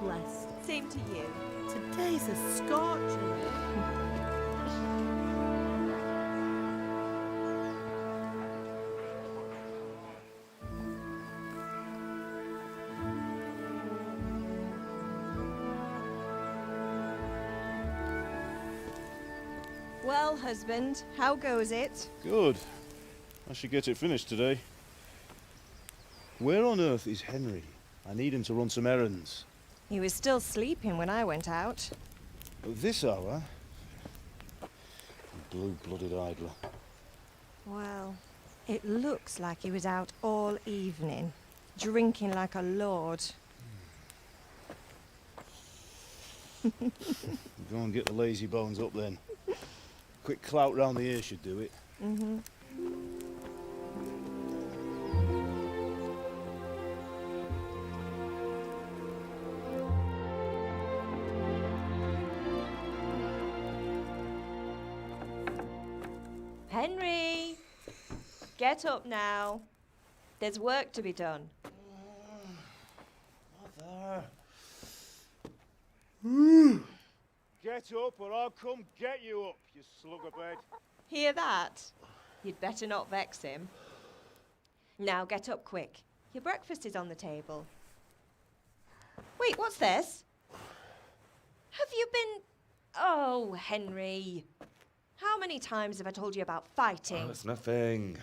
blessed. Same to you. Today's a scorcher. Well, husband, how goes it? Good. I should get it finished today. Where on earth is Henry? I need him to run some errands. He was still sleeping when I went out. At this hour? Blue-blooded idler. Well, it looks like he was out all evening, drinking like a lord. Go and get the lazy bones up then. Quick clout round the ear should do it. Mm-hmm. Henry! Get up now. There's work to be done. Mother. Get up or I'll come get you up, you slugabed. Hear that? You'd better not vex him. Now get up quick. Your breakfast is on the table. Wait, what's this? Have you been... Oh, Henry. How many times have I told you about fighting? Oh, it's nothing.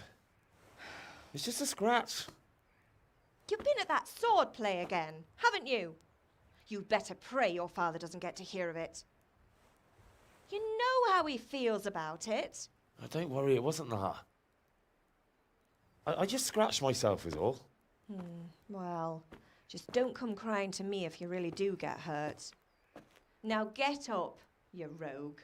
It's just a scratch. You've been at that sword play again, haven't you? You'd better pray your father doesn't get to hear of it. You know how he feels about it. Oh, don't worry, it wasn't that. I just scratched myself is all. Well, just don't come crying to me if you really do get hurt. Now get up, you rogue.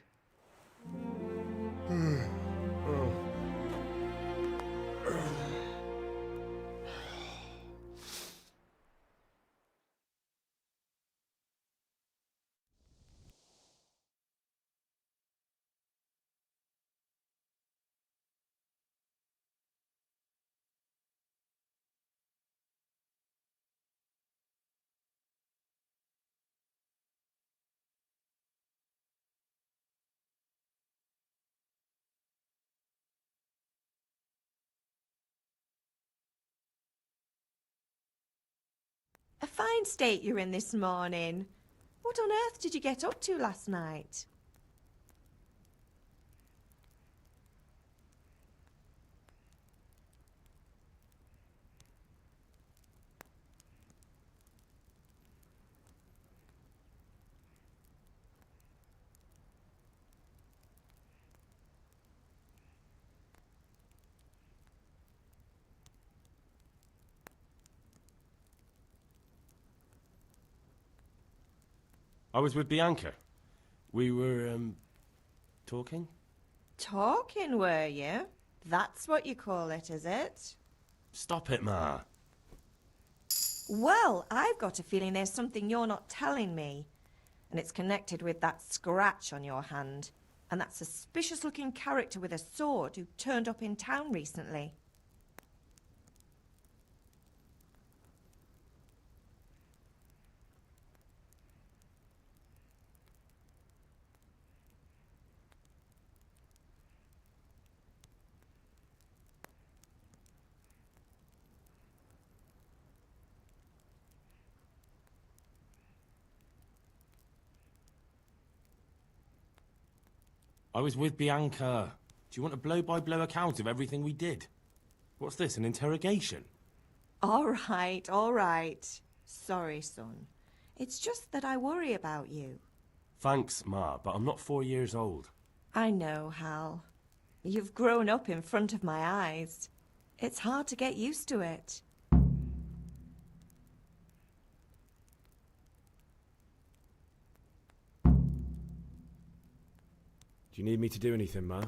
A fine state you're in this morning. What on earth did you get up to last night? I was with Bianca. We were, talking? Talking, were you? That's what you call it, is it? Stop it, Ma. Well, I've got a feeling there's something you're not telling me. And it's connected with that scratch on your hand. And that suspicious-looking character with a sword who turned up in town recently. I was with Bianca. Do you want a blow-by-blow account of everything we did? What's this, an interrogation? All right, all right. Sorry, son. It's just that I worry about you. Thanks, Ma, but I'm not 4 years old. I know, Hal. You've grown up in front of my eyes. It's hard to get used to it. Do you need me to do anything, Ma?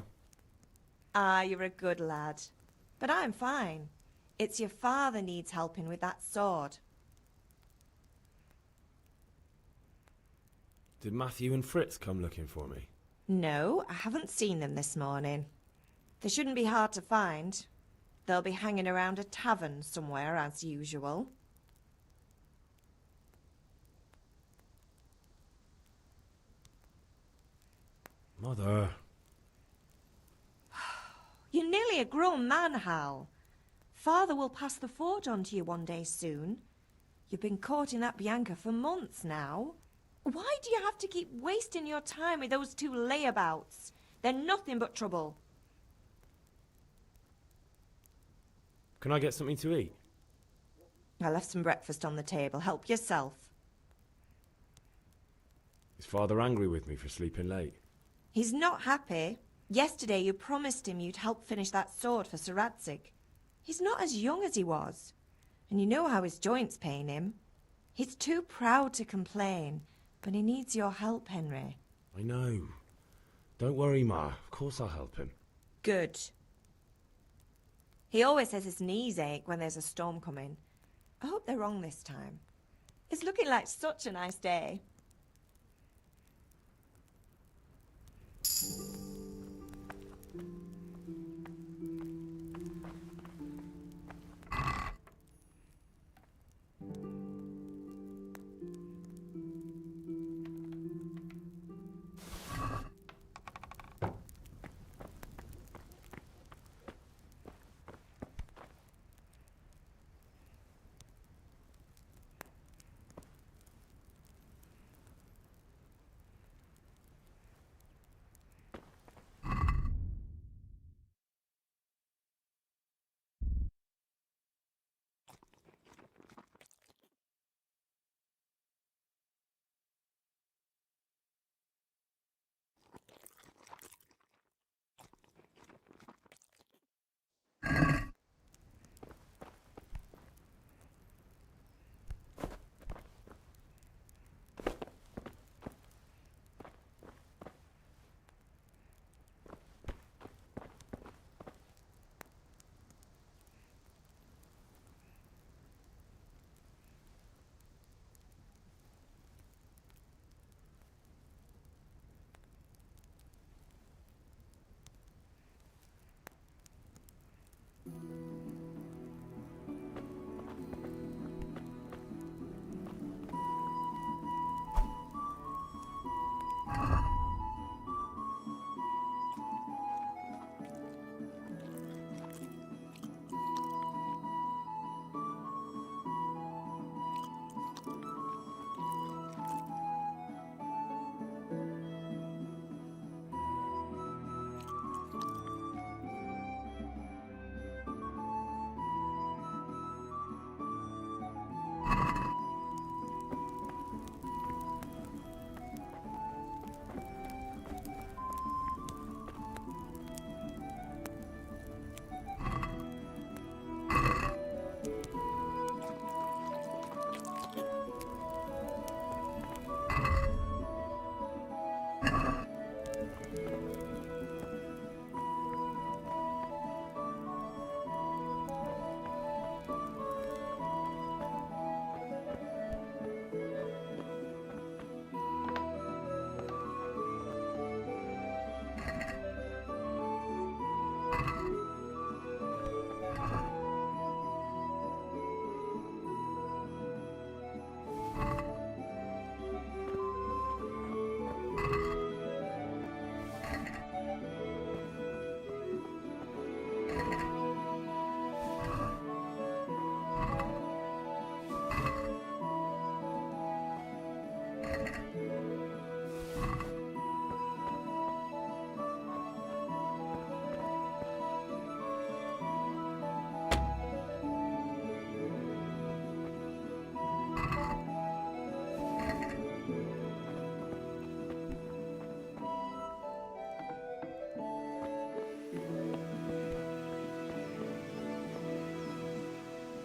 Ah, you're a good lad. But I'm fine. It's your father needs helping with that sword. Did Matthew and Fritz come looking for me? No, I haven't seen them this morning. They shouldn't be hard to find. They'll be hanging around a tavern somewhere, as usual. Mother. You're nearly a grown man, Hal. Father will pass the forge on to you one day soon. You've been courting that Bianca for months now. Why do you have to keep wasting your time with those two layabouts? They're nothing but trouble. Can I get something to eat? I left some breakfast on the table. Help yourself. Is Father angry with me for sleeping late? He's not happy. Yesterday you promised him you'd help finish that sword for Sir Radzig. He's not as young as he was. And you know how his joints pain him. He's too proud to complain, but he needs your help, Henry. I know. Don't worry, Ma. Of course I'll help him. Good. He always says his knees ache when there's a storm coming. I hope they're wrong this time. It's looking like such a nice day.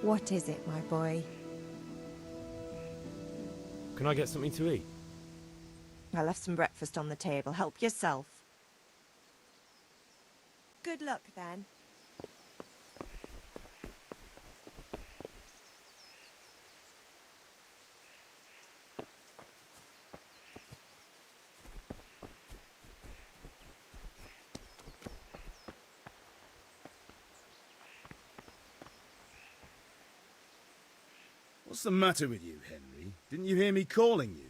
What is it, my boy? Can I get something to eat? I left some breakfast on the table. Help yourself. Good luck, then. What's the matter with you, Henry? Didn't you hear me calling you?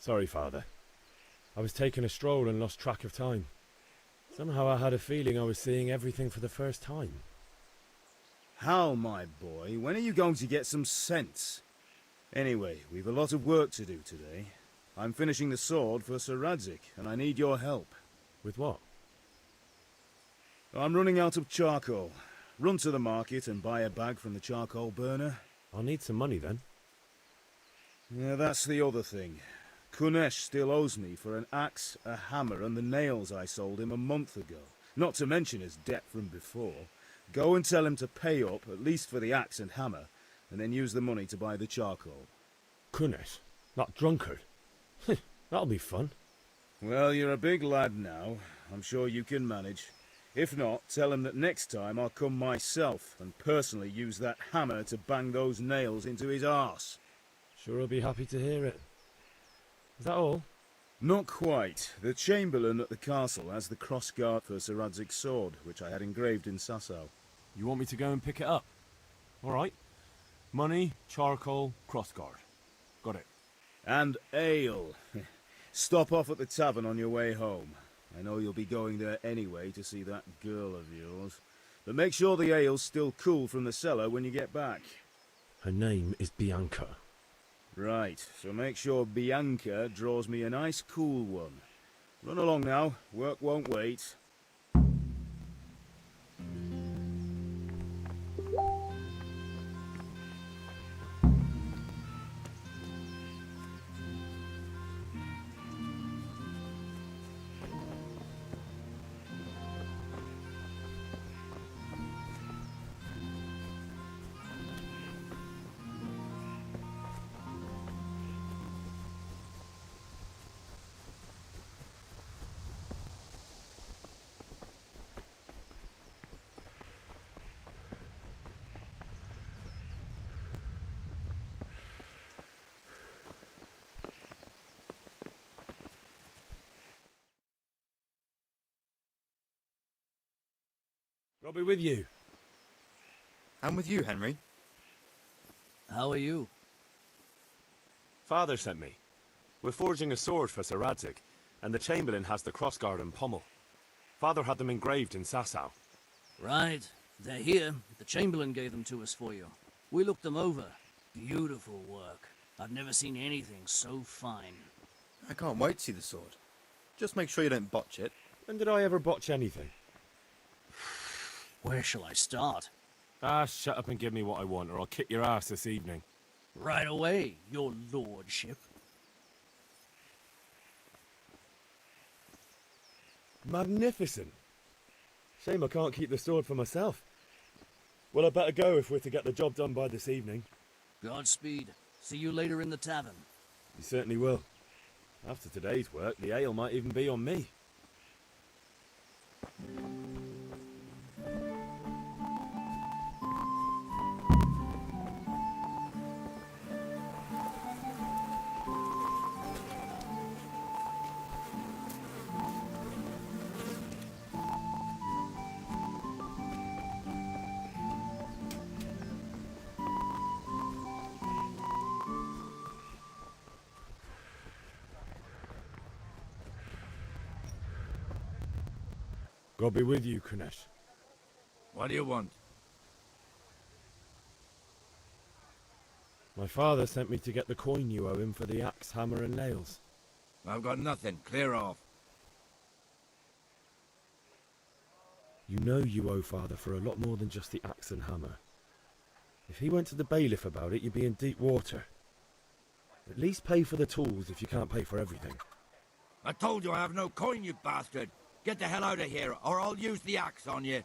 Sorry, Father. I was taking a stroll and lost track of time. Somehow I had a feeling I was seeing everything for the first time. How, my boy? When are you going to get some sense? Anyway, we've a lot of work to do today. I'm finishing the sword for Sir Radzig, and I need your help. With what? I'm running out of charcoal. Run to the market and buy a bag from the charcoal burner. I'll need some money then. Yeah, that's the other thing. Kunesh still owes me for an axe, a hammer, and the nails I sold him a month ago. Not to mention his debt from before. Go and tell him to pay up, at least for the axe and hammer, and then use the money to buy the charcoal. Kunesh? That drunkard? That'll be fun. Well, you're a big lad now. I'm sure you can manage. If not, tell him that next time I'll come myself and personally use that hammer to bang those nails into his arse. Sure I'll be happy to hear it. Is that all? Not quite. The Chamberlain at the castle has the crossguard for Sir Radzig's sword, which I had engraved in Sasau. You want me to go and pick it up? All right. Money, charcoal, crossguard. Got it. And ale. Stop off at the tavern on your way home. I know you'll be going there anyway to see that girl of yours. But make sure the ale's still cool from the cellar when you get back. Her name is Bianca. Right, so make sure Bianca draws me a nice cool one. Run along now, work won't wait. I'll be with you. I'm with you, Henry. How are you? Father sent me. We're forging a sword for Sir Radzig, and the Chamberlain has the crossguard and pommel. Father had them engraved in Sasau. Right. They're here. The Chamberlain gave them to us for you. We looked them over. Beautiful work. I've never seen anything so fine. I can't wait to see the sword. Just make sure you don't botch it. When did I ever botch anything? Where shall I start? Ah, shut up and give me what I want, or I'll kick your ass this evening. Right away, your lordship. Magnificent. Shame I can't keep the sword for myself. Well, I better go if we're to get the job done by this evening. Godspeed. See you later in the tavern. You certainly will. After today's work, the ale might even be on me. God be with you, Kunesh. What do you want? My father sent me to get the coin you owe him for the axe, hammer and nails. I've got nothing. Clear off. You know you owe father for a lot more than just the axe and hammer. If he went to the bailiff about it, you'd be in deep water. At least pay for the tools if you can't pay for everything. I told you I have no coin, you bastard. Get the hell out of here, or I'll use the axe on you.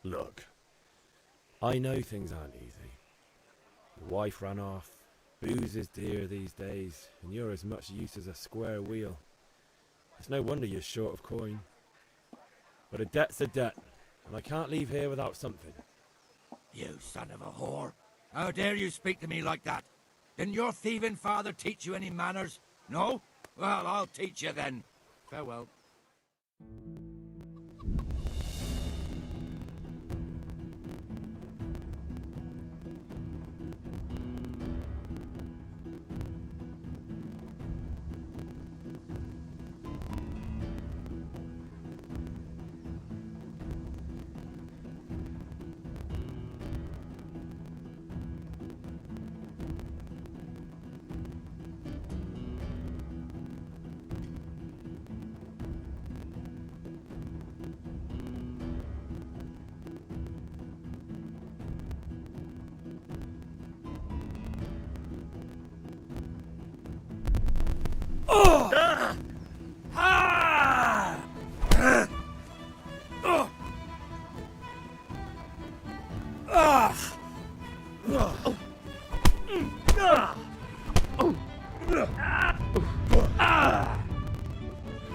Look, I know things aren't easy. Your wife ran off, booze is dear these days, and you're as much use as a square wheel. It's no wonder you're short of coin. But a debt's a debt, and I can't leave here without something. You son of a whore. How dare you speak to me like that? Didn't your thieving father teach you any manners? No? Well, I'll teach you then. Farewell.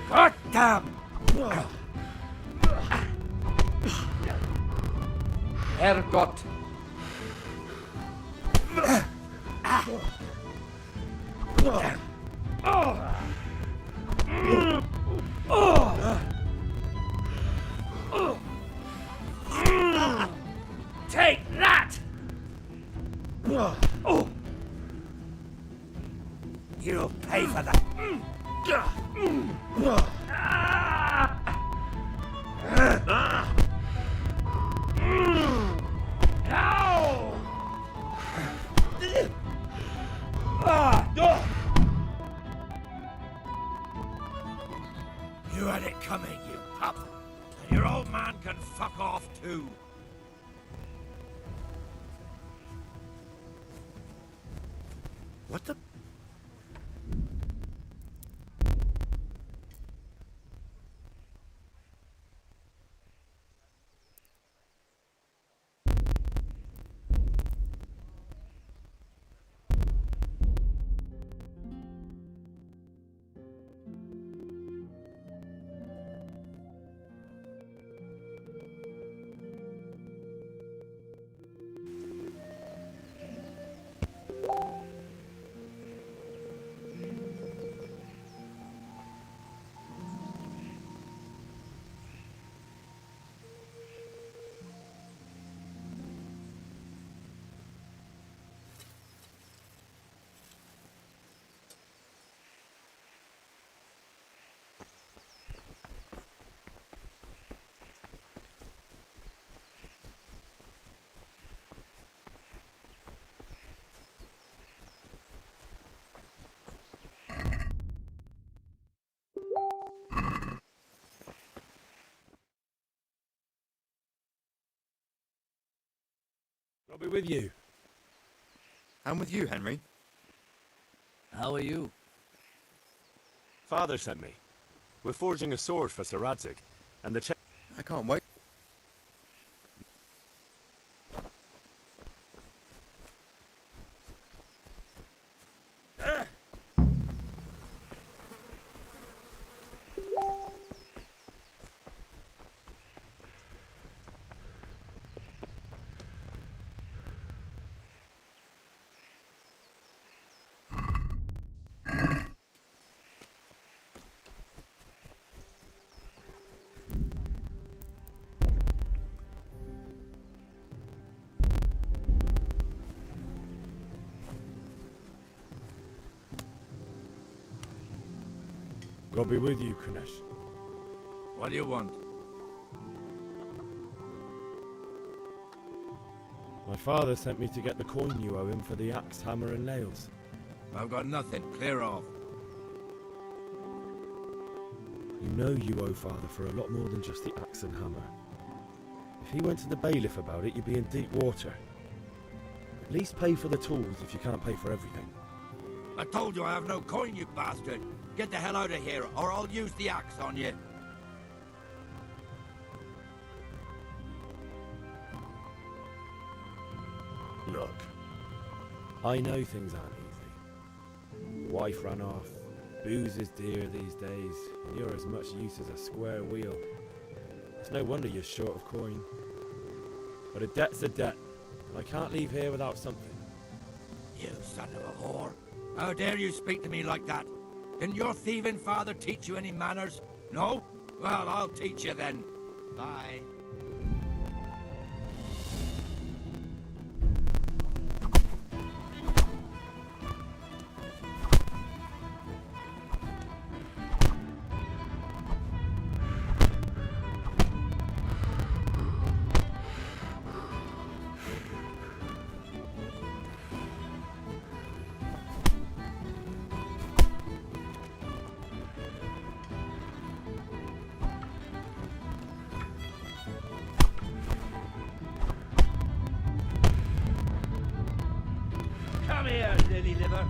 God damn! Herrgott! Take that! You'll pay for that. You had it coming, you pup. And your old man can fuck off too. What the? I'll be with you. I'm with you, Henry. How are you? Father sent me. We're forging a sword for Sir Radzig, and the I can't wait. I'll be with you, Kunesh. What do you want? My father sent me to get the coin you owe him for the axe, hammer, and nails. I've got nothing. Clear off. You know you owe father for a lot more than just the axe and hammer. If he went to the bailiff about it, you'd be in deep water. At least pay for the tools if you can't pay for everything. I told you I have no coin, you bastard. Get the hell out of here, or I'll use the axe on you. Look, I know things aren't easy. Wife ran off, booze is dear these days, and you're as much use as a square wheel. It's no wonder you're short of coin. But a debt's a debt, and I can't leave here without something. You son of a whore. How dare you speak to me like that? Didn't your thieving father teach you any manners? No? Well, I'll teach you then. Bye. Come here, lily liver.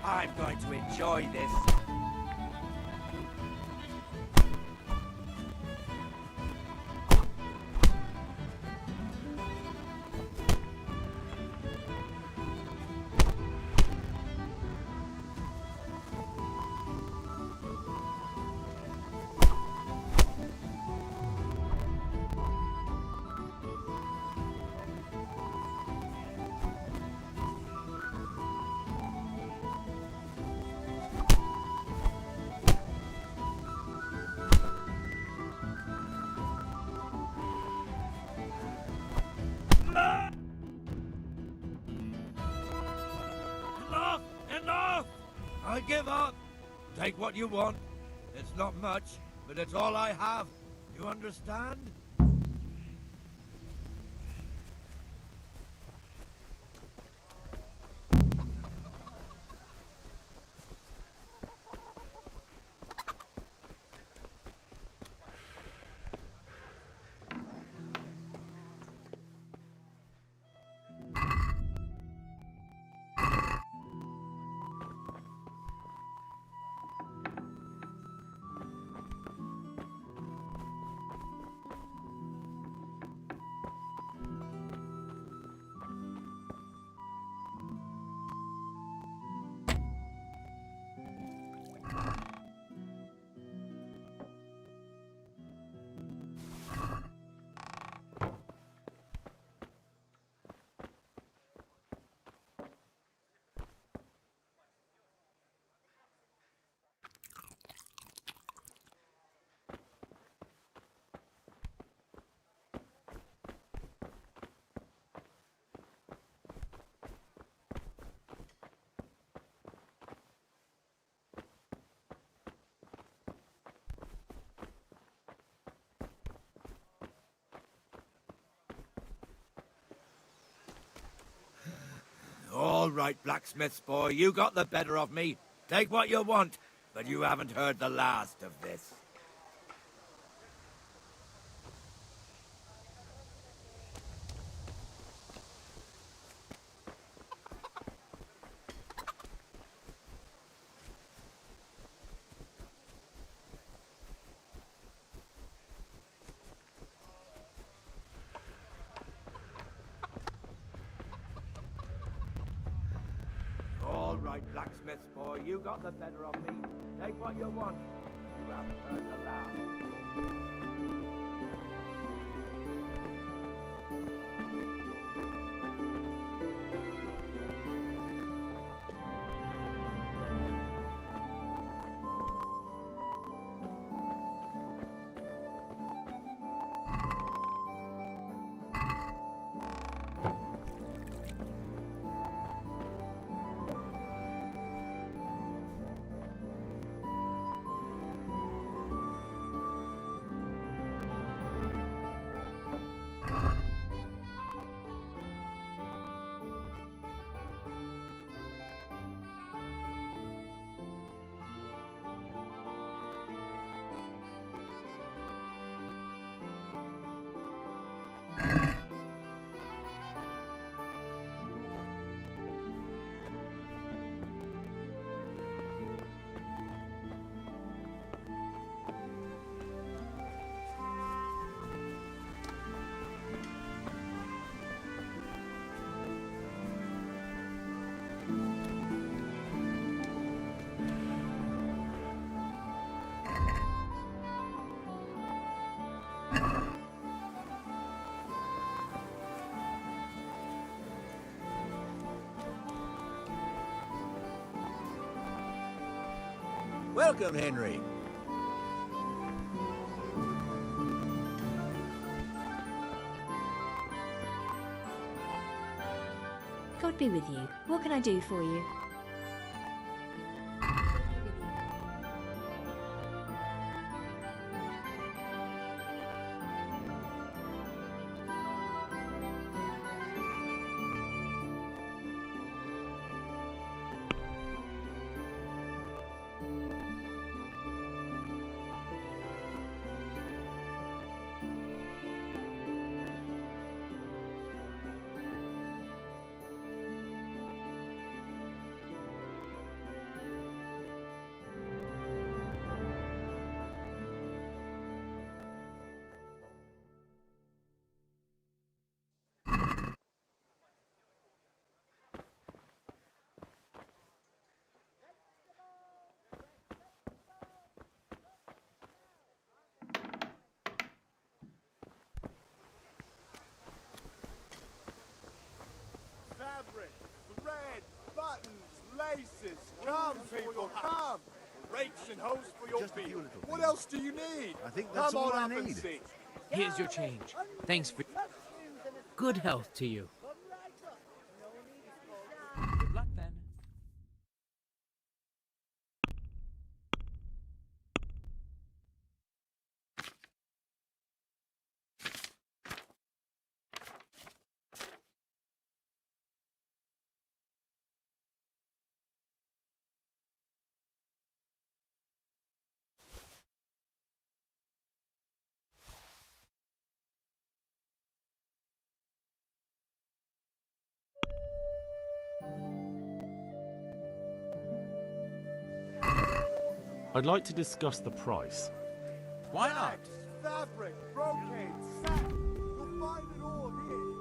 I'm going to enjoy this. Enough! Enough! I give up. Take what you want. It's not much, but it's all I have. You understand? All right, blacksmith's boy, you got the better of me. Take what you want, but you haven't heard the last of this. All right, blacksmith's boy, you got the better of me. Take what you want. You haven't heard the last. Welcome, Henry. God be with you. What can I do for you? fabric, thread, buttons, laces. Come, people, come. Rakes and hose for your feet. What else do you need? I think that's Come all on I up and need. see. Here's your change. Thanks for... Good health to you. Good luck then. I'd like to discuss the price. Why not? Flax, fabric, brocade, satin. You'll find it all here.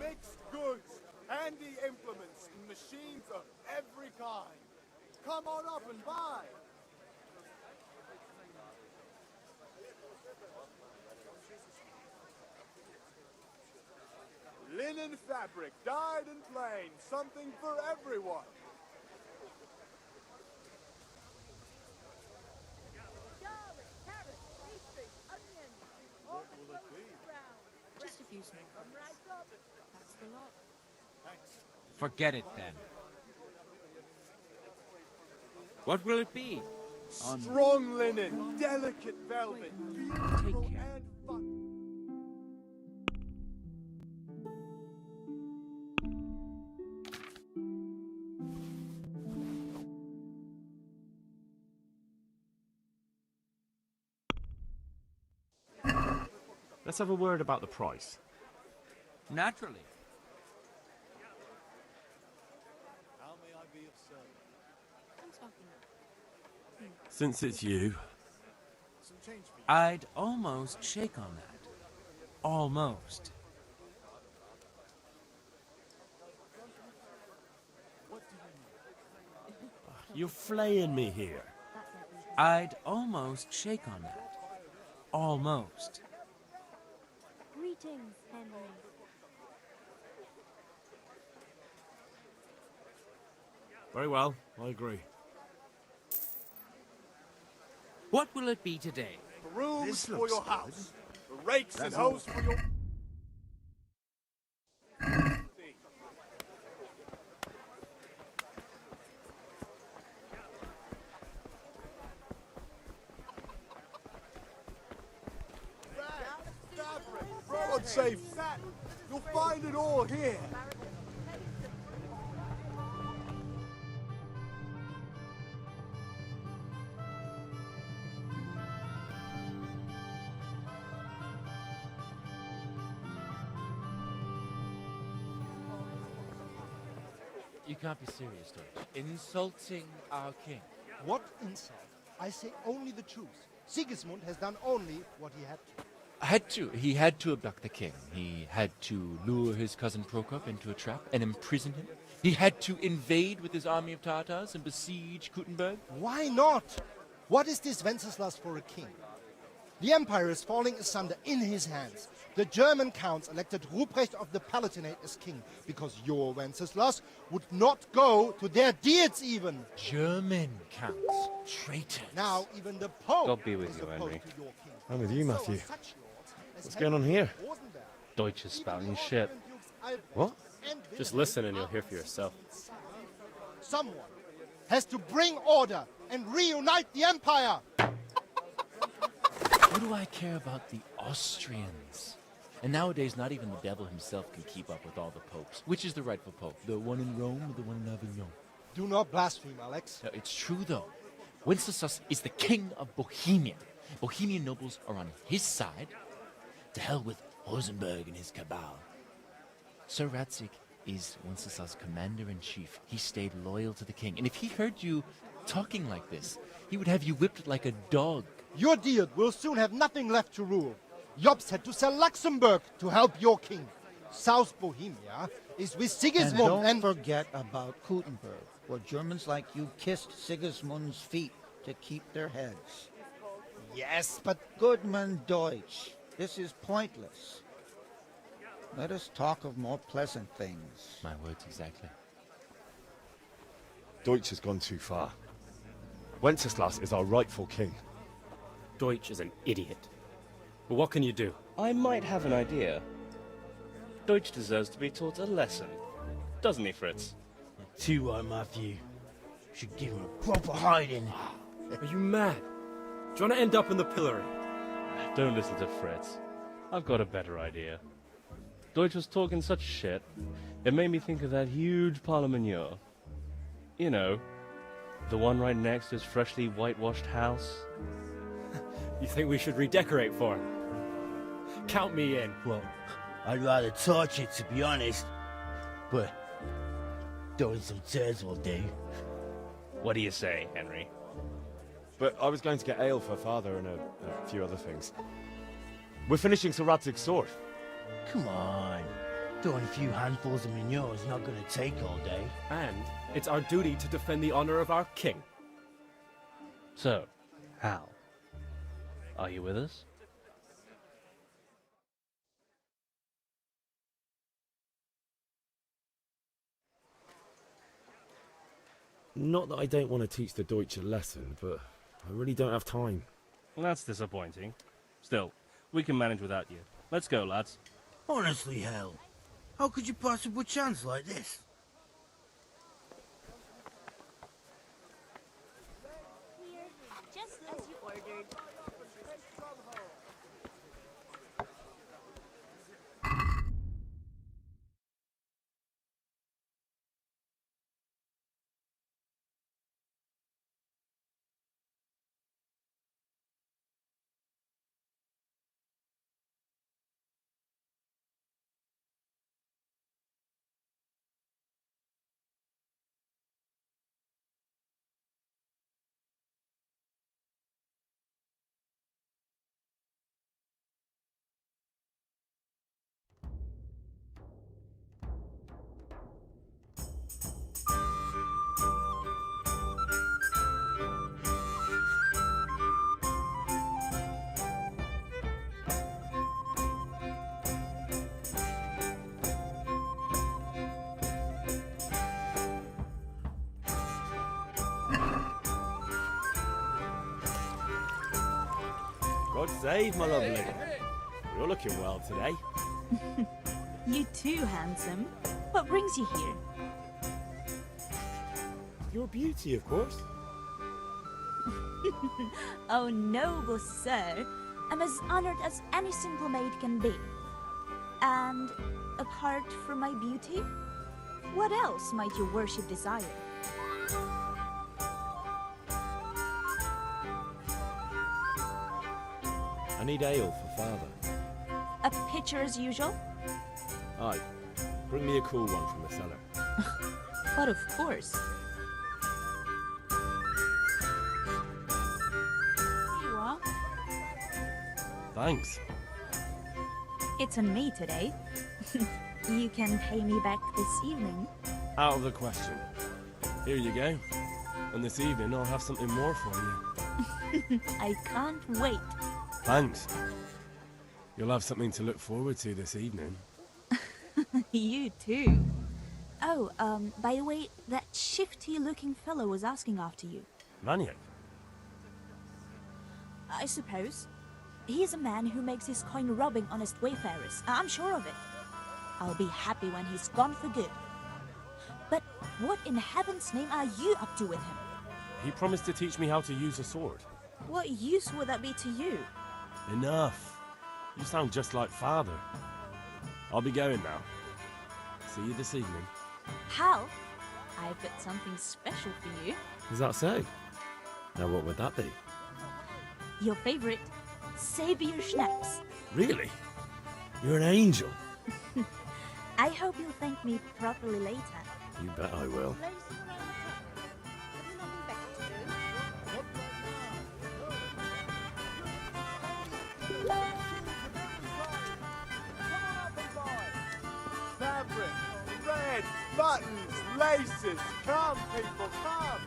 Mixed goods, handy implements, and machines of every kind. Come on up and buy. Linen fabric, dyed and plain, something for everyone. Just a few snowflakes. That's the lot. Forget it then. What will it be? Strong linen, delicate velvet, beautiful Take care. and fun. Let's have a word about the price. Naturally. How may I be of service? I'm talking about. Since it's you, Some change for you. I'd almost shake on that. Almost. you're flaying me here. I'd almost shake on that. Almost. Greetings, Henry. Very well, I agree. What will it be today? Brooms This for looks your good. house. Rakes and That's all. hose for your... Fabric, God save satin. You'll find it all here. You can't be serious, Deutsch. Insulting our king. What insult? I say only the truth. Sigismund has done only what he had to. Had to. He had to abduct the king. He had to lure his cousin Prokop into a trap and imprison him. He had to invade with his army of Tatars and besiege Kuttenberg. Why not? What is this Wenceslas for a king? The empire is falling asunder in his hands. The German counts elected Ruprecht of the Palatinate as king because your Wenceslas would not go to their deeds even. German counts. Traitors. Now even the Pope God be with is you, opposed Henry. to your king. I'm with you, So Matthew. are such lords as What's going on here? Rosenberg, Deutsch is even spouting the shit. Austrian Dukes Albrecht What? and Just Wilhelm listen and you'll are hear for yourself. Someone has to bring order and reunite the empire. What do I care about the Austrians? And nowadays, not even the devil himself can keep up with all the popes. Which is the rightful pope? The one in Rome or the one in Avignon? Do not blaspheme, Alex. No, it's true, though. Wenceslas is the king of Bohemia. Bohemian nobles are on his side. To hell with Rosenberg and his cabal. Sir Radzik is Wenceslas' commander-in-chief. He stayed loyal to the king. And if he heard you talking like this, he would have you whipped like a dog. Your dear will soon have nothing left to rule. Jobst had to sell Luxembourg to help your king. South Bohemia is with Sigismund and don't forget about Kuttenberg, where Germans like you kissed Sigismund's feet to keep their heads. Yes, but... Goodman Deutsch, this is pointless. Let us talk of more pleasant things. My words exactly. Deutsch has gone too far. Wenceslas is our rightful king. Deutsch is an idiot. But what can you do? I might have an idea. Deutsch deserves to be taught a lesson. Doesn't he, Fritz? Too right, Matthew. Should give him a proper hiding. Are you mad? Do you want to end up in the pillory? Don't listen to Fritz. I've got a better idea. Deutsch was talking such shit, it made me think of that huge parliament. You know, the one right next to his freshly whitewashed house. You think we should redecorate for him? Count me in. Well, I'd rather torch it, to be honest. But throwing some turds will do. What do you say, Henry? But I was going to get ale for father and a few other things. We're finishing Sir Radzig's sword. Come on. Throwing a few handfuls of manure is not going to take all day. And it's our duty to defend the honor of our king. So, Hal, are you with us? Not that I don't want to teach the Deutsch a lesson, but I really don't have time. That's disappointing. Still, we can manage without you. Let's go, lads. Honestly, Hal, how could you possibly chance like this? Just as you ordered. God save, my lovely. You're looking well today. You too, handsome. What brings you here? Your beauty, of course. Oh, noble sir. I'm as honored as any simple maid can be. And apart from my beauty, what else might your worship desire? I need ale for father. A pitcher as usual? Aye. Bring me a cool one from the cellar. But of course. Here you are. Thanks. It's on me today. You can pay me back this evening. Out of the question. Here you go. And this evening I'll have something more for you. I can't wait. Thanks. You'll have something to look forward to this evening. You too. Oh, by the way, that shifty-looking fellow was asking after you. Maniac? I suppose. He's a man who makes his coin robbing honest wayfarers. I'm sure of it. I'll be happy when he's gone for good. But what in heaven's name are you up to with him? He promised to teach me how to use a sword. What use would that be to you? Enough. You sound just like father. I'll be going now. See you this evening. Hal, I've got something special for you. Is that so? Now, what would that be? Your favorite, Savior Schnapps. Really? You're an angel. I hope you'll thank me properly later. You bet I will. Fabric, red, buttons, laces. Come, people, come.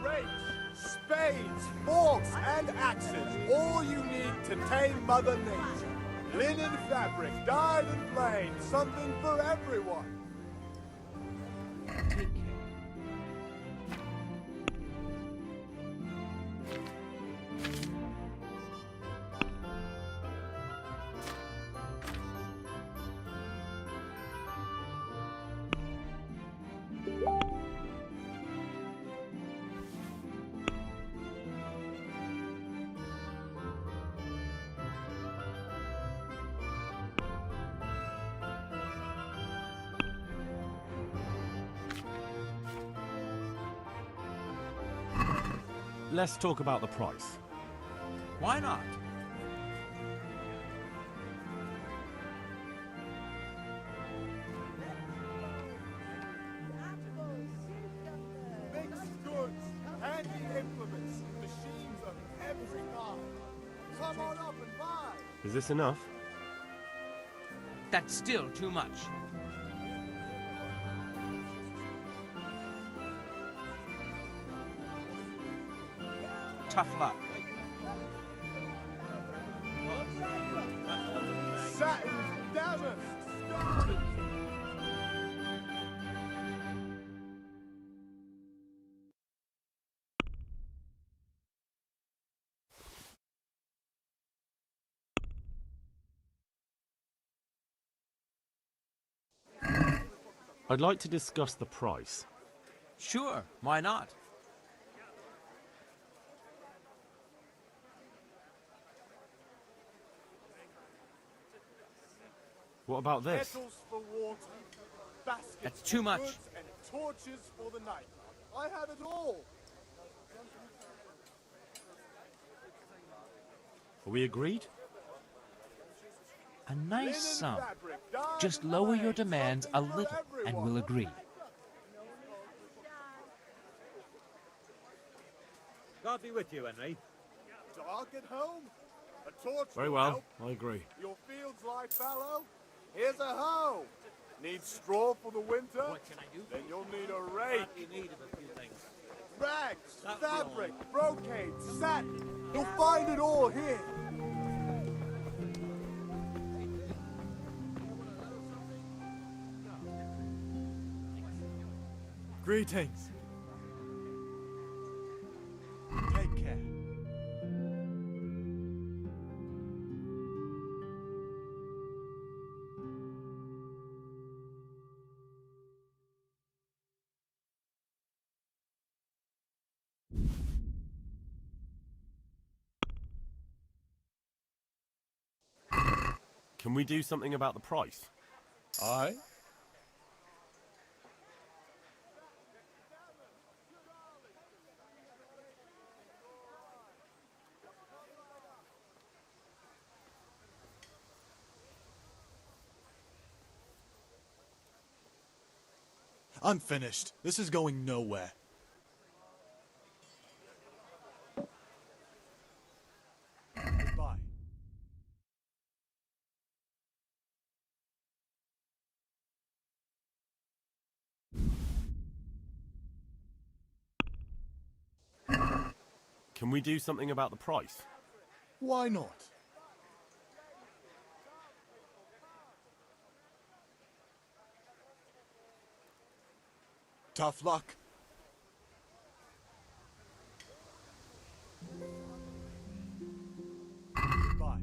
Rakes, spades, forks, and axes. All you need to tame Mother Nature. Linen fabric, dyed and plain. Something for everyone. Let's talk about the price. Why not? Mixed goods, handy implements, machines of every kind. Come on up and buy. Is this enough? That's still too much. Tough luck. Satin, damask, scarlet. I'd like to discuss the price. Sure, why not? What about this? Kettles for water, baskets That's too for much. goods, and torches for the night. I have it all. Are we agreed? A nice sum. Just lower your demands a little and we'll agree. God be with you, Henry. Dark at home? A torch Very will well, help. I agree. Your fields lie fallow? Here's a hoe. Need straw for the winter? What can I do? Then you'll need a rake. You need of a few things. Rags, fabric, brocade, satin. You'll find it all here. Greetings. Take care. Can we do something about the price? Aye? I'm finished. This is going nowhere. Goodbye. Can we do something about the price? Why not? Tough luck. Goodbye.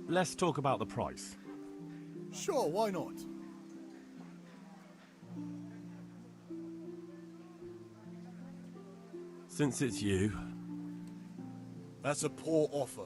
Let's talk about the price. Sure, why not? Since it's you, That's a poor offer.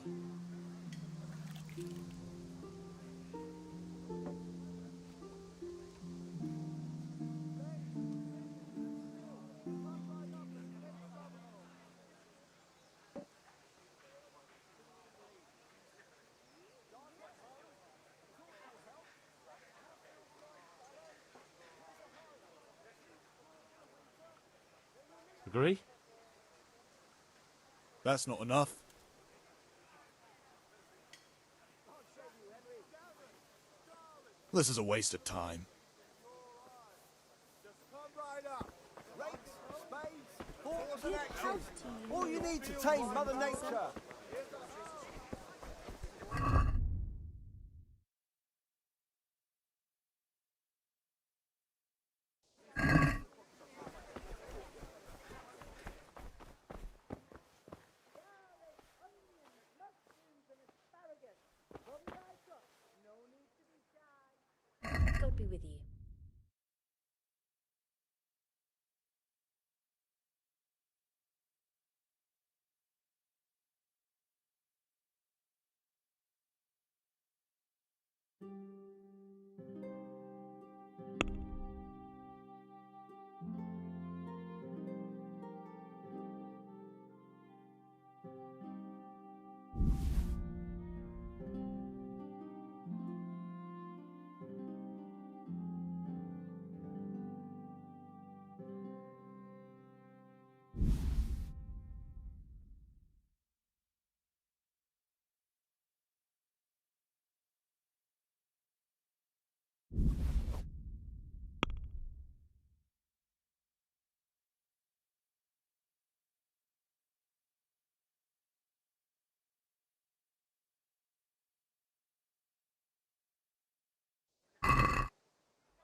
agree? That's not enough. This is a waste of time. All you need to tame Mother Nature. God be with you.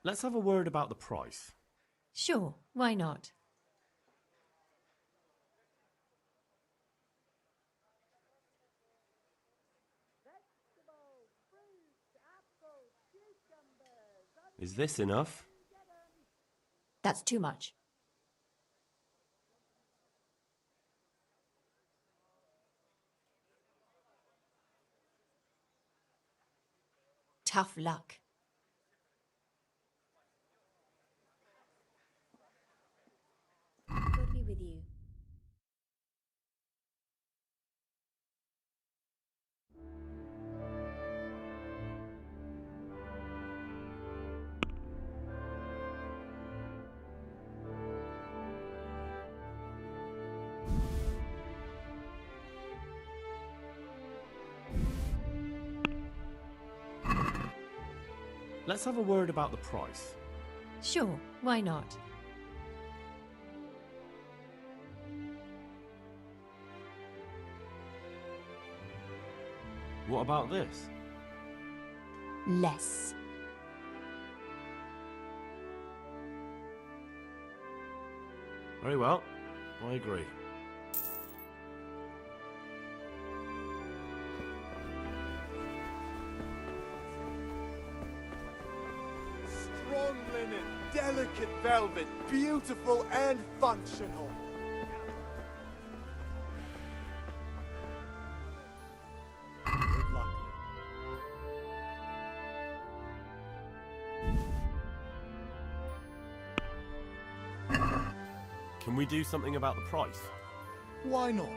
Let's have a word about the price. Sure, why not? Is this enough? That's too much. Tough luck. God be with you. Let's have a word about the price. Sure, why not? What about this? Less. Very well, I agree. Strong linen, delicate velvet, beautiful and functional. Good luck. Can we do something about the price? Why not?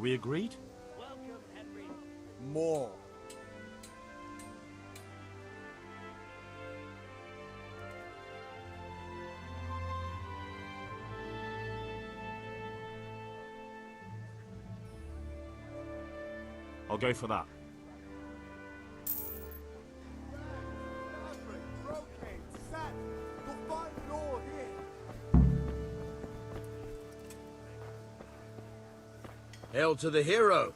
we agreed? More. I'll go for that. Hail to the hero!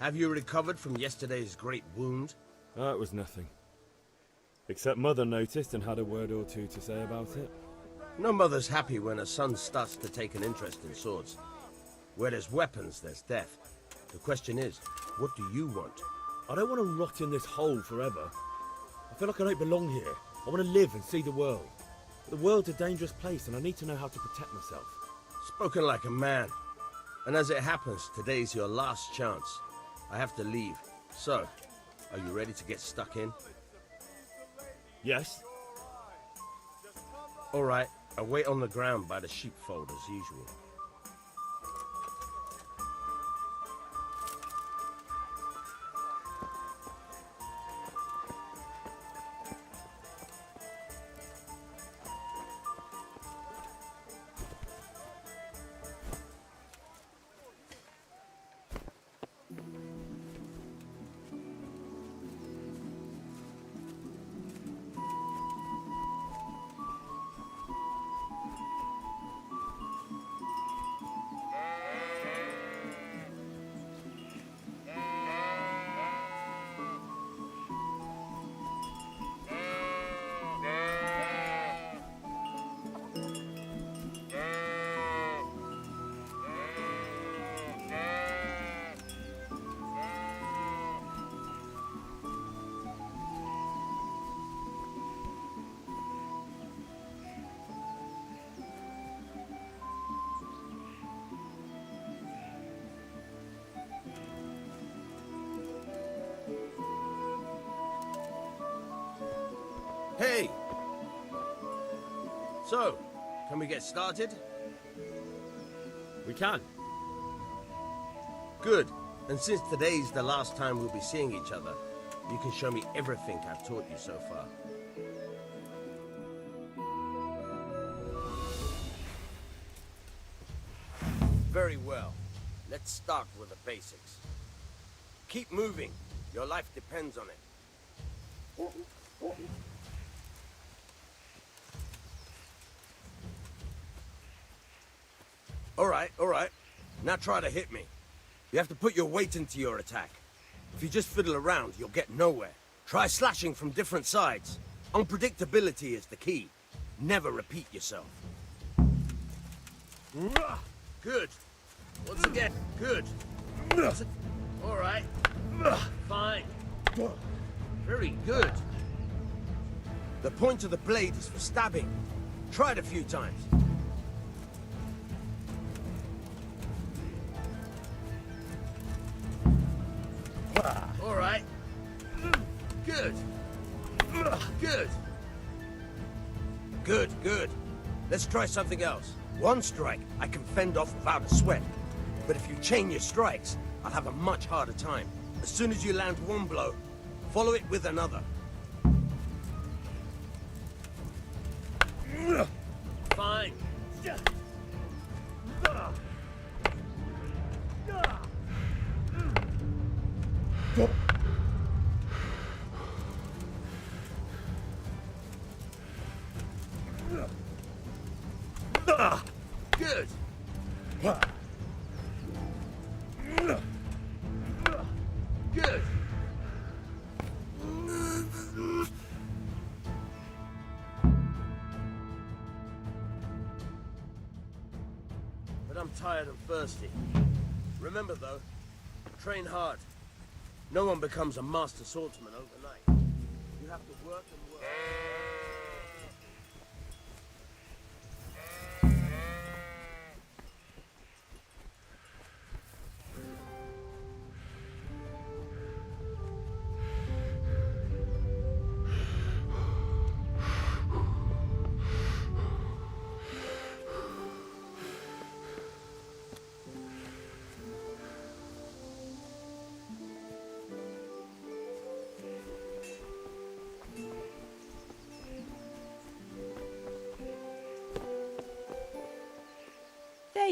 Have you recovered from yesterday's great wound? That was nothing. Except Mother noticed and had a word or two to say about it. No mother's happy when her son starts to take an interest in swords. Where there's weapons, there's death. The question is, what do you want? I don't want to rot in this hole forever. I feel like I don't belong here. I want to live and see the world. The world's a dangerous place and I need to know how to protect myself. Spoken like a man. And as it happens, today's your last chance. I have to leave. So, are you ready to get stuck in? Yes. All right, I'll wait on the ground by the sheepfold as usual. Hey! So, can we get started? We can. Good. And since today's the last time we'll be seeing each other, you can show me everything I've taught you so far. Very well. Let's start with the basics. Keep moving. Your life depends on it. All right. Now try to hit me. You have to put your weight into your attack. If you just fiddle around, you'll get nowhere. Try slashing from different sides. Unpredictability is the key. Never repeat yourself. Good. Once again, good. All right. Fine. Very good. The point of the blade is for stabbing. Try it a few times. All right. Good. Good. Good. Let's try something else. One strike, I can fend off without a sweat. But if you chain your strikes, I'll have a much harder time. As soon as you land one blow, follow it with another. Fine. Good. Good. But I'm tired and thirsty. Remember though, train hard. No one becomes a master swordsman overnight. You have to work and work.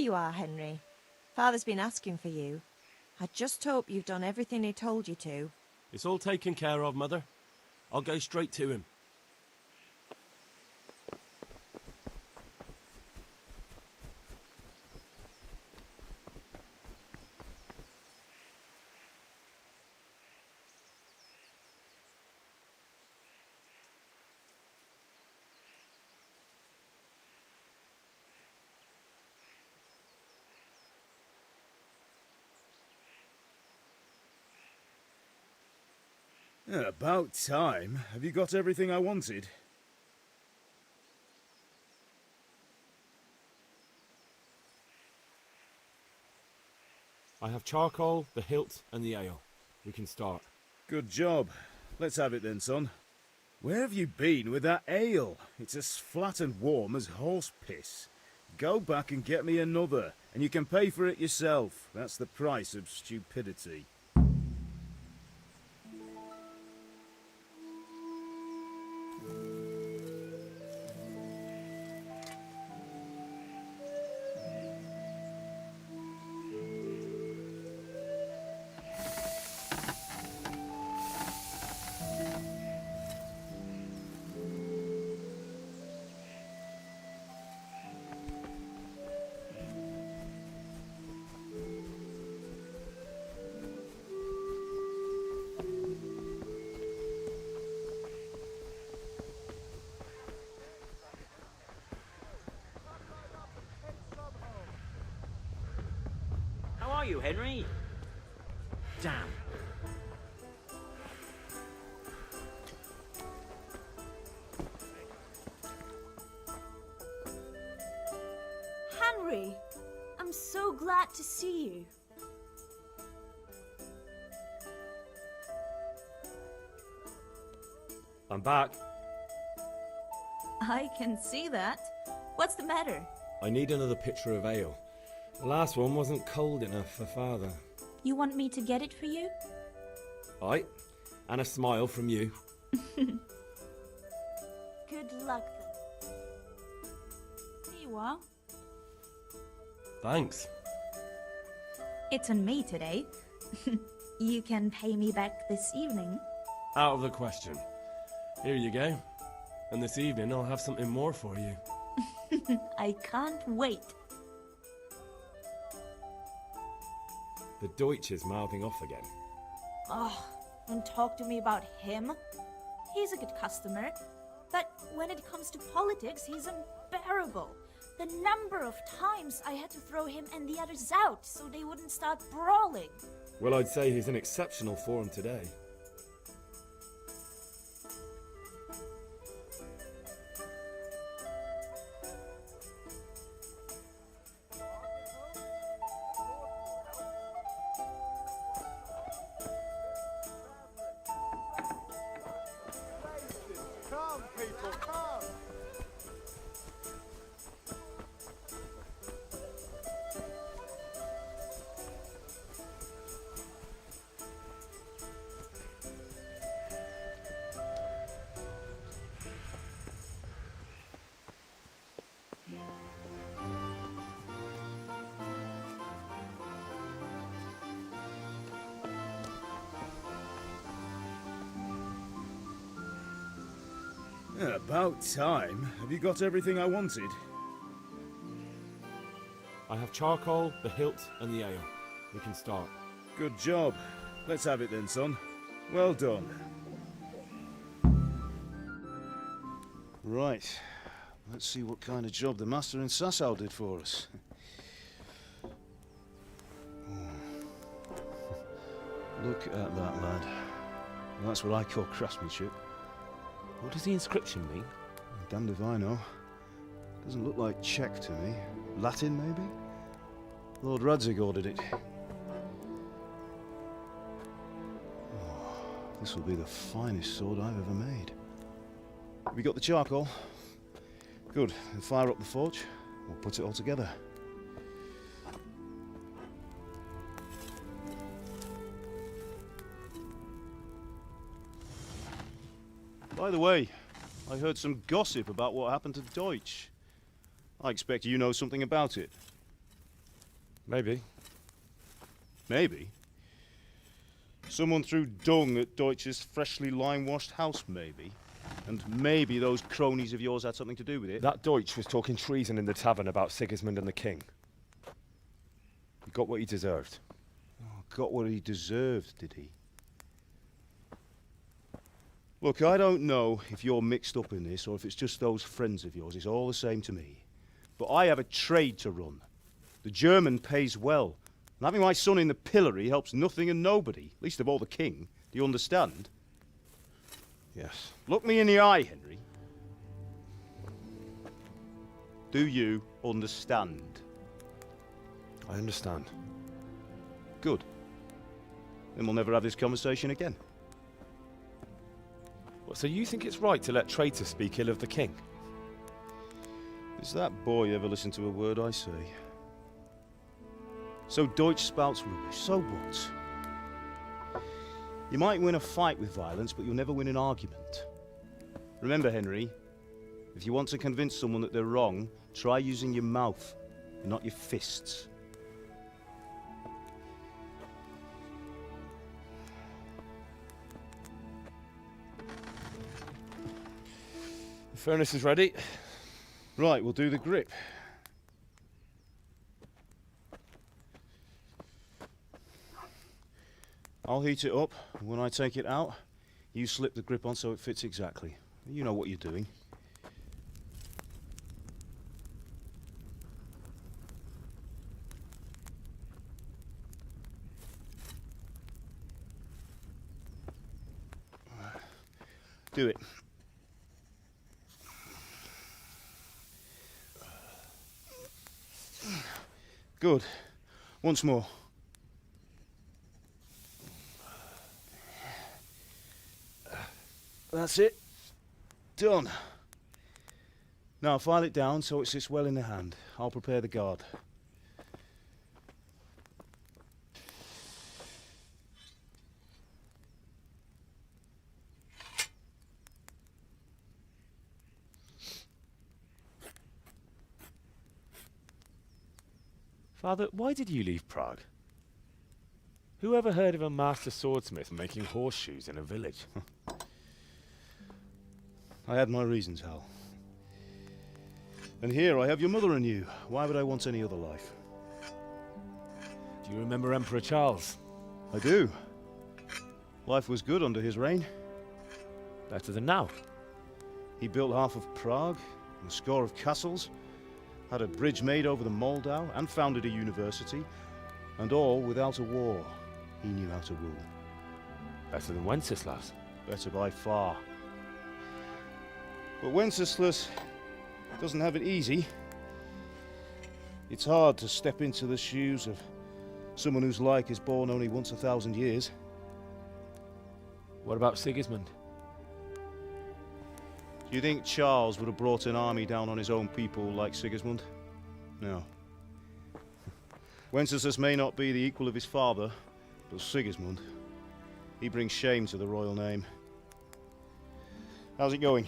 you are, Henry. Father's been asking for you. I just hope you've done everything he told you to. It's all taken care of, Mother. I'll go straight to him. Yeah, about time. Have you got everything I wanted? I have charcoal, the hilt, and the ale. We can start. Good job. Let's have it then, son. Where have you been with that ale? It's as flat and warm as horse piss. Go back and get me another, and you can pay for it yourself. That's the price of stupidity. How are you, Henry? Damn. Henry, I'm so glad to see you. I'm back. I can see that. What's the matter? I need another pitcher of ale. The last one wasn't cold enough for Father. You want me to get it for you? Aye, and a smile from you. Good luck then. Here you are. Thanks. It's on me today. You can pay me back this evening. Out of the question. Here you go. And this evening I'll have something more for you. I can't wait. The Deutsch is mouthing off again. Oh, don't talk to me about him. He's a good customer. But when it comes to politics, he's unbearable. The number of times I had to throw him and the others out so they wouldn't start brawling. Well, I'd say he's in exceptional form today. Come, people, come! Yeah, about time. Have you got everything I wanted? I have charcoal, the hilt, and the ale. We can start. Good job. Let's have it then, son. Well done. Right. Let's see what kind of job the master in Sasau did for us. Look at that, lad. That's what I call craftsmanship. What does the inscription mean? Damned if I know. Doesn't look like Czech to me. Latin, maybe? Lord Radzig ordered it. Oh, this will be the finest sword I've ever made. Have you got the charcoal? Good. We'll fire up the forge. We'll put it all together. By the way, I heard some gossip about what happened to Deutsch. I expect you know something about it. Maybe. Maybe. Someone threw dung at Deutsch's freshly lime-washed house, maybe. And maybe those cronies of yours had something to do with it. That Deutsch was talking treason in the tavern about Sigismund and the king. He got what he deserved. Oh, got what he deserved, did he? Look, I don't know if you're mixed up in this or if it's just those friends of yours. It's all the same to me. But I have a trade to run. The German pays well. And having my son in the pillory helps nothing and nobody, least of all the king. Do you understand? Yes. Look me in the eye, Henry. Do you understand? I understand. Good. Then we'll never have this conversation again. What, so you think it's right to let traitors speak ill of the king? Does that boy ever listen to a word I say? So Deutsch spouts rubbish. So what? You might win a fight with violence, but you'll never win an argument. Remember, Henry, if you want to convince someone that they're wrong, try using your mouth, and not your fists. The furnace is ready. Right, we'll do the grip. I'll heat it up, and when I take it out, you slip the grip on so it fits exactly. You know what you're doing. Do it. Good. Once more. That's it. Done. Now file it down so it sits well in the hand. I'll prepare the guard. Father, why did you leave Prague? Who ever heard of a master swordsmith making horseshoes in a village? I had my reasons, Hal. And here I have your mother and you. Why would I want any other life? Do you remember Emperor Charles? I do. Life was good under his reign. Better than now. He built half of Prague, and a score of castles, had a bridge made over the Moldau, and founded a university, and all without a war. He knew how to rule. Better than Wenceslas. Better by far. But Wenceslas doesn't have it easy. It's hard to step into the shoes of someone whose like is born only once 1,000 years. What about Sigismund? Do you think Charles would have brought an army down on his own people like Sigismund? No. Wenceslas may not be the equal of his father, but Sigismund, he brings shame to the royal name. How's it going?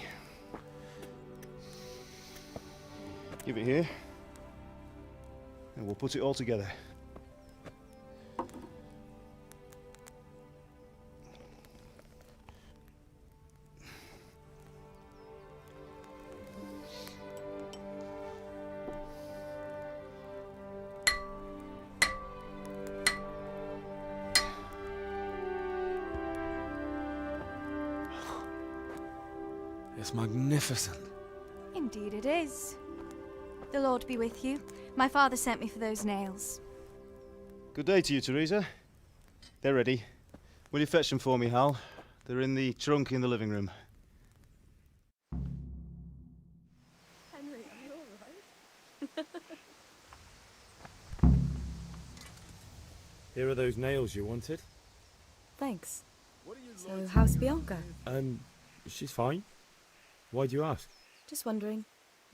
Give it here, and we'll put it all together. It's magnificent. Indeed it is. The Lord be with you. My father sent me for those nails. Good day to you, Teresa. They're ready. Will you fetch them for me, Hal? They're in the trunk in the living room. Henry, are you alright? Here are those nails you wanted. Thanks. So, how's Bianca? She's fine. Why do you ask? Just wondering,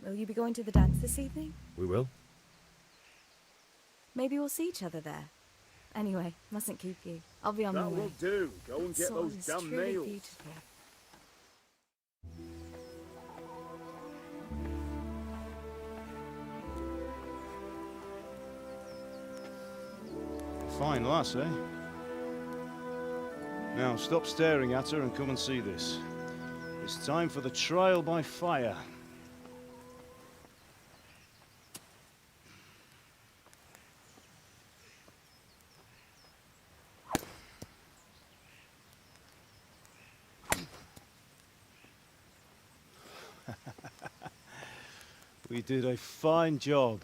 will you be going to the dance this evening? We will. Maybe we'll see each other there. Anyway, mustn't keep you. I'll be on my That way. will do. Go and get Sword those is damn truly nails. beautiful. Fine lass, eh? Now, stop staring at her and come and see this. It's time for the trial by fire. We did a fine job.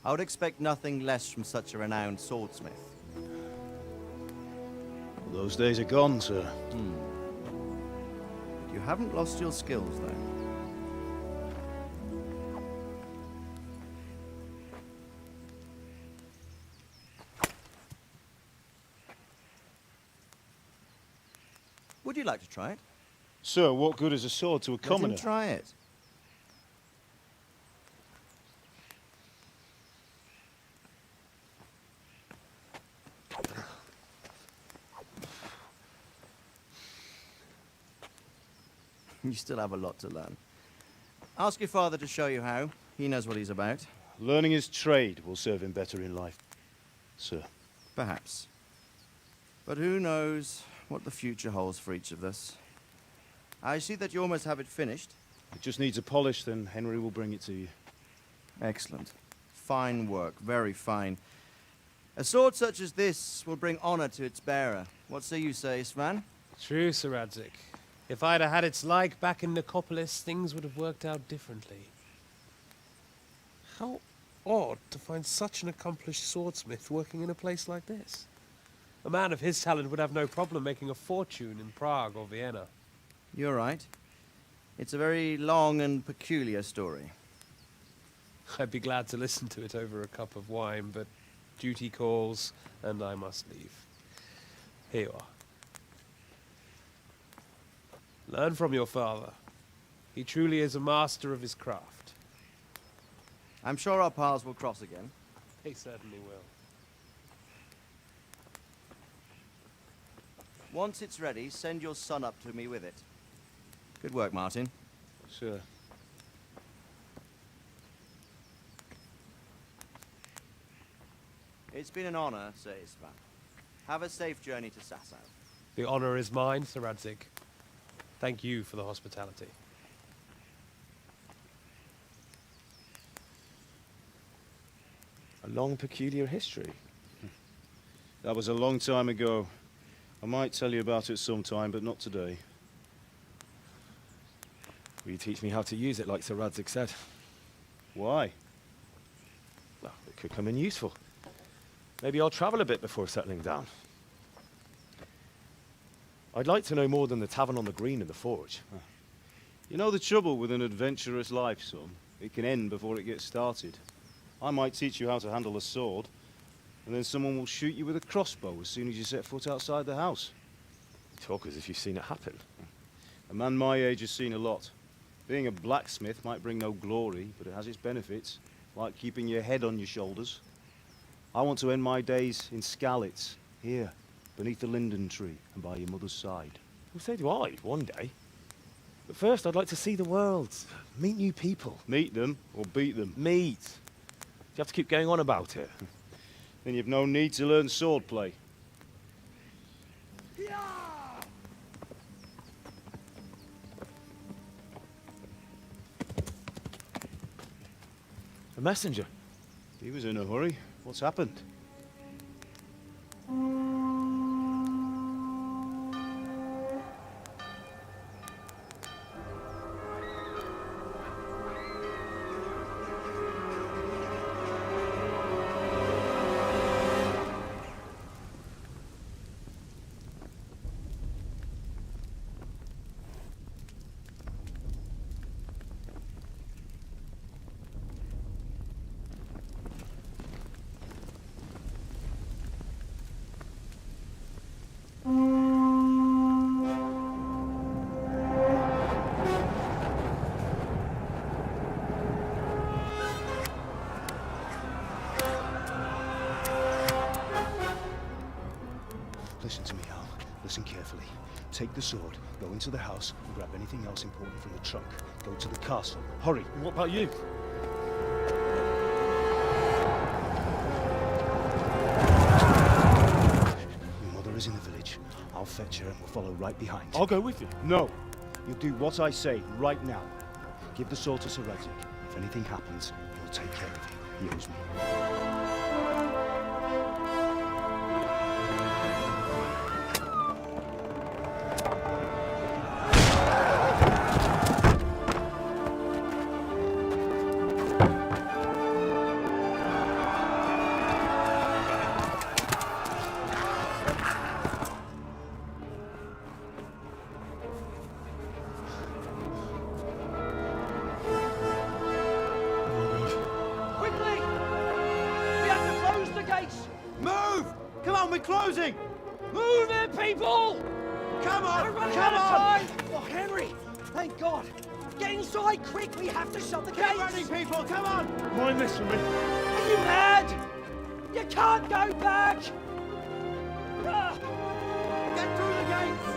I would expect nothing less from such a renowned swordsmith. Those days are gone, sir. You haven't lost your skills, though. Would you like to try it? Sir, what good is a sword to a commoner? Let him try it. You still have a lot to learn. Ask your father to show you how. He knows what he's about. Learning his trade will serve him better in life, sir. Perhaps. But who knows what the future holds for each of us. I see that you almost have it finished. It just needs a polish, then Henry will bring it to you. Excellent. Fine work, very fine. A sword such as this will bring honor to its bearer. What say you, Svan? True, Sir Radzig. If I'd have had its like back in Nicopolis, things would have worked out differently. How odd to find such an accomplished swordsmith working in a place like this. A man of his talent would have no problem making a fortune in Prague or Vienna. You're right. It's a very long and peculiar story. I'd be glad to listen to it over a cup of wine, but duty calls, and I must leave. Here you are. Learn from your father. He truly is a master of his craft. I'm sure our paths will cross again. They certainly will. Once it's ready, send your son up to me with it. Good work, Martin. Sir. It's been an honor, Sir Istvan. Have a safe journey to Sasau. The honor is mine, Sir Radzig. Thank you for the hospitality. A long, peculiar history. That was a long time ago. I might tell you about it sometime, but not today. Will you teach me how to use it, like Sir Radzig said? Why? Well, it could come in useful. Maybe I'll travel a bit before settling down. I'd like to know more than the tavern on the green and the forge. You know the trouble with an adventurous life, son? It can end before it gets started. I might teach you how to handle a sword, and then someone will shoot you with a crossbow as soon as you set foot outside the house. You talk as if you've seen it happen. A man my age has seen a lot. Being a blacksmith might bring no glory, but it has its benefits, like keeping your head on your shoulders. I want to end my days in Skalitz, here, beneath the linden tree and by your mother's side. Well, so do I, one day. But first, I'd like to see the world, meet new people. Meet them or beat them? Meet. Do you have to keep going on about it? Then you've no need to learn swordplay. A messenger. He was in a hurry. What's happened? Listen to me, Al. Listen carefully. Take the sword, go into the house, and grab anything else important from the trunk. Go to the castle. Hurry. And what about you? nature and will follow right behind. I'll go with you. No. You'll do what I say right now. Give the sword to Sir Isaac. If anything happens, he'll take care of you. He owes me. Quickly! We have to close the gates! Move! Come on, we're closing! Move it, people! Come on! We're running out of time! Oh, Henry! Thank God! Get inside quick! We have to shut the gates! Get running, people! Come on! Mind this for me. Are you mad? You can't go back! Ah! Get through the gates!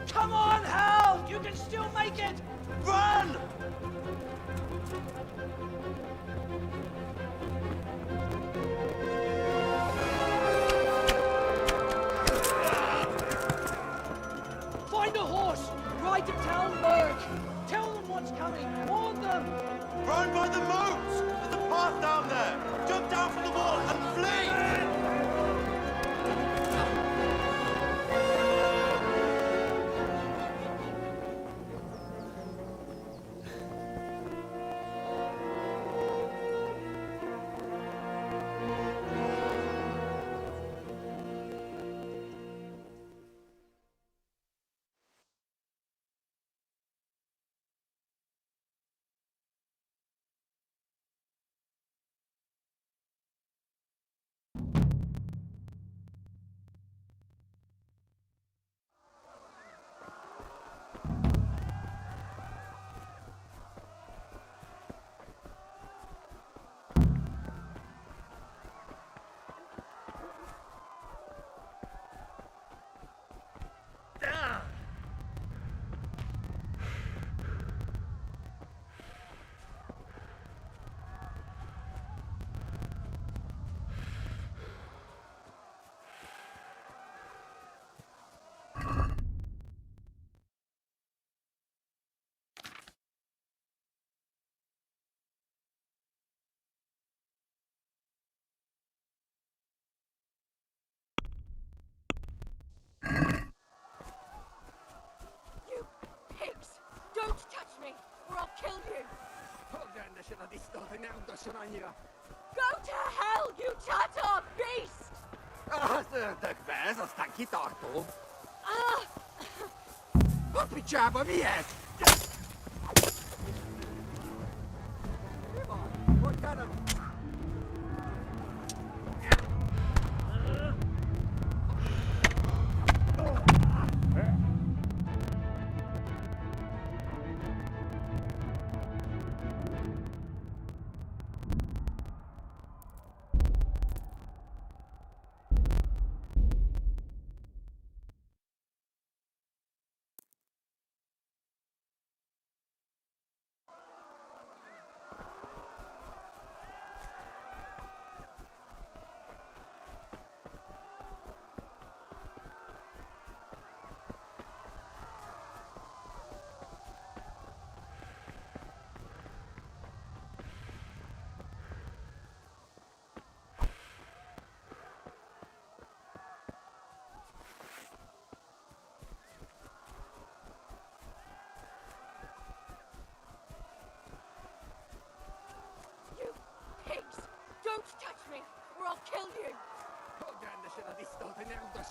Come on, Hal! You can still make it! Run! Find a horse! Ride to Talmberg! Tell them what's coming! Warn them! Run by the moat! There's a path down there! Jump down from the wall and flee! Don't touch me, or I'll kill you! Go to hell, you Tatar beast! Ah!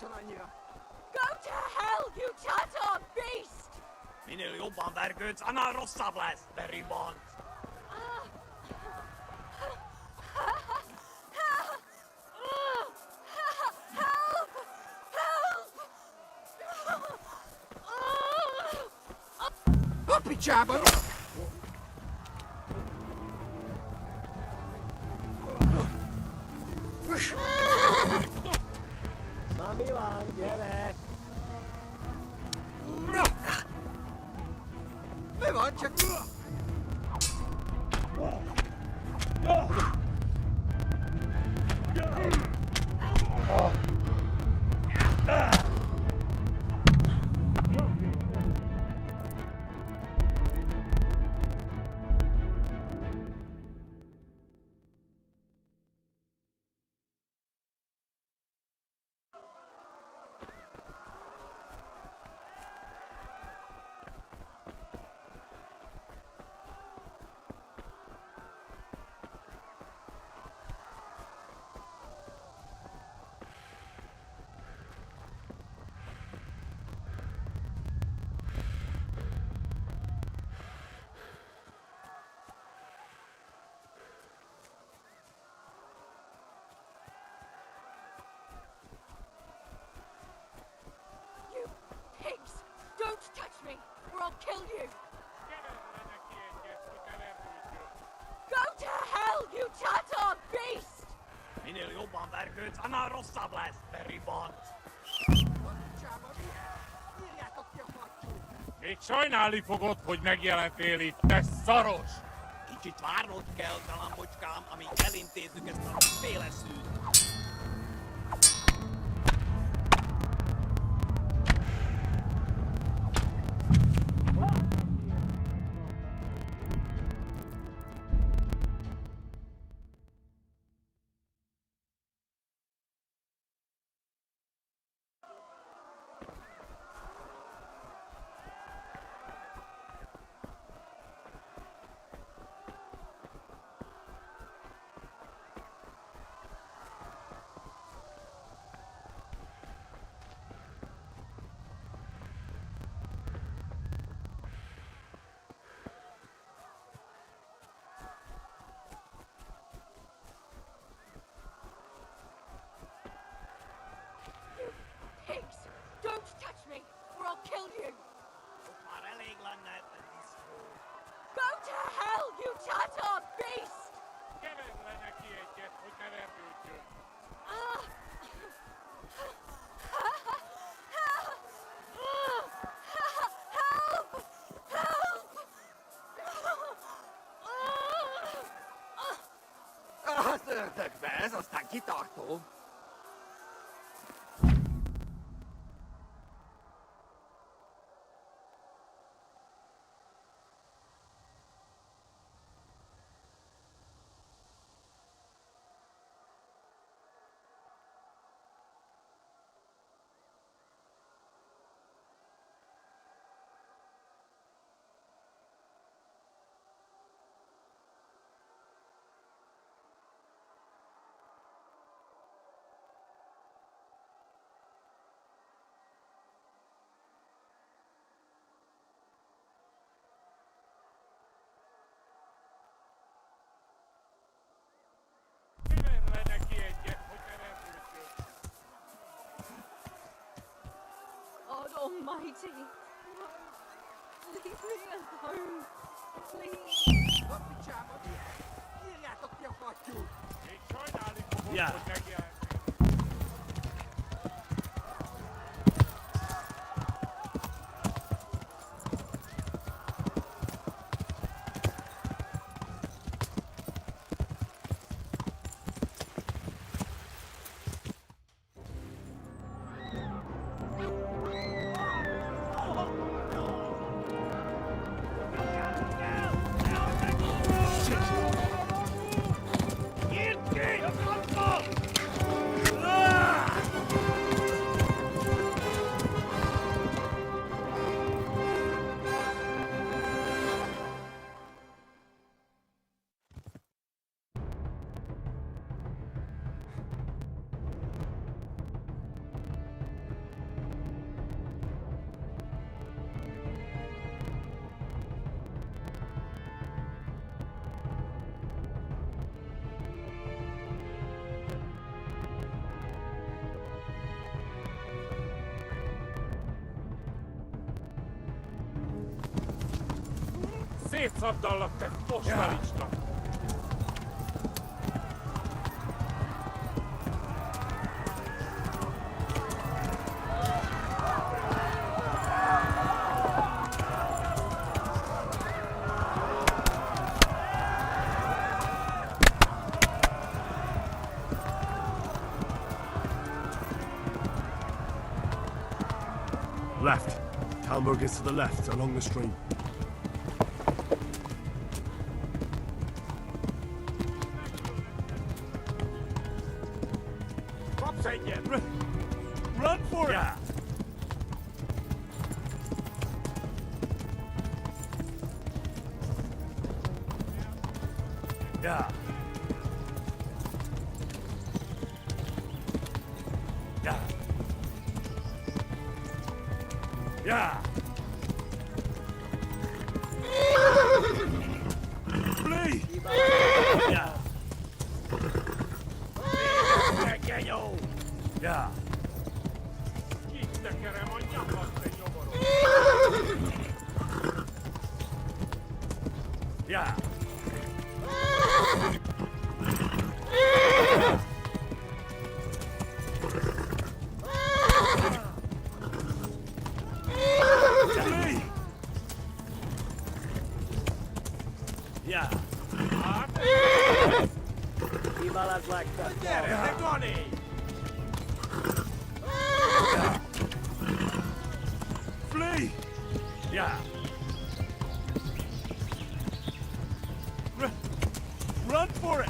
Go to hell, you tatar beast! Minä jobban verkőt, annál rosszabb lesz, Deliverance. A picsába! Na mi van, gyere! Mi van, csak... You pigs! Don't touch me, or I'll kill you! Go to hell, you tatar beast! Minä jobban verkőt, annál rosszabb lesz, Deliverance. Még sajnálni fogod, hogy megjelentél itt, te szaros! Kicsit várnod kell, galambocskám, amíg elintézzük ezt a féleszűt. Pigs! Don't touch me, or I'll kill you! Már elég lenne a diszkó. Go to hell, you tatar beast! Keresd le neki egyet, hogy ne vergődjön! Az ördögbe, ez aztán kitartó. Keresd le neki egyet, hogy ne vergődjön! God almighty! Leave me alone! Please! A picsába! Írjátok ki a fattyút! Még sajnálni fogod, Ja. hogy megjelentél! Írd ki! A francba! Szétszabdallak, te fosmarista! Left. Talmberg is to the left, along the stream. What's it yet? Run for it! Yeah. Yeah. Yeah. Yeah. Flee! Yeah. Yeah. Yeah. Flee! Yeah. Ibalas like that. Flee! Yeah. Run for it!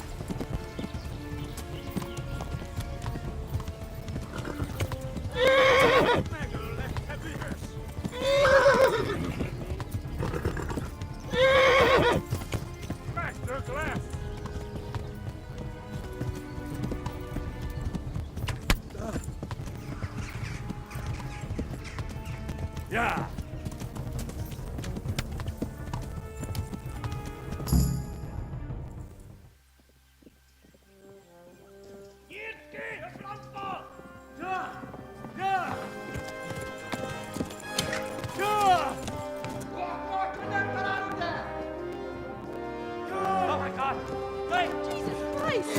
Master glass. Yeah. Oh my God! Hey! Jesus Christ!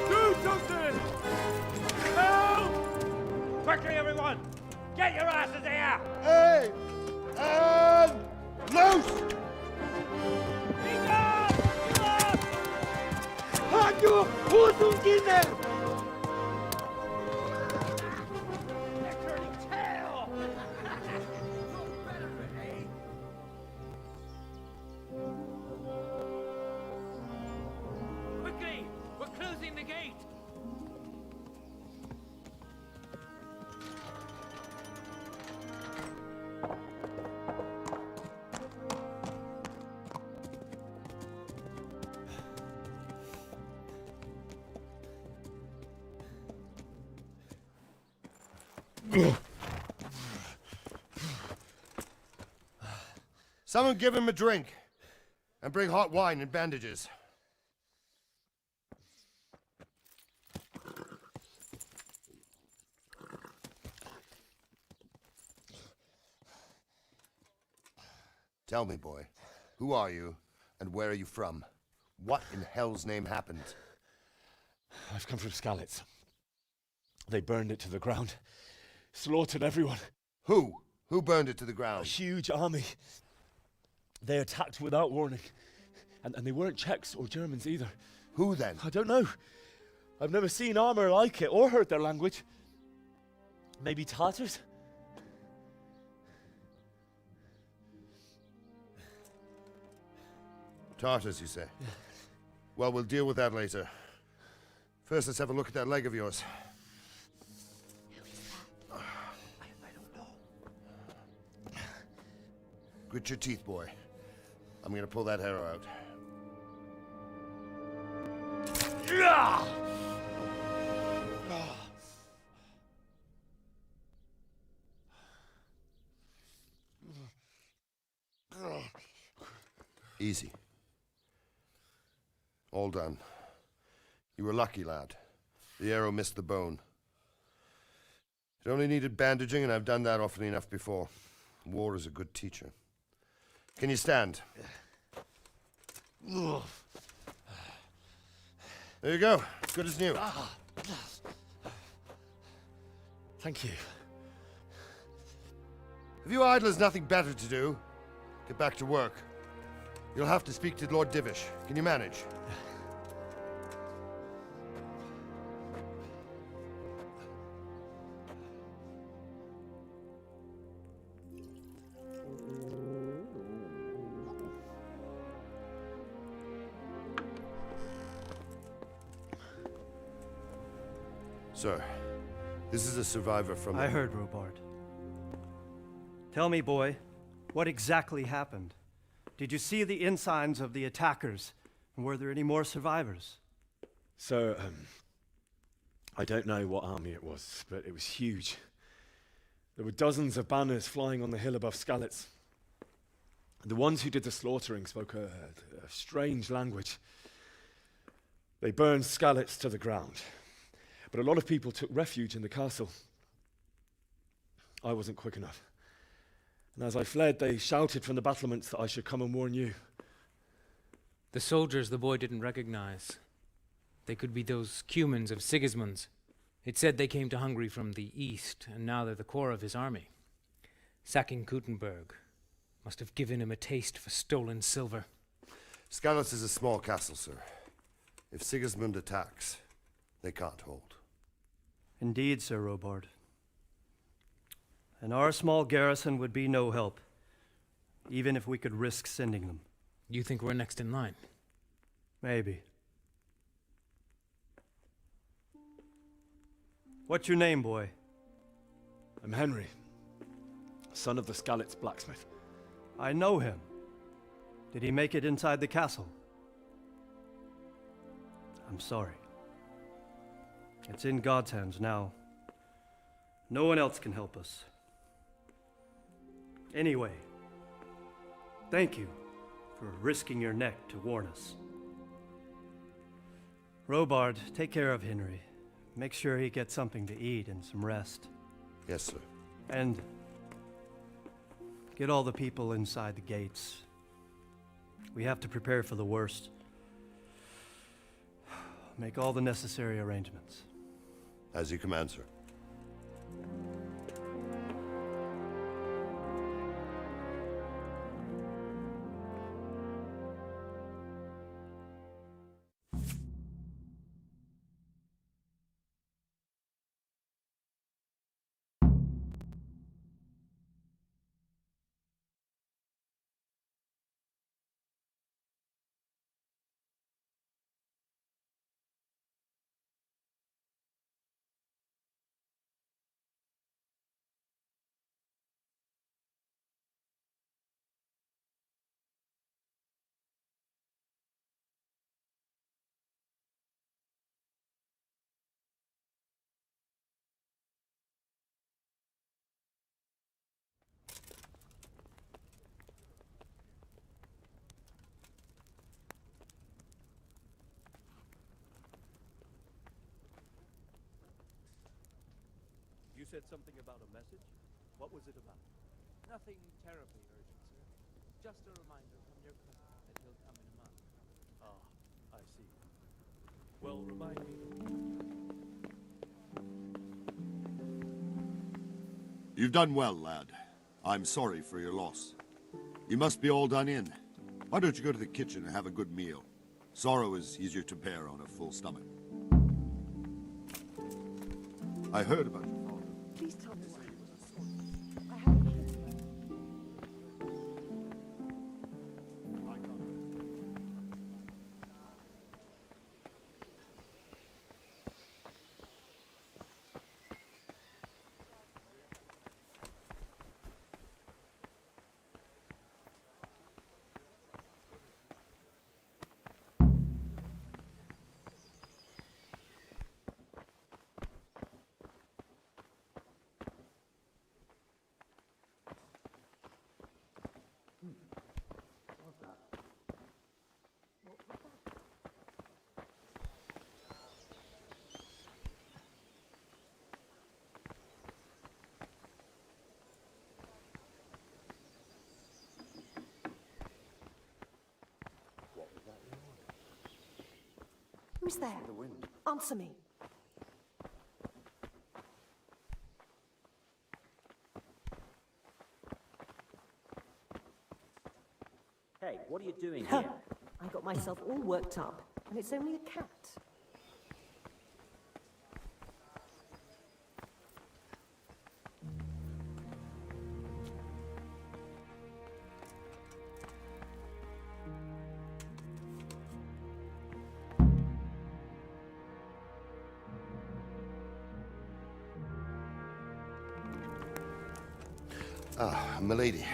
Do something! Help! Quickly, everyone! Get your asses here! Hey! And loose! Rádio, usa um Guiné! Quickly! We're closing the gate! Someone give him a drink. And bring hot wine and bandages. Tell me, boy, who are you and where are you from? What in hell's name happened? I've come from Skalitz. They burned it to the ground. Slaughtered everyone. Who? Who burned it to the ground? A huge army. They attacked without warning. And they weren't Czechs or Germans either. Who then? I don't know. I've never seen armor like it or heard their language. Maybe Tatars? Tartars, you say? Yeah. Well, we'll deal with that later. First, let's have a look at that leg of yours. Who is that? I don't know. Grit your teeth, boy. I'm gonna pull that arrow out. Yeah! Easy. All done. You were lucky, lad. The arrow missed the bone. It only needed bandaging, and I've done that often enough before. War is a good teacher. Can you stand? There you go. Good as new. Thank you. Have you idlers nothing better to do? Get back to work. You'll have to speak to Lord Divish. Can you manage? Sir, this is a survivor from... I heard, Robard. Tell me, boy, what exactly happened? Did you see the ensigns of the attackers? And were there any more survivors? So, I don't know what army it was, but it was huge. There were dozens of banners flying on the hill above Skalitz. The ones who did the slaughtering spoke a strange language. They burned Skalitz to the ground. But a lot of people took refuge in the castle. I wasn't quick enough. And as I fled, they shouted from the battlements that I should come and warn you. The soldiers the boy didn't recognize. They could be those Cumans of Sigismund's. It said they came to Hungary from the east, and now they're the core of his army. Sacking Kuttenberg must have given him a taste for stolen silver. Skalitz is a small castle, sir. If Sigismund attacks, they can't hold. Indeed, Sir Robard. And our small garrison would be no help, even if we could risk sending them. You think we're next in line? Maybe. What's your name, boy? I'm Henry, son of the Skalitz blacksmith. I know him. Did he make it inside the castle? I'm sorry. It's in God's hands now. No one else can help us. Anyway, thank you for risking your neck to warn us. Robard, take care of Henry. Make sure he gets something to eat and some rest. Yes, sir. And get all the people inside the gates. We have to prepare for the worst. Make all the necessary arrangements. As you command, sir. You said something about a message? What was it about? Nothing terribly urgent, sir. Just a reminder from your cousin that he'll come in a month. Ah, I see. Well, remind me. You've done well, lad. I'm sorry for your loss. You must be all done in. Why don't you go to the kitchen and have a good meal? Sorrow is easier to bear on a full stomach. I heard about your father. Please tell me why. is there? Answer me. Hey, what are you doing here? I got myself all worked up, and it's only a cat. Ah, milady.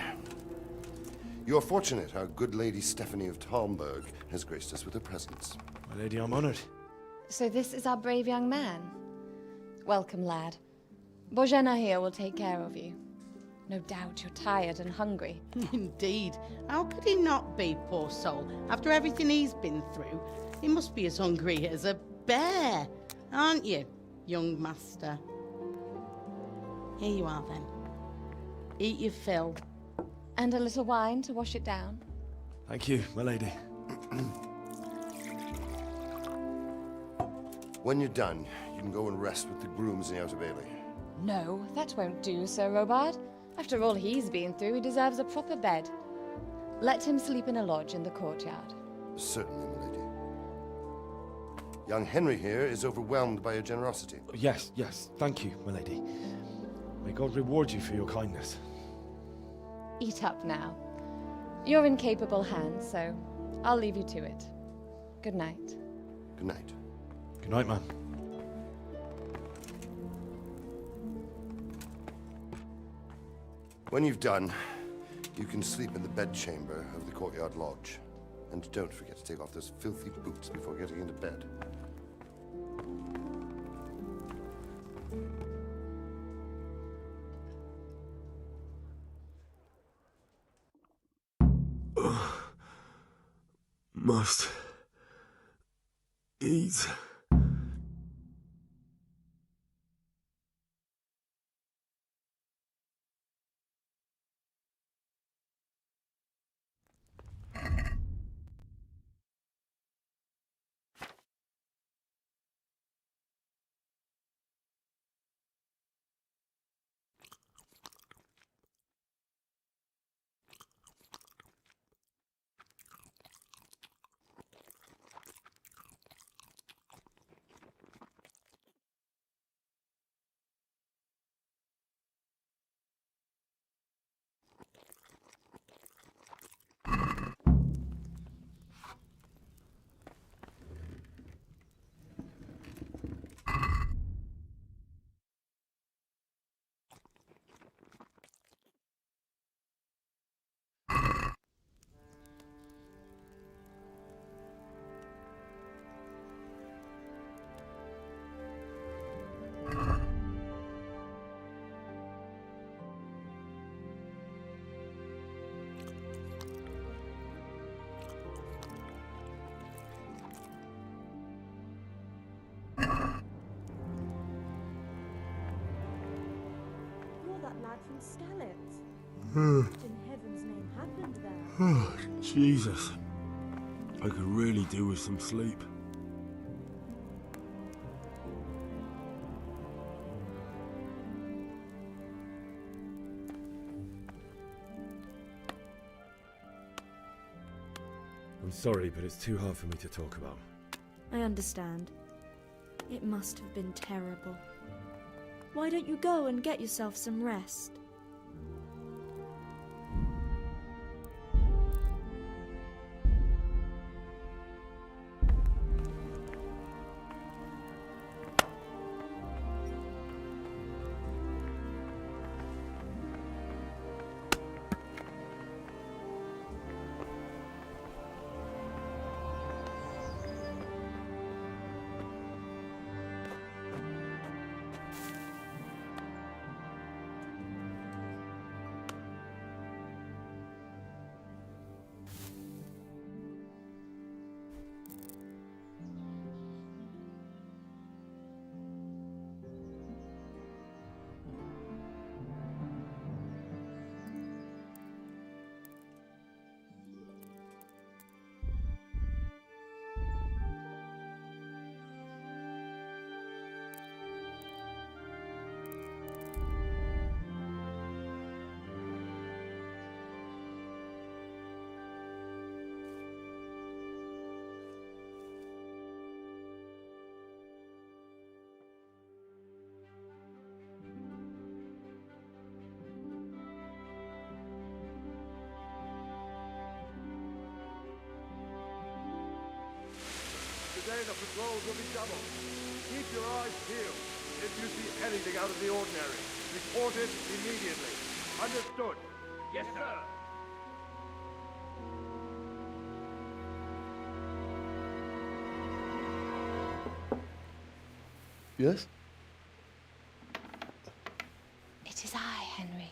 You are fortunate our good lady Stephanie of Talmberg has graced us with her presence. My lady, I'm honored. So this is our brave young man. Welcome, lad. Bojena here will take care of you. No doubt you're tired and hungry. Indeed. How could he not be, poor soul? After everything he's been through, he must be as hungry as a bear, aren't you, young master? Here you are, then. Eat your fill. And a little wine to wash it down. Thank you, my lady. When you're done, you can go and rest with the grooms in the Outer Bailey. No, that won't do, Sir Robard. After all he's been through, he deserves a proper bed. Let him sleep in a lodge in the courtyard. Certainly, my lady. Young Henry here is overwhelmed by your generosity. Yes, yes, thank you, my lady. May God reward you for your kindness. Eat up now. You're in capable hands, so I'll leave you to it. Good night. Good night. Good night, man. When you've done, you can sleep in the bedchamber of the courtyard lodge. And don't forget to take off those filthy boots before getting into bed. Must eat. You're that lad from Scarlet. What in heaven's name happened there? Oh, Jesus. I could really do with some sleep. I'm sorry, but it's too hard for me to talk about. I understand. It must have been terrible. Why don't you go and get yourself some rest? the patrols will be doubled. Keep your eyes peeled. If you see anything out of the ordinary, report it immediately. Understood? Yes, sir. Yes? It is I, Henry.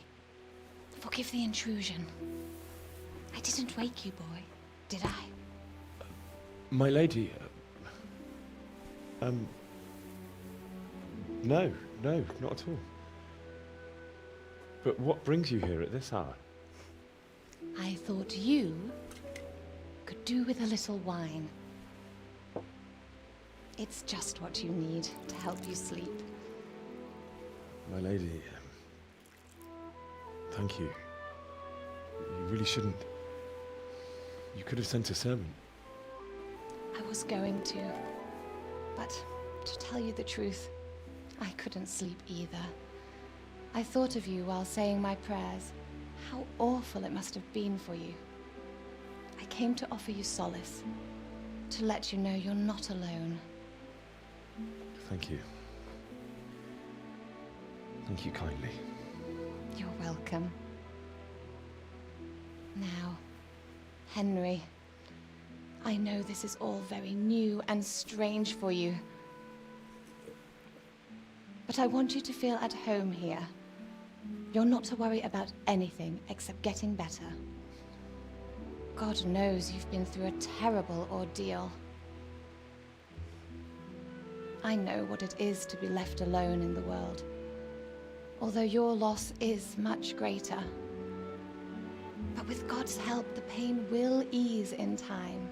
Forgive the intrusion. I didn't wake you, boy, did I? My lady, no, not at all. But what brings you here at this hour? I thought you could do with a little wine. It's just what you need to help you sleep. My lady, thank you. You really shouldn't. You could have sent a servant. I was going to, but to tell you the truth, I couldn't sleep either. I thought of you while saying my prayers. How awful it must have been for you. I came to offer you solace, to let you know you're not alone. Thank you. Thank you kindly. You're welcome. Now, Henry, I know this is all very new and strange for you, but I want you to feel at home here. You're not to worry about anything except getting better. God knows you've been through a terrible ordeal. I know what it is to be left alone in the world, although your loss is much greater. But with God's help, the pain will ease in time.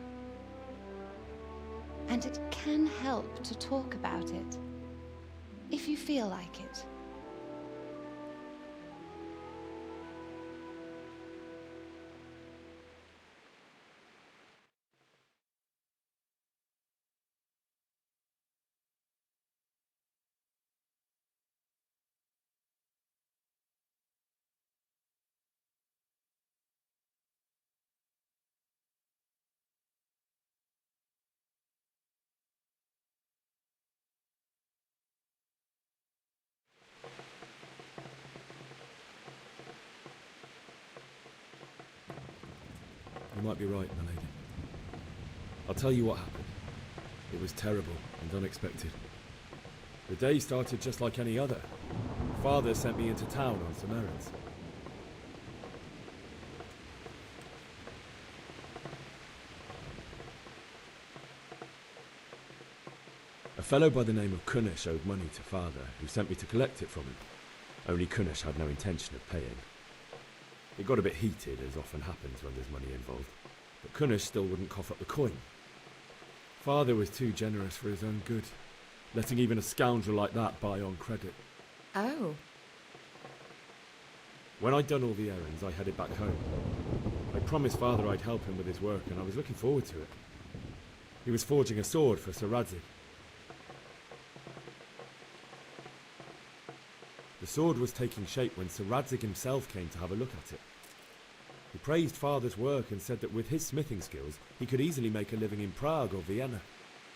And it can help to talk about it, if you feel like it. You might be right, my lady. I'll tell you what happened. It was terrible and unexpected. The day started just like any other. Father sent me into town on some errands. A fellow by the name of Kunnish owed money to Father, who sent me to collect it from him. Only Kunnish had no intention of paying. It got a bit heated, as often happens when there's money involved, but Kunnish still wouldn't cough up the coin. Father was too generous for his own good, letting even a scoundrel like that buy on credit. Oh. When I'd done all the errands, I headed back home. I promised Father I'd help him with his work, and I was looking forward to it. He was forging a sword for Sir Radzig. The sword was taking shape when Sir Radzig himself came to have a look at it. He praised Father's work and said that with his smithing skills, he could easily make a living in Prague or Vienna.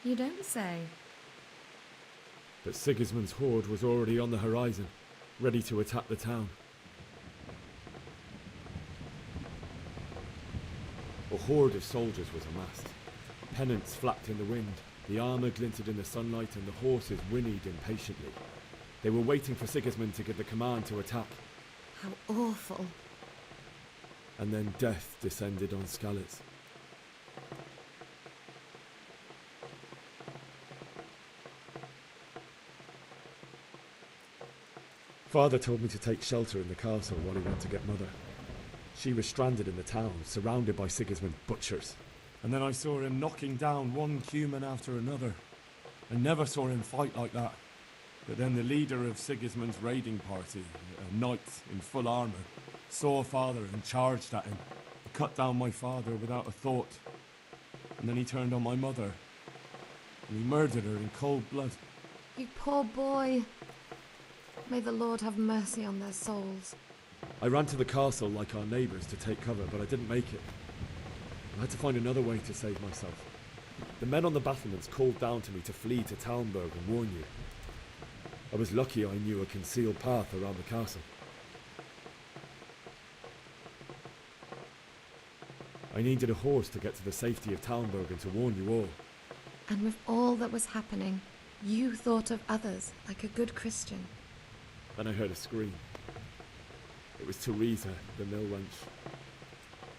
You don't say. But Sigismund's horde was already on the horizon, ready to attack the town. A horde of soldiers was amassed. Pennants flapped in the wind, the armour glinted in the sunlight, and the horses whinnied impatiently. They were waiting for Sigismund to give the command to attack. How awful. And then death descended on Skalitz. Father told me to take shelter in the castle while he went to get Mother. She was stranded in the town, surrounded by Sigismund's butchers. And then I saw him knocking down one human after another. I never saw him fight like that. But then the leader of Sigismund's raiding party, a knight in full armour, saw Father and charged at him. He cut down my father without a thought. And then he turned on my mother. And he murdered her in cold blood. You poor boy. May the Lord have mercy on their souls. I ran to the castle like our neighbours to take cover, but I didn't make it. I had to find another way to save myself. The men on the battlements called down to me to flee to Talmberg and warn you. I was lucky I knew a concealed path around the castle. I needed a horse to get to the safety of Talmberg and to warn you all. And with all that was happening, you thought of others like a good Christian. Then I heard a scream. It was Teresa, the mill wench.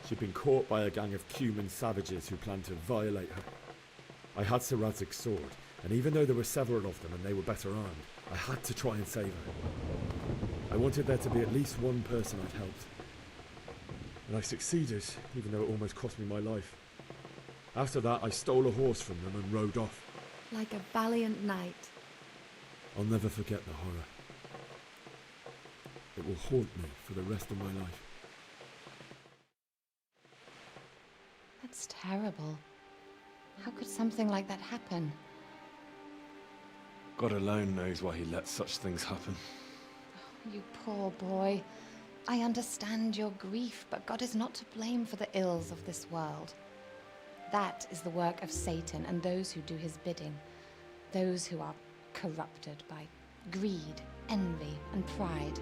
She'd been caught by a gang of Cuman savages who planned to violate her. I had Sir Radzig's sword, and even though there were several of them and they were better armed, I had to try and save her. I wanted there to be at least one person I'd helped. And I succeeded, even though it almost cost me my life. After that, I stole a horse from them and rode off. Like a valiant knight. I'll never forget the horror. It will haunt me for the rest of my life. That's terrible. How could something like that happen? God alone knows why he lets such things happen. You poor boy. I understand your grief, but God is not to blame for the ills of this world. That is the work of Satan and those who do his bidding. Those who are corrupted by greed, envy, and pride.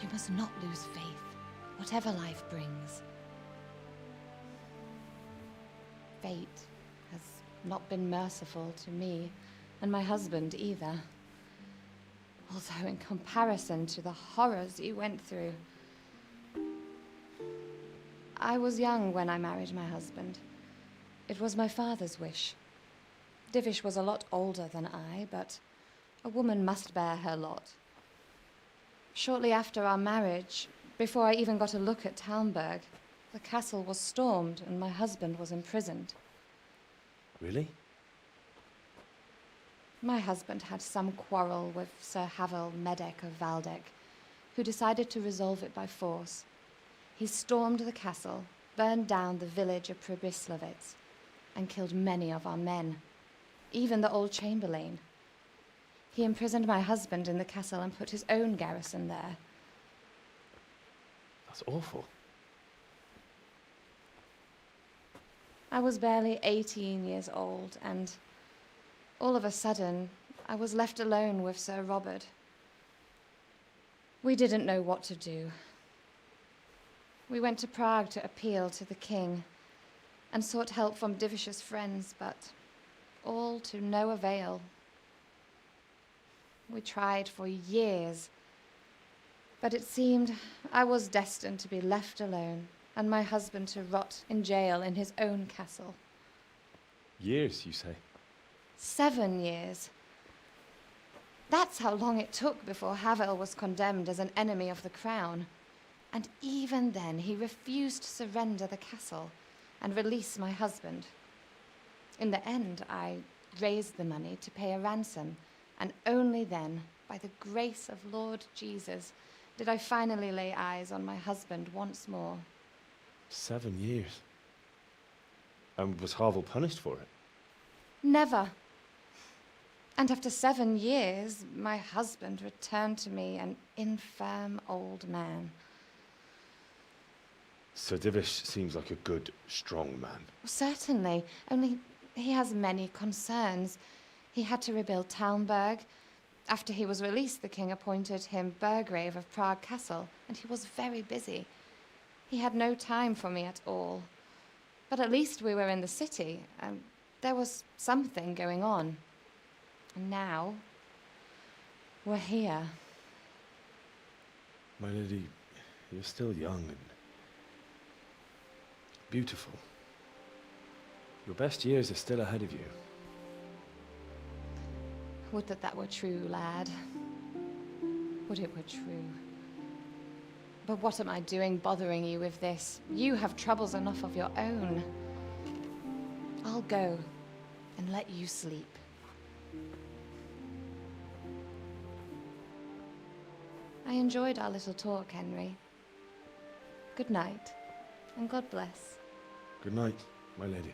You must not lose faith, whatever life brings. Fate has not been merciful to me, and my husband either. Although in comparison to the horrors you went through. I was young when I married my husband. It was my father's wish. Divish was a lot older than I, but a woman must bear her lot. Shortly after our marriage, before I even got a look at Talmberg, the castle was stormed and my husband was imprisoned. Really? My husband had some quarrel with Sir Havel Medek of Valdek, who decided to resolve it by force. He stormed the castle, burned down the village of Pribyslavitz, and killed many of our men, even the old chamberlain. He imprisoned my husband in the castle and put his own garrison there. That's awful. I was barely 18 years old, and all of a sudden, I was left alone with Sir Robert. We didn't know what to do. We went to Prague to appeal to the king and sought help from Divish's friends, but all to no avail. We tried for years, but it seemed I was destined to be left alone and my husband to rot in jail in his own castle. Years, you say? 7 years. That's how long it took before Havel was condemned as an enemy of the crown. And even then, he refused to surrender the castle and release my husband. In the end, I raised the money to pay a ransom, and only then, by the grace of Lord Jesus, did I finally lay eyes on my husband once more. 7 years? And was Havel punished for it? Never. And after 7 years, my husband returned to me an infirm old man. Sir Divish seems like a good, strong man. Certainly, only he has many concerns. He had to rebuild Talmberg. After he was released, the king appointed him Burgrave of Prague Castle, and he was very busy. He had no time for me at all. But at least we were in the city, and there was something going on. And now, we're here. My lady, you're still young and beautiful. Your best years are still ahead of you. Would that that were true, lad. Would it were true. But what am I doing bothering you with this? You have troubles enough of your own. I'll go and let you sleep. I enjoyed our little talk, Henry. Good night, and God bless. Good night, my lady.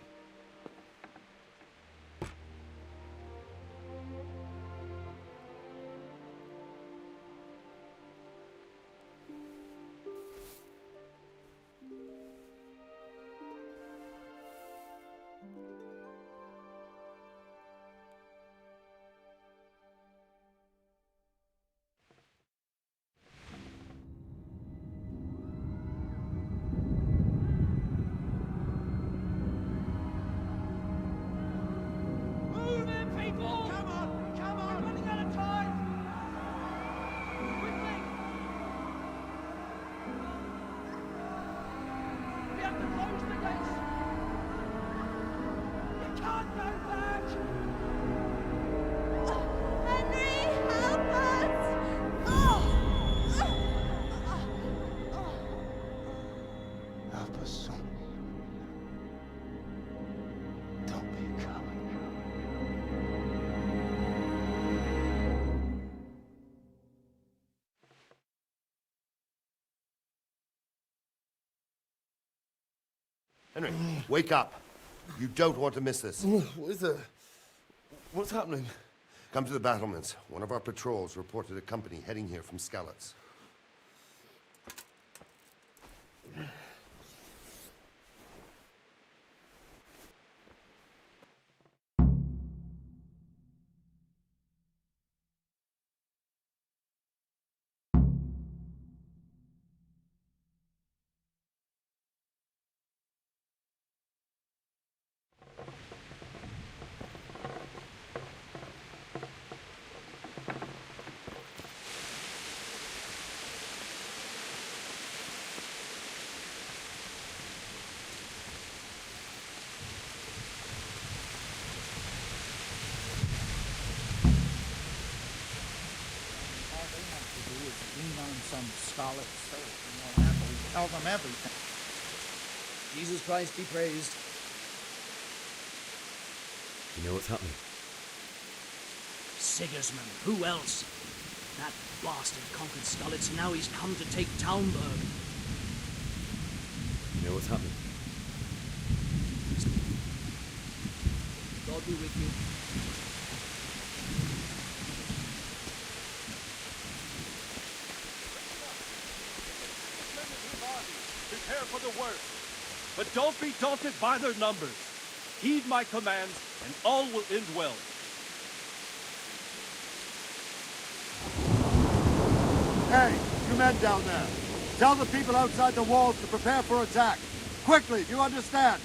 people! Come on! Come on! We're running out of time! Quickly! We have to close the gates! You can't go back! Henry, help us! Help us, son. Don't be a coward. Henry, wake up. You don't want to miss this. What is it? What's happening? Come to the battlements. One of our patrols reported a company heading here from Skalitz. Some scarlet soul, and we'll happily tell them everything. Jesus Christ be praised. You know what's happening? Sigismund, who else? That bastard conquered Skalitz, and now he's come to take Talmberg. You know what's happening? God be with you. Prepare for the worst. But don't be daunted by their numbers. Heed my commands, and all will end well. Hey, you men down there. Tell the people outside the walls to prepare for attack. Quickly, do you understand?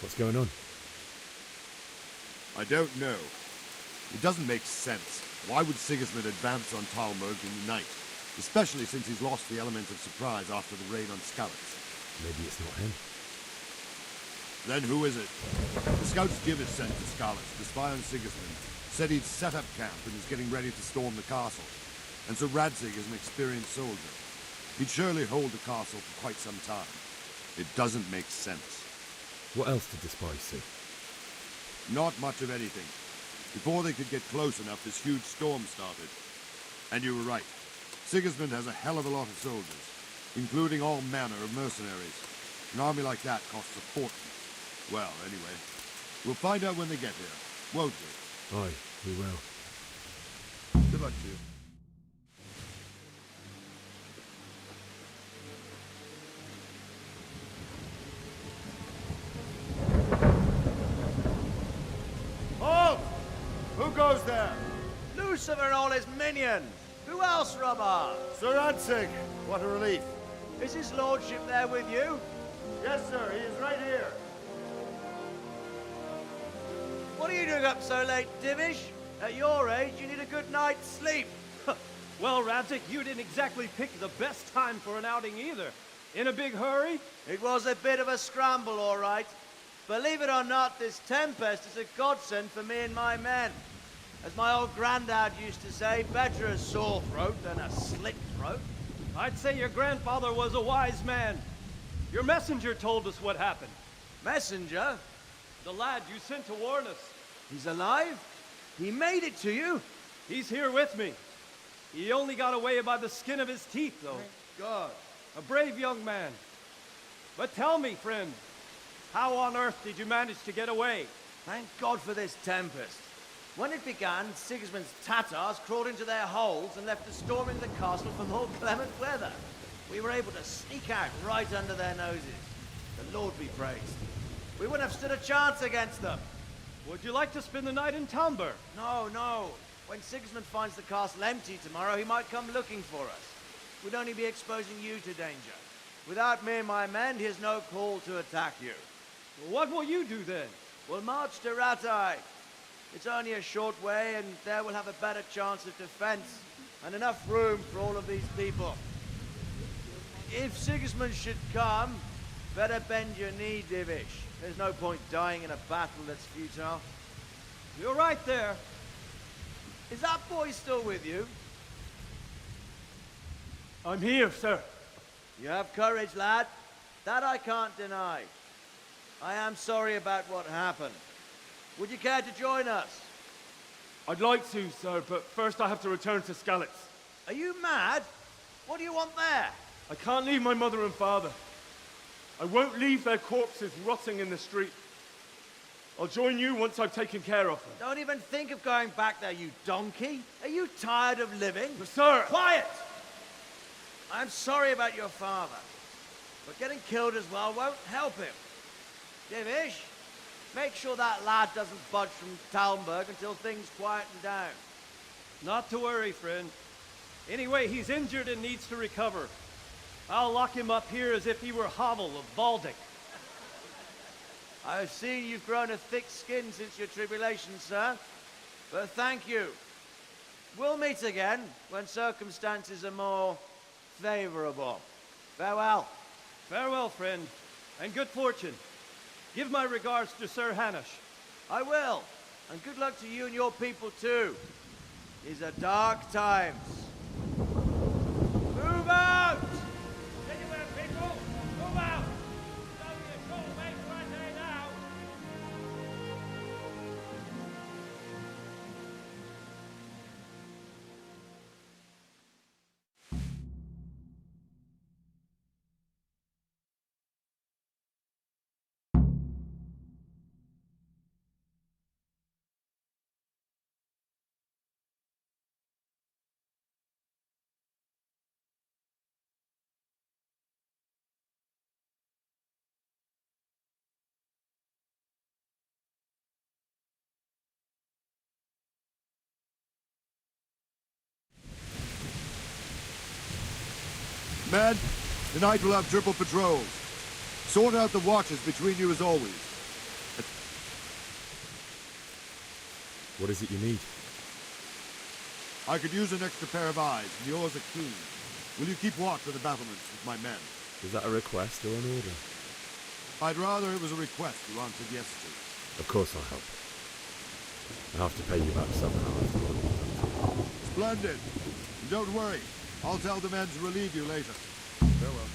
What's going on? I don't know. It doesn't make sense. Why would Sigismund advance on Talmberg in the night? Especially since he's lost the element of surprise after the raid on Skalitz. Maybe it's not him. Then who is it? The scouts Givis sent to Skalitz to spy on Sigismund said he'd set up camp and is getting ready to storm the castle. And so Radzig is an experienced soldier. He'd surely hold the castle for quite some time. It doesn't make sense. What else did the spies see? Not much of anything. Before they could get close enough, this huge storm started. And you were right. Sigismund has a hell of a lot of soldiers, including all manner of mercenaries. An army like that costs a fortune. Well, anyway, we'll find out when they get here, won't we? Aye, we will. Good luck to you. Halt! Who goes there? Lucifer and all his minions. Who else, Robert? Sir Radzig, what a relief. Is his lordship there with you? Yes, sir, he is right here. What are you doing up so late, Divish? At your age, you need a good night's sleep. Well, Radzig, you didn't exactly pick the best time for an outing either. In a big hurry? It was a bit of a scramble, all right. Believe it or not, this tempest is a godsend for me and my men. As my old granddad used to say, better a sore throat than a slit throat. I'd say your grandfather was a wise man. Your messenger told us what happened. Messenger? The lad you sent to warn us. He's alive? He made it to you? He's here with me. He only got away by the skin of his teeth, though. Thank God. A brave young man. But tell me, friend, how on earth did you manage to get away? Thank God for this tempest. When it began, Sigismund's Tatars crawled into their holes and left us storming the castle for more clement weather. We were able to sneak out right under their noses. The Lord be praised. We wouldn't have stood a chance against them. Would you like to spend the night in Talmberg? No, no. When Sigismund finds the castle empty tomorrow, he might come looking for us. would only be exposing you to danger. Without me and my men, he has no call to attack you. Well, what will you do then? We'll march to Ratai. It's only a short way, and there we'll have a better chance of defense, and enough room for all of these people. If Sigismund should come, better bend your knee, Divish. There's no point dying in a battle that's futile. You're right there. Is that boy still with you? I'm here, sir. You have courage, lad. That I can't deny. I am sorry about what happened. Would you care to join us? I'd like to, sir, but first I have to return to Skalitz. Are you mad? What do you want there? I can't leave my mother and father. I won't leave their corpses rotting in the street. I'll join you once I've taken care of them. Don't even think of going back there, you donkey. Are you tired of living? But sir! Quiet! I'm sorry about your father, but getting killed as well won't help him. Divish, make sure that lad doesn't budge from Talmberg until things quieten down. Not to worry, friend. Anyway, he's injured and needs to recover. I'll lock him up here as if he were Havel of Baldic. I've seen you've grown a thick skin since your tribulation, sir. But thank you. We'll meet again when circumstances are more favorable. Farewell. Farewell, friend, and good fortune. Give my regards to Sir Hanush. I will. And good luck to you and your people, too. These are dark times. Move out! Anywhere, people! Move out! It's only a short way to Ratai now! Men, tonight we'll have triple patrols. Sort out the watches between you as always. What is it you need? I could use an extra pair of eyes, and yours are keen. Will you keep watch of the battlements with my men? Is that a request or an order? I'd rather it was a request you answered yes to. Of course I'll help. I have to pay you back somehow. Splendid. And don't worry. I'll tell the men to relieve you later. Farewell.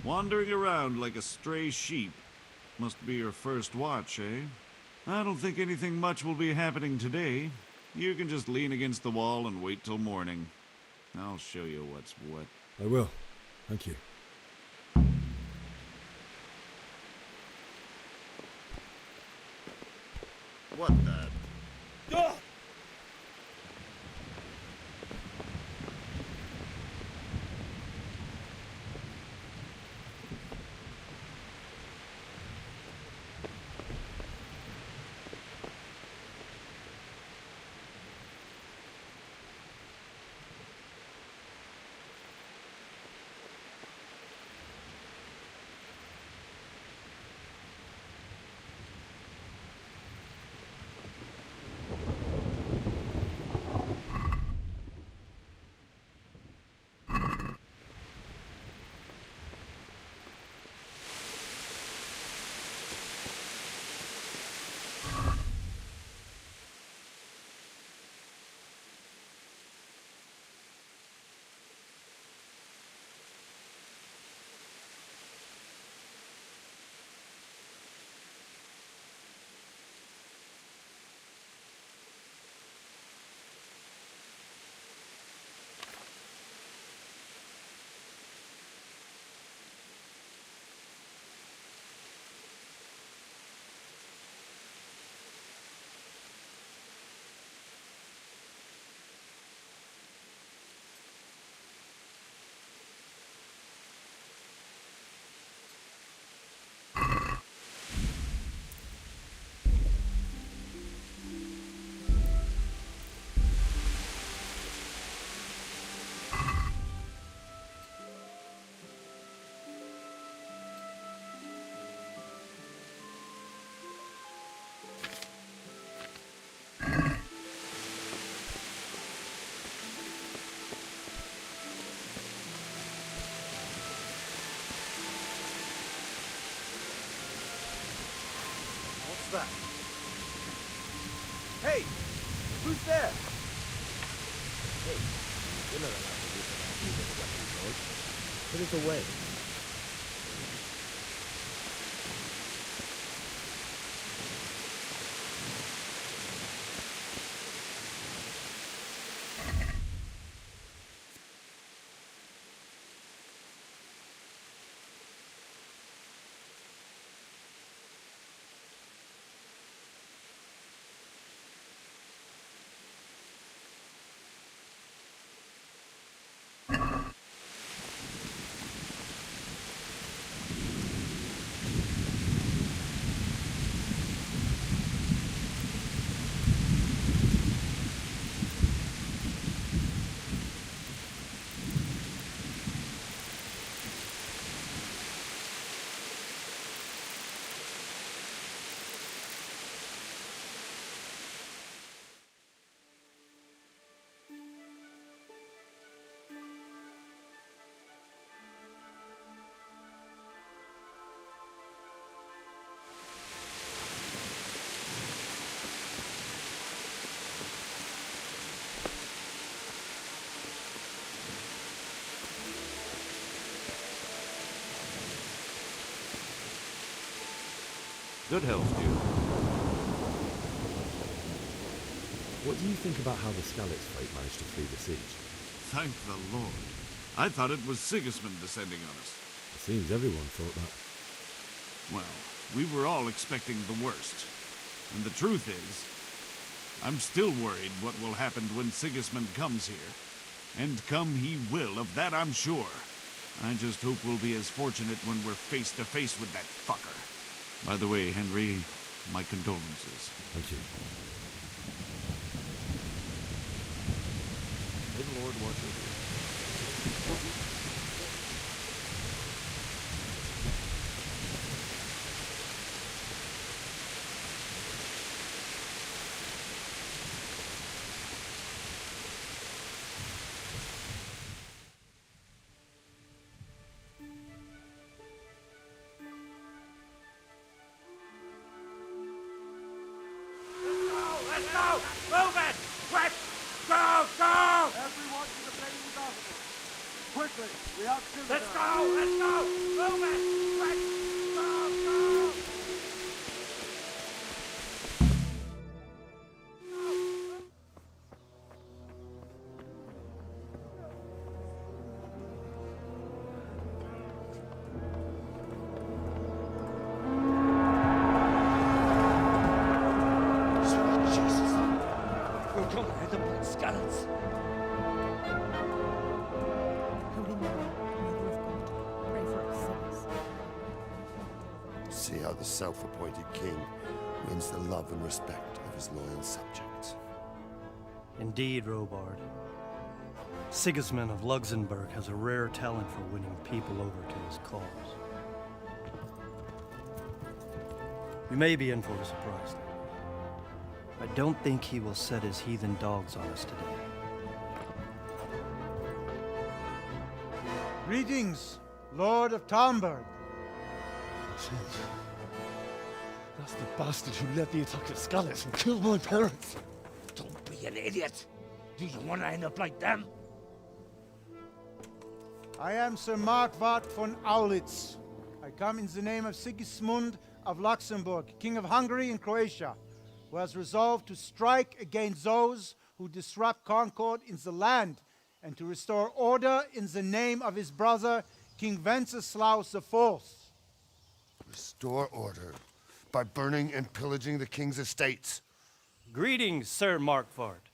Wandering around like a stray sheep. Must be your first watch, eh? I don't think anything much will be happening today. You can just lean against the wall and wait till morning. I'll show you what's what. I will. Thank you. What the? What's that? Hey! Who's there? Hey, you're not allowed to do that either, weapon George. Put it away. Good health, dude. What do you think about how the Skalitz folk managed to flee the siege? Thank the Lord. I thought it was Sigismund descending on us. It seems everyone thought that. Well, we were all expecting the worst. And the truth is, I'm still worried what will happen when Sigismund comes here. And come he will, of that I'm sure. I just hope we'll be as fortunate when we're face to face with that fucker. By the way, Henry, my condolences. Thank you. May the Lord watch over you. Let's go! Move it! Quick! Go! Go! Everyone to the main governor. Quickly, we have visitors. Let's go! Let's go! Move it! Quick! Go! Go! We're coming at the blood Skalitz. Holy Mary, Mother of God, pray for us sinners. See how the self-appointed king wins the love and respect of his loyal subjects. Indeed, Robard. Sigismund of Luxembourg has a rare talent for winning people over to his cause. We may be in for a surprise, though. I don't think he will set his heathen dogs on us today. Greetings, Lord of Talmberg. That's the bastard who led the attack at Skalitz and killed my parents. Don't be an idiot! Do you want to end up like them? I am Sir Markwart von Aulitz. I come in the name of Sigismund of Luxembourg, King of Hungary and Croatia, who has resolved to strike against those who disrupt concord in the land and to restore order in the name of his brother, King Wenceslaus IV. Restore order by burning and pillaging the king's estates. Greetings, Sir Markwart.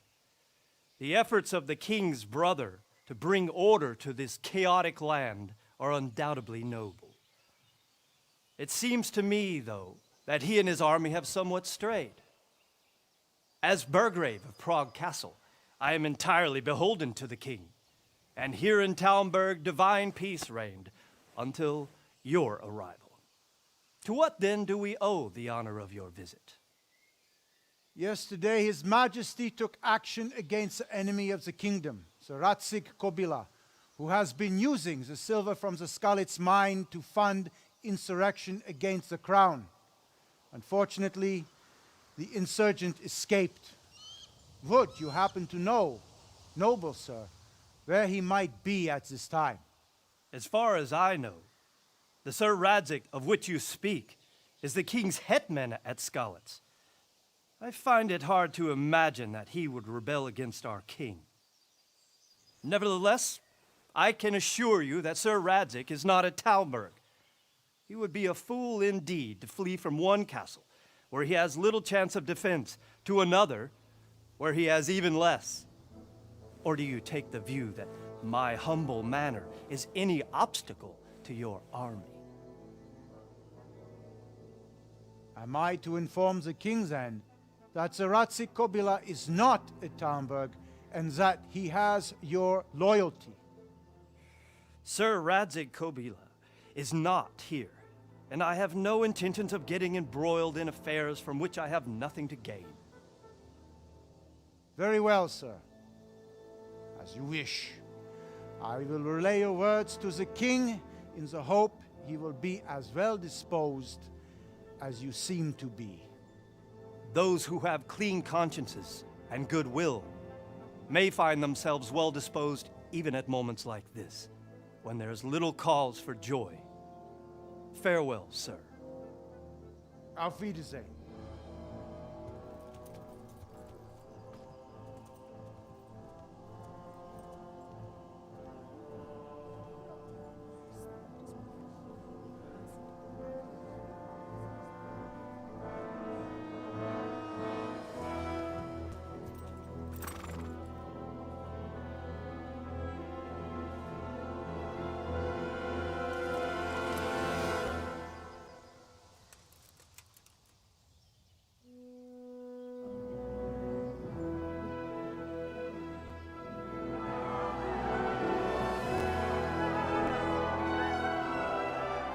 The efforts of the king's brother to bring order to this chaotic land are undoubtedly noble. It seems to me, though, that he and his army have somewhat strayed. As Burgrave of Prague Castle, I am entirely beholden to the king, and here in Talmberg divine peace reigned until your arrival. To what then do we owe the honor of your visit? Yesterday, His Majesty took action against the enemy of the kingdom, Sir Ratsig Kobila, who has been using the silver from the Skalitz mine to fund insurrection against the crown. Unfortunately, the insurgent escaped. Would you happen to know, noble sir, where he might be at this time? As far as I know, the Sir Radzik of which you speak is the king's hetman at Skalitz. I find it hard to imagine that he would rebel against our king. Nevertheless, I can assure you that Sir Radzik is not at Talmberg. He would be a fool indeed to flee from one castle, where he has little chance of defense, to another, where he has even less. Or do you take the view that my humble manor is any obstacle to your army? Am I to inform the king then that Sir Radzik Kobila is not at Talmberg and that he has your loyalty? Sir Radzik Kobila is not here, and I have no intentions of getting embroiled in affairs from which I have nothing to gain. Very well, sir. As you wish. I will relay your words to the king in the hope he will be as well disposed as you seem to be. Those who have clean consciences and goodwill may find themselves well disposed even at moments like this, when there is little cause for joy. Farewell, sir. Auf Wiedersehen.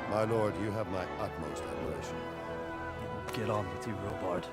My lord, you have my utmost admiration. Get on with you, Robard.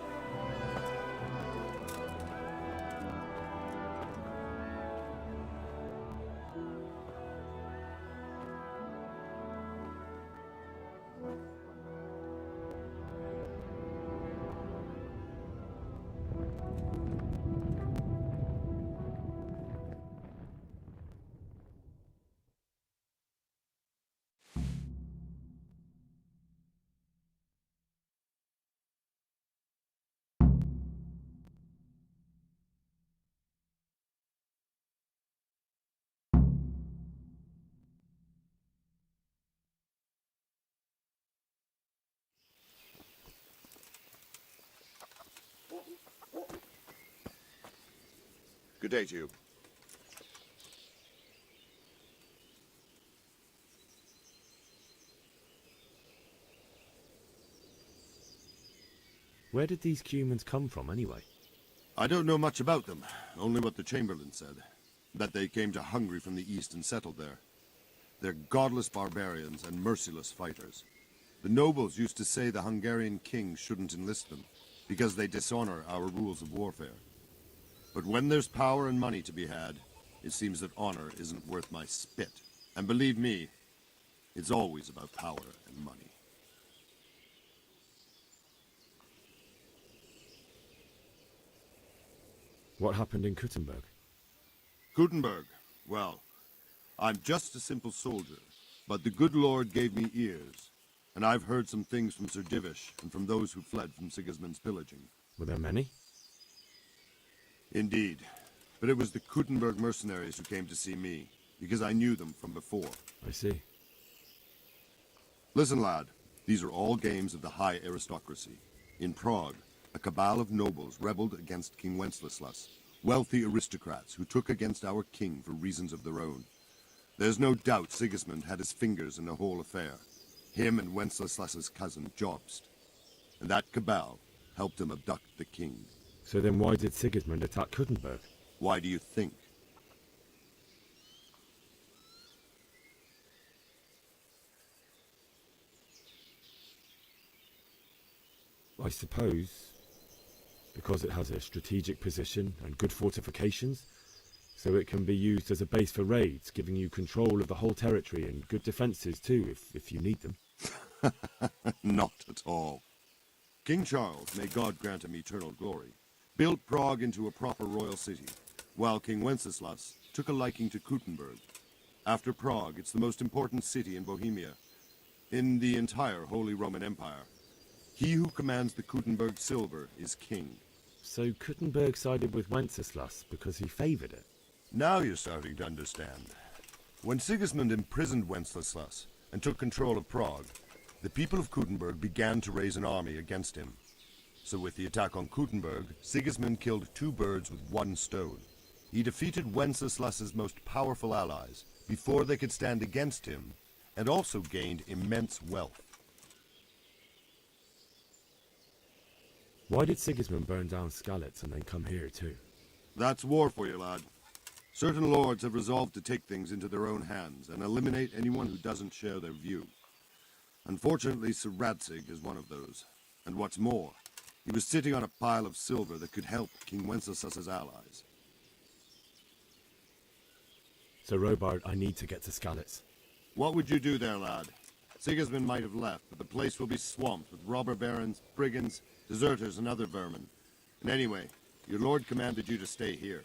Good day to you. Where did these humans come from, anyway? I don't know much about them, only what the Chamberlain said. That they came to Hungary from the east and settled there. They're godless barbarians and merciless fighters. The nobles used to say the Hungarian king shouldn't enlist them, because they dishonor our rules of warfare. But when there's power and money to be had, it seems that honor isn't worth my spit. And believe me, it's always about power and money. What happened in Kuttenberg? Gutenberg, well, I'm just a simple soldier, but the good Lord gave me ears, and I've heard some things from Sir Divish and from those who fled from Sigismund's pillaging. Were there many? Indeed, but it was the Kuttenberg mercenaries who came to see me, because I knew them from before. I see. Listen, lad, these are all games of the high aristocracy. In Prague, a cabal of nobles rebelled against King Wenceslas, wealthy aristocrats who took against our king for reasons of their own. There's no doubt Sigismund had his fingers in the whole affair. Him and Wenceslas's cousin, Jobst. And that cabal helped him abduct the king. So then why did Sigismund attack Kuttenberg? Why do you think? I suppose because it has a strategic position and good fortifications, so it can be used as a base for raids, giving you control of the whole territory and good defences too, if you need them. Not at all. King Charles, may God grant him eternal glory, built Prague into a proper royal city, while King Wenceslas took a liking to Kuttenberg. After Prague, it's the most important city in Bohemia, in the entire Holy Roman Empire. He who commands the Kuttenberg silver is king. So Kuttenberg sided with Wenceslas because he favoured it? Now you're starting to understand. When Sigismund imprisoned Wenceslas and took control of Prague, the people of Kuttenberg began to raise an army against him. So with the attack on Kuttenberg, Sigismund killed two birds with one stone. He defeated Wenceslas's most powerful allies before they could stand against him, and also gained immense wealth. Why did Sigismund burn down Skalitz and then come here too? That's war for you, lad. Certain lords have resolved to take things into their own hands and eliminate anyone who doesn't share their view. Unfortunately, Sir Radzig is one of those. And what's more, he was sitting on a pile of silver that could help King Wenceslas's allies. So Robard, I need to get to Skalitz. What would you do there, lad? Sigismund might have left, but the place will be swamped with robber barons, brigands, deserters, and other vermin. And anyway, your lord commanded you to stay here.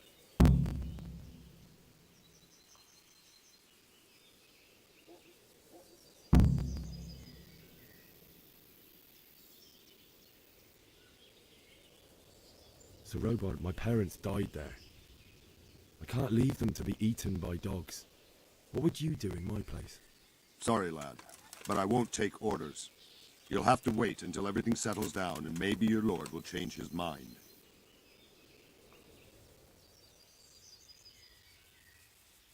So Robard, my parents died there. I can't leave them to be eaten by dogs. What would you do in my place? Sorry, lad, but I won't take orders. You'll have to wait until everything settles down, and maybe your lord will change his mind.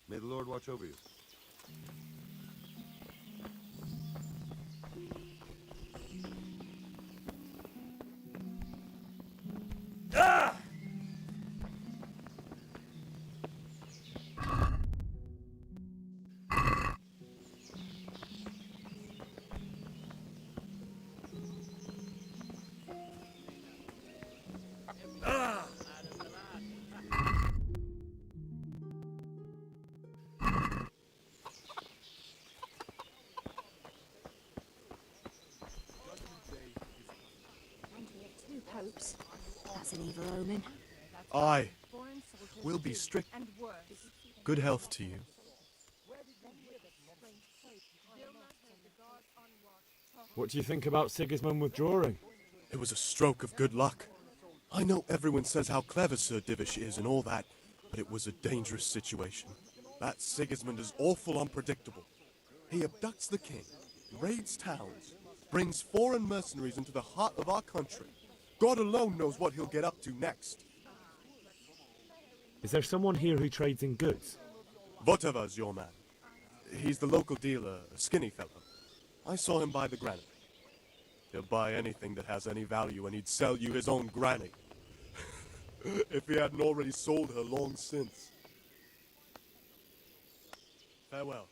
May the Lord watch over you. Ah! Two popes. That's an evil omen. Aye. We'll be strict. Good health to you. What do you think about Sigismund withdrawing? It was a stroke of good luck. I know everyone says how clever Sir Divish is and all that, but it was a dangerous situation. That Sigismund is awful unpredictable. He abducts the king, raids towns, brings foreign mercenaries into the heart of our country. God alone knows what he'll get up to next. Is there someone here who trades in goods? Voteva's your man. He's the local dealer, a skinny fellow. I saw him buy the granny. He'll buy anything that has any value, and he'd sell you his own granny. If he hadn't already sold her long since. Farewell.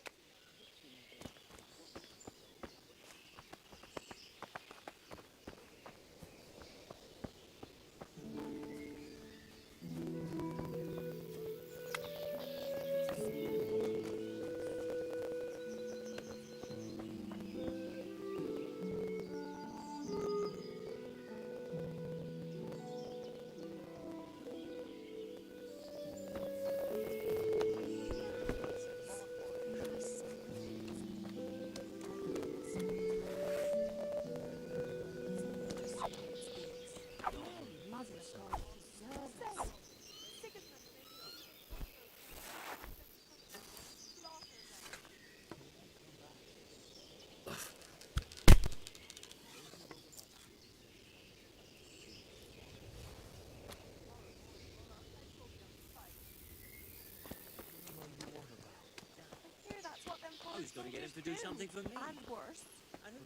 I was going to get him to do something for me. And worse.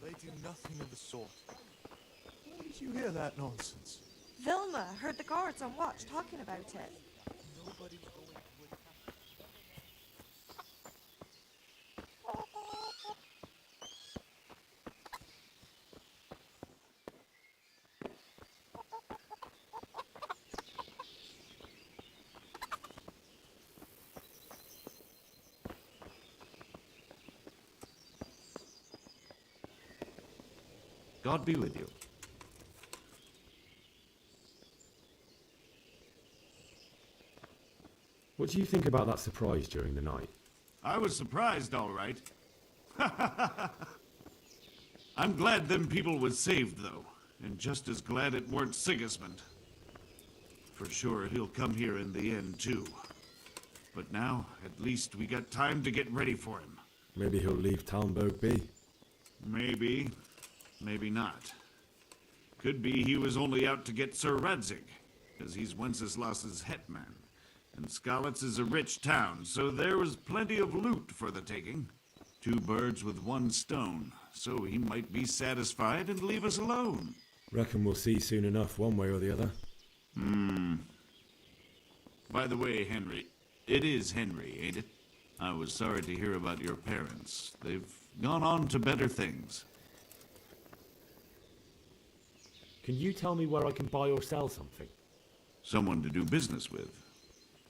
They do nothing of the sort. Where did you hear that nonsense? Vilma heard the guards on watch talking about it. Nobody. God be with you. What do you think about that surprise during the night? I was surprised, all right. I'm glad them people was saved, though, and just as glad it weren't Sigismund. For sure, he'll come here in the end, too. But now, at least we got time to get ready for him. Maybe he'll leave Talmberg be. Maybe. Maybe not. Could be he was only out to get Sir Radzig, because he's Wenceslas's hetman. And Skalitz is a rich town, so there was plenty of loot for the taking. 2 birds with 1 stone, so he might be satisfied and leave us alone. Reckon we'll see soon enough, one way or the other. By the way, Henry, it is Henry, ain't it? I was sorry to hear about your parents. They've gone on to better things. Can you tell me where I can buy or sell something? Someone to do business with.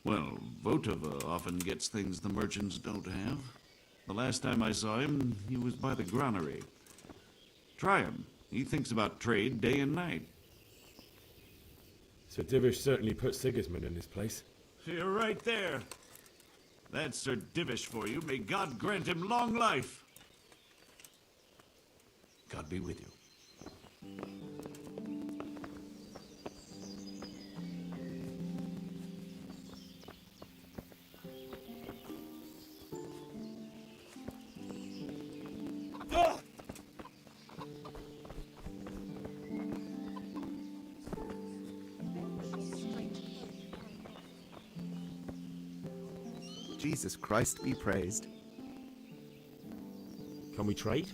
Well, Votova often gets things the merchants don't have. The last time I saw him, he was by the granary. Try him. He thinks about trade day and night. Sir Divish certainly put Sigismund in his place. You're right there. That's Sir Divish for you. May God grant him long life. God be with you. Jesus Christ be praised. Can we trade?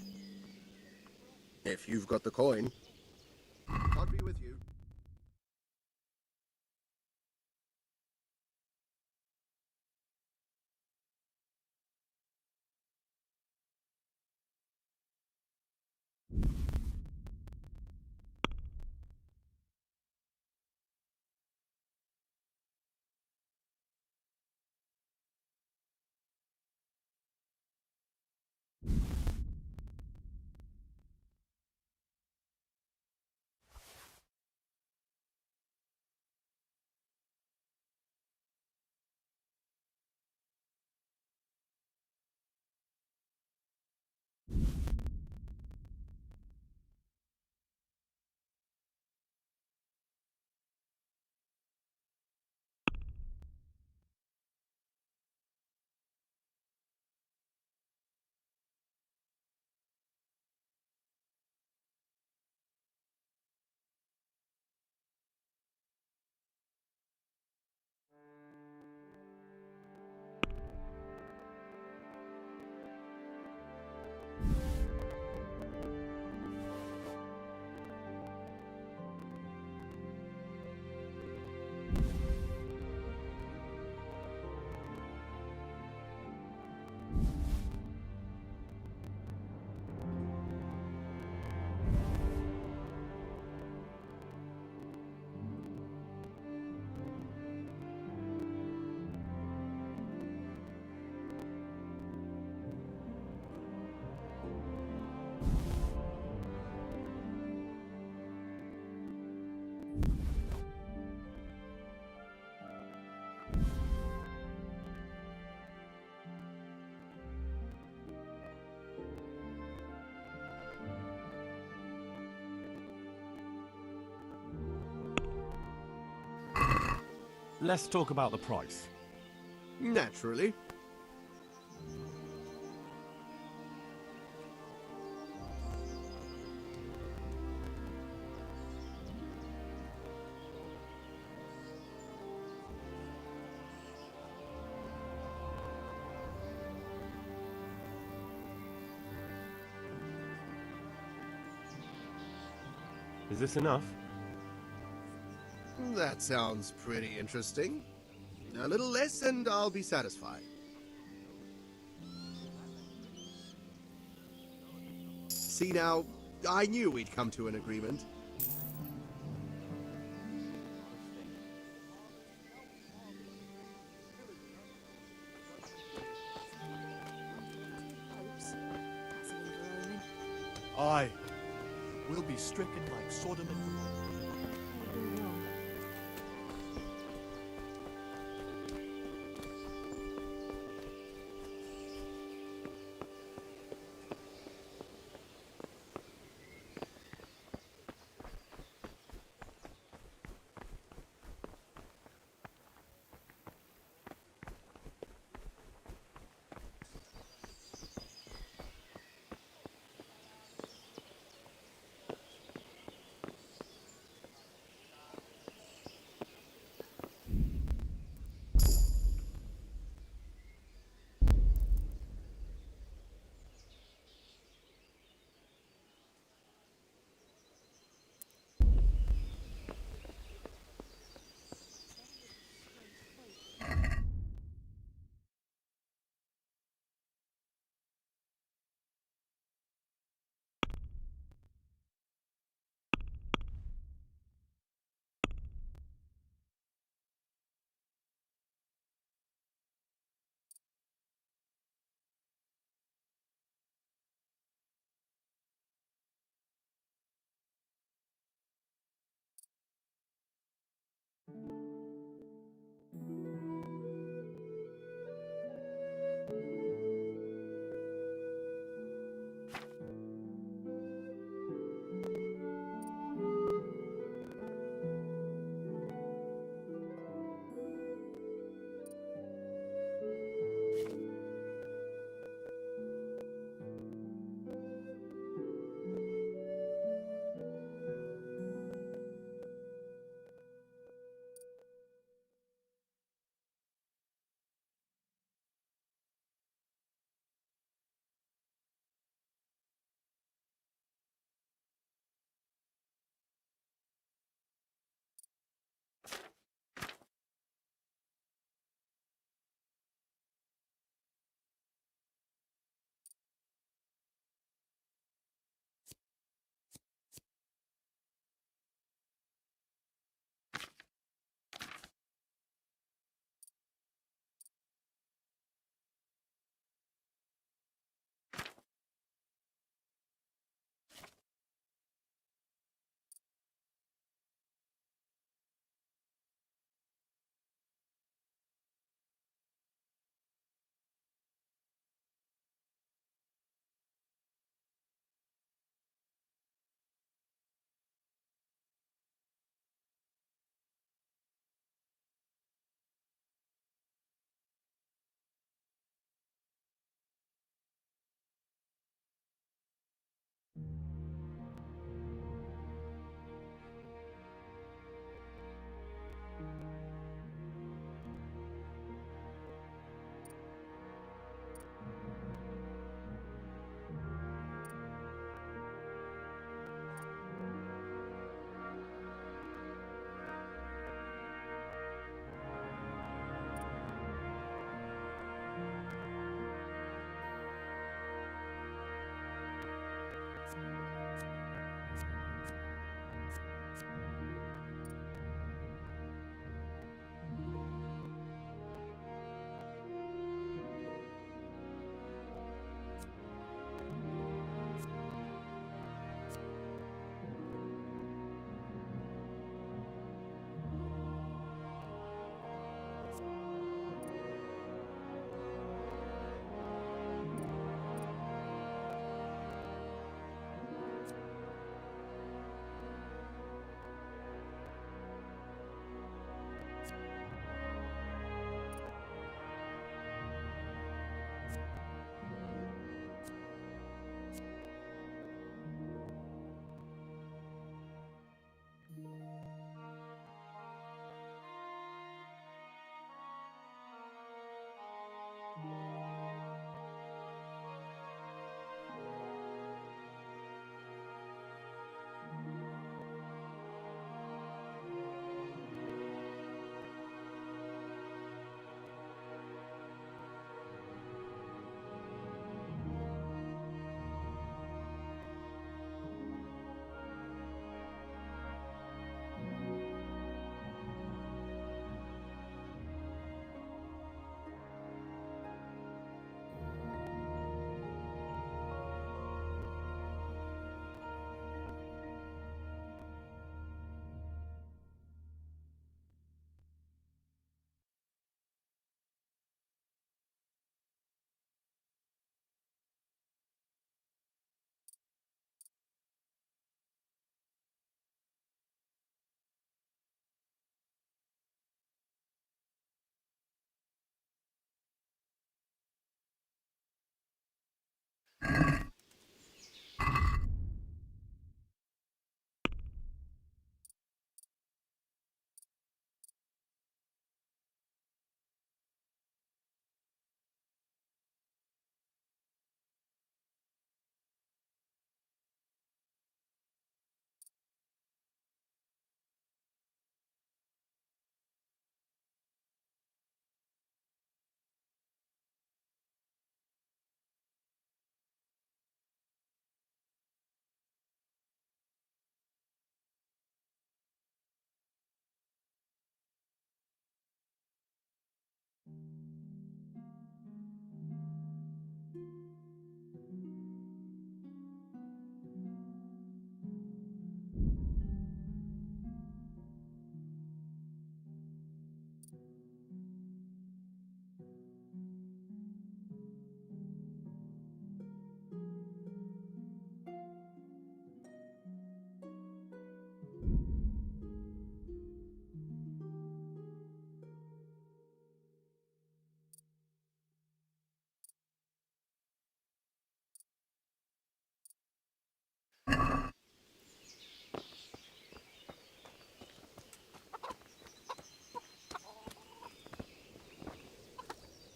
If you've got the coin. God be with you. Let's talk about the price. Naturally. Is this enough? That sounds pretty interesting. A little less and I'll be satisfied. See now, I knew we'd come to an agreement. Aye. We'll be stricken like Sodom and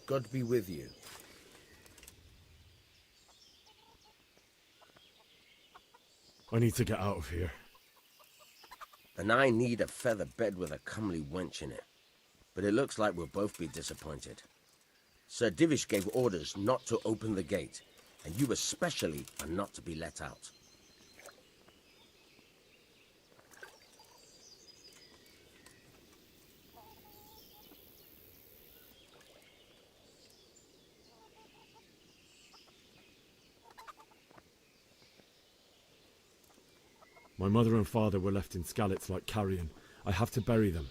God be with you. I need to get out of here. And I need a feather bed with a comely wench in it. But it looks like we'll both be disappointed. Sir Divish gave orders not to open the gate, and you especially are not to be let out. My mother and father were left in Skalitz like carrion. I have to bury them.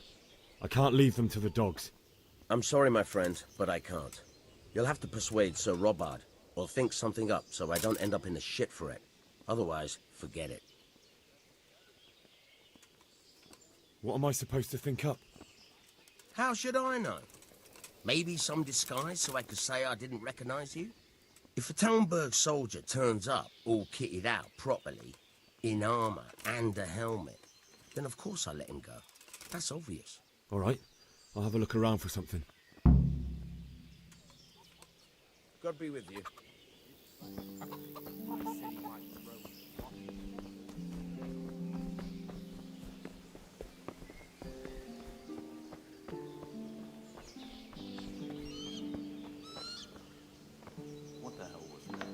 I can't leave them to the dogs. I'm sorry, my friend, but I can't. You'll have to persuade Sir Robard, or think something up so I don't end up in the shit for it. Otherwise, forget it. What am I supposed to think up? How should I know? Maybe some disguise so I could say I didn't recognize you? If a Talmberg soldier turns up, all kitted out properly, in armor and a helmet, then of course I let him go. That's obvious. All right, I'll have a look around for something. God be with you. What the hell was that?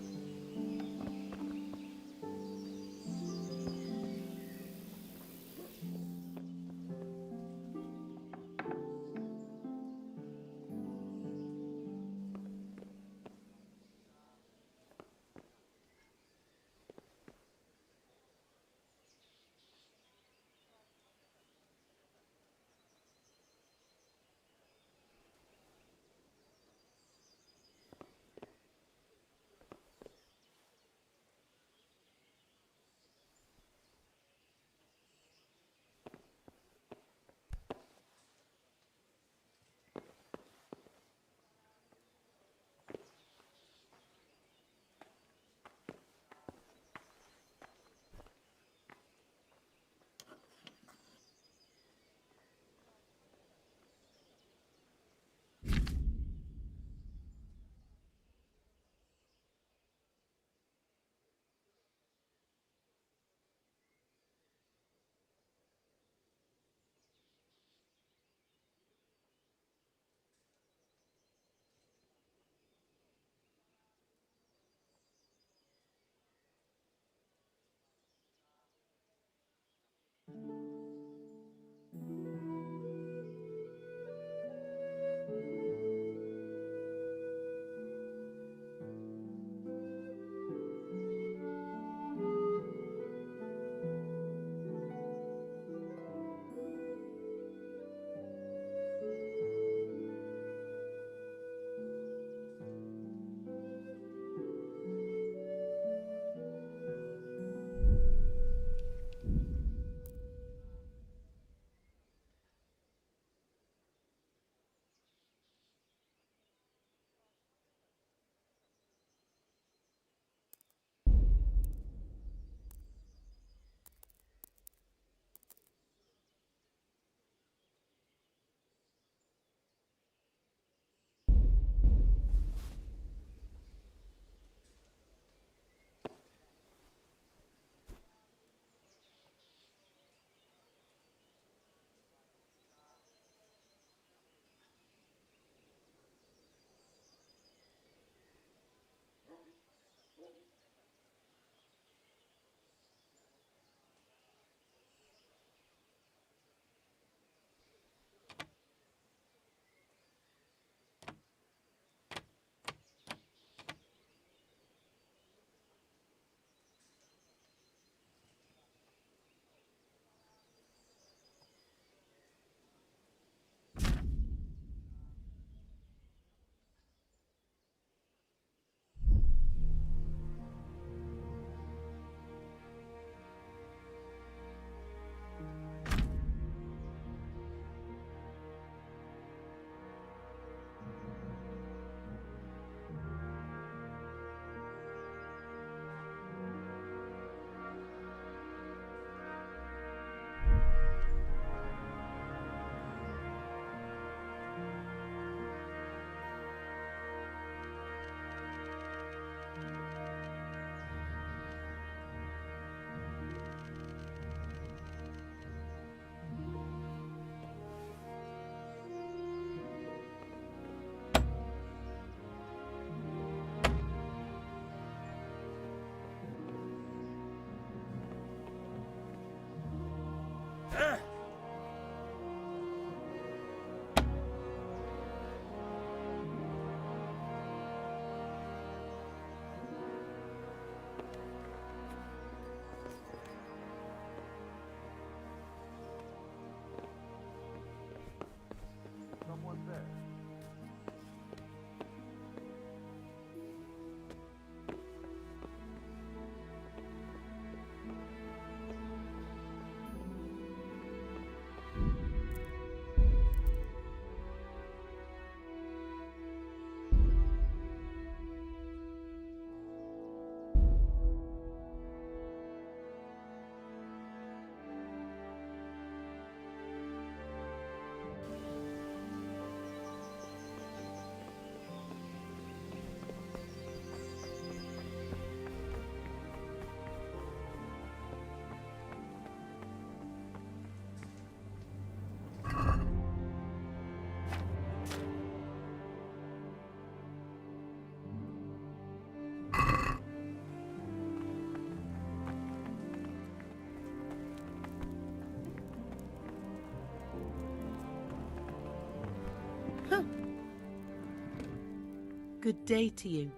Good day to you.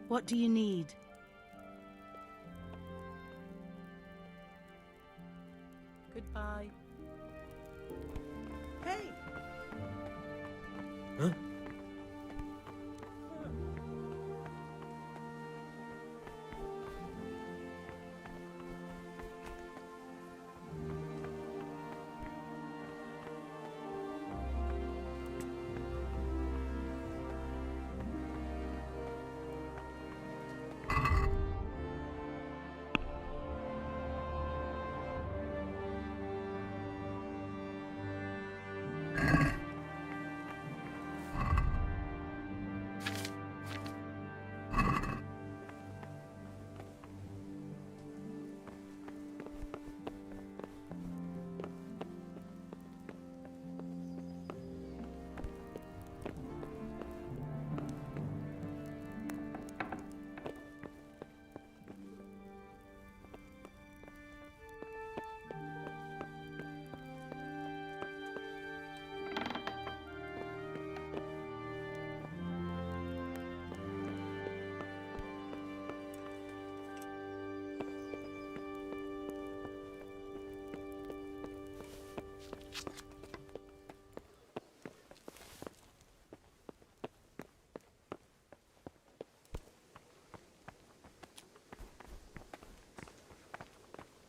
What do you need? Goodbye. Hey! Huh?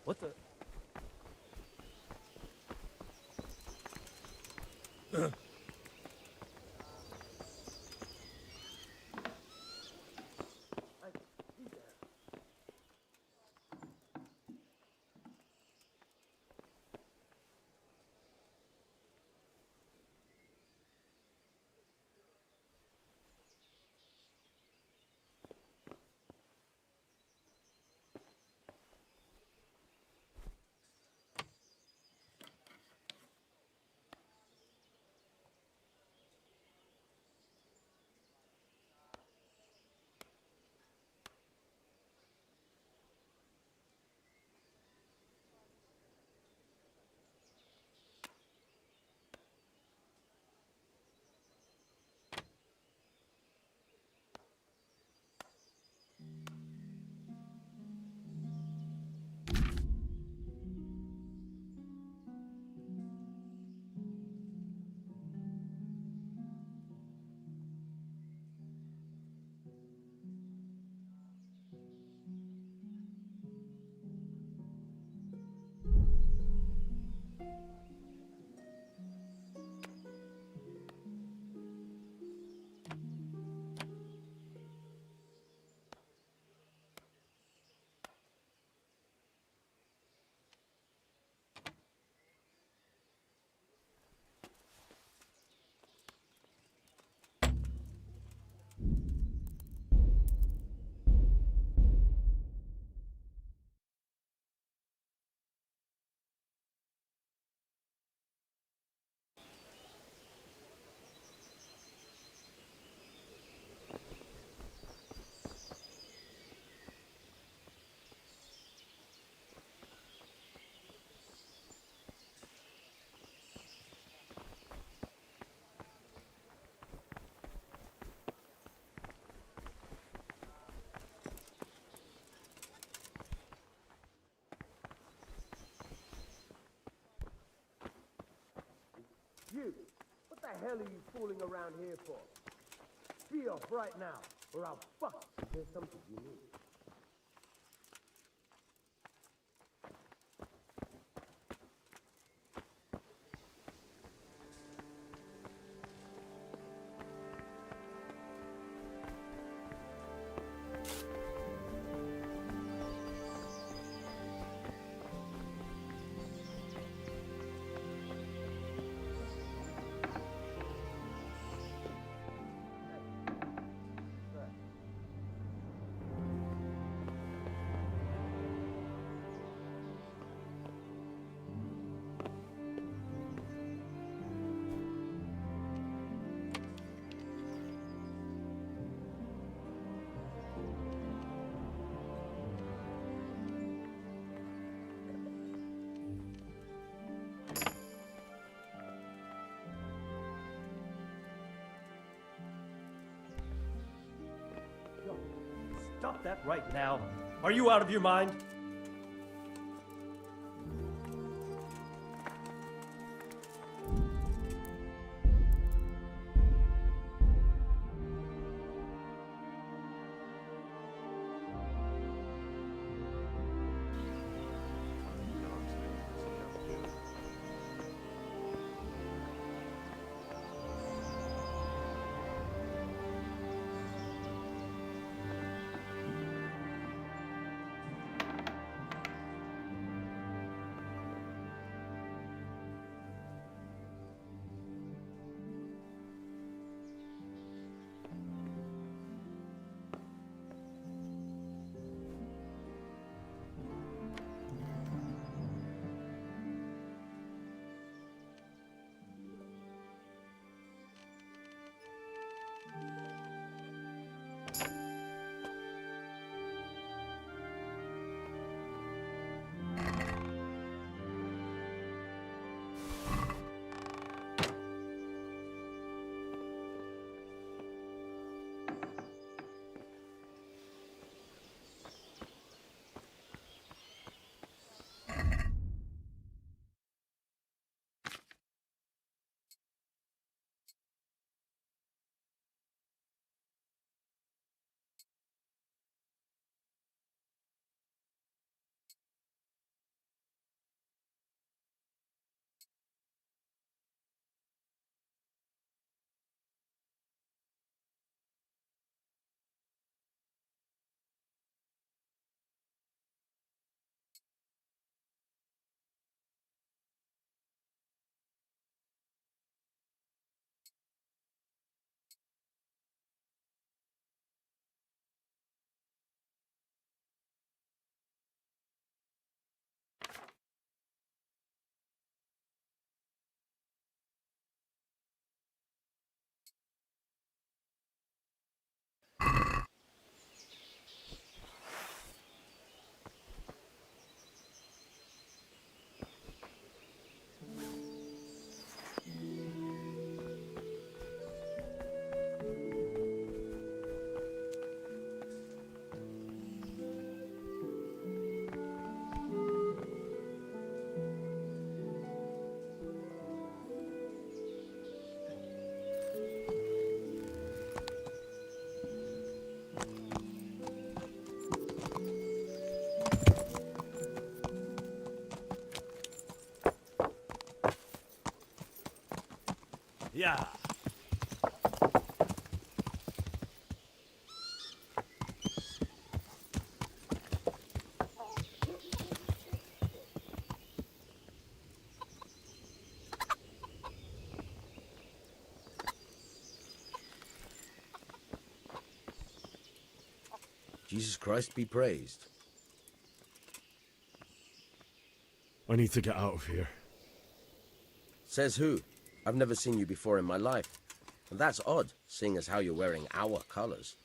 What the? You, what the hell are you fooling around here for? Be off right now, or I'll fuck. Is there something you need? that right now. Are you out of your mind? Yeah. Jesus Christ be praised. I need to get out of here. Says who? I've never seen you before in my life. And that's odd, seeing as how you're wearing our colors.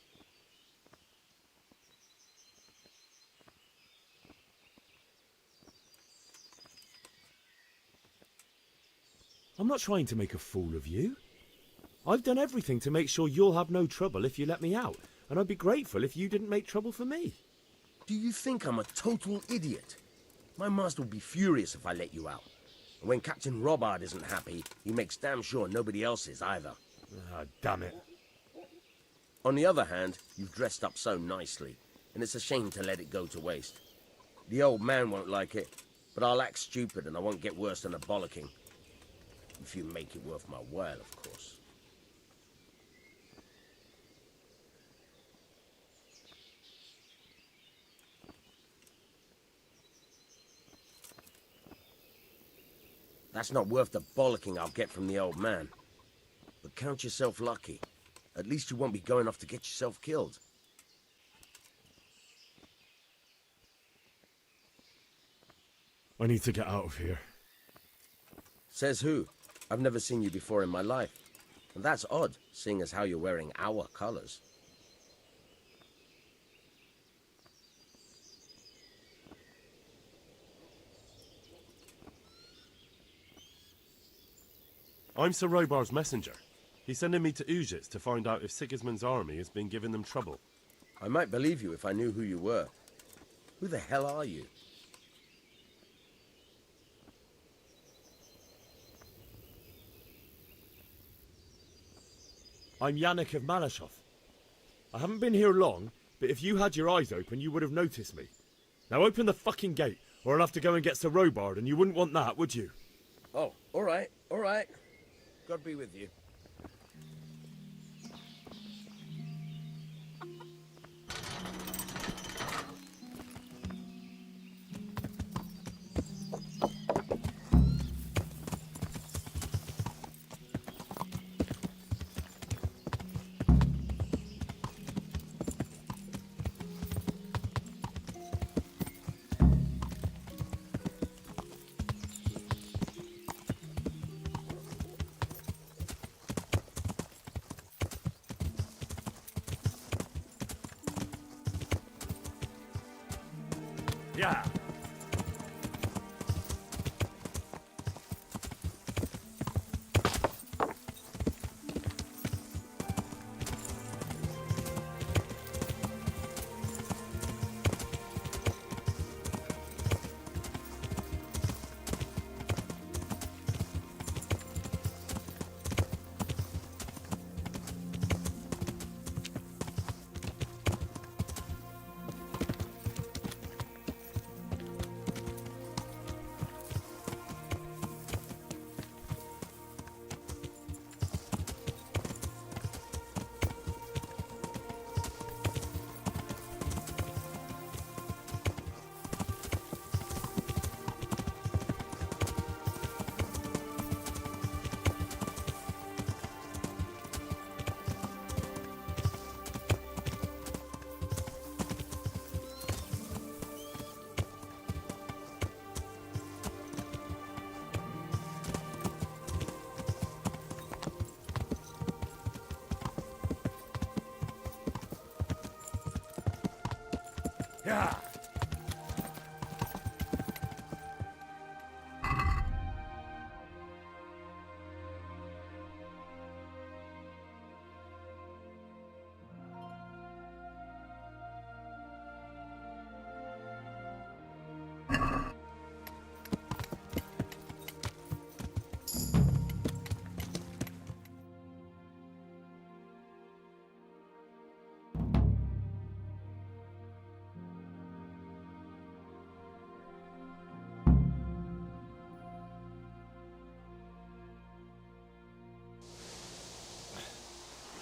I'm not trying to make a fool of you. I've done everything to make sure you'll have no trouble if you let me out, and I'd be grateful if you didn't make trouble for me. Do you think I'm a total idiot? My master would be furious if I let you out. And when Captain Robard isn't happy, he makes damn sure nobody else is either. Ah, damn it. On the other hand, you've dressed up so nicely, and it's a shame to let it go to waste. The old man won't like it, but I'll act stupid and I won't get worse than a bollocking. If you make it worth my while, of course. That's not worth the bollocking I'll get from the old man. But count yourself lucky. At least you won't be going off to get yourself killed. I need to get out of here. Says who? I've never seen you before in my life. And that's odd, seeing as how you're wearing our colors. I'm Sir Robar's messenger. He's sending me to Ujits to find out if Sigismund's army has been giving them trouble. I might believe you if I knew who you were. Who the hell are you? I'm Yannick of Malashov. I haven't been here long, but if you had your eyes open, you would have noticed me. Now open the fucking gate, or I'll have to go and get Sir Robard, and you wouldn't want that, would you? Oh, all right. God be with you. Yeah.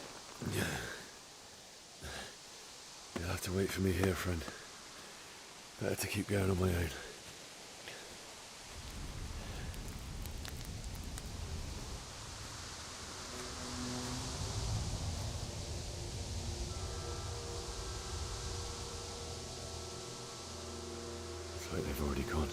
Yeah. You'll have to wait for me here, friend. Better to keep going on my own. It's like they've already gone.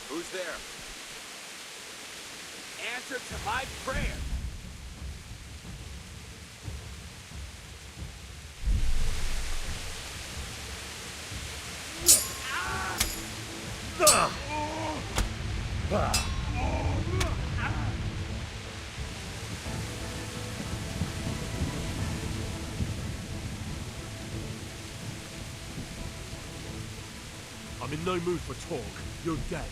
Who's there? answer to my prayer. I'm in no mood for talk. You're dead.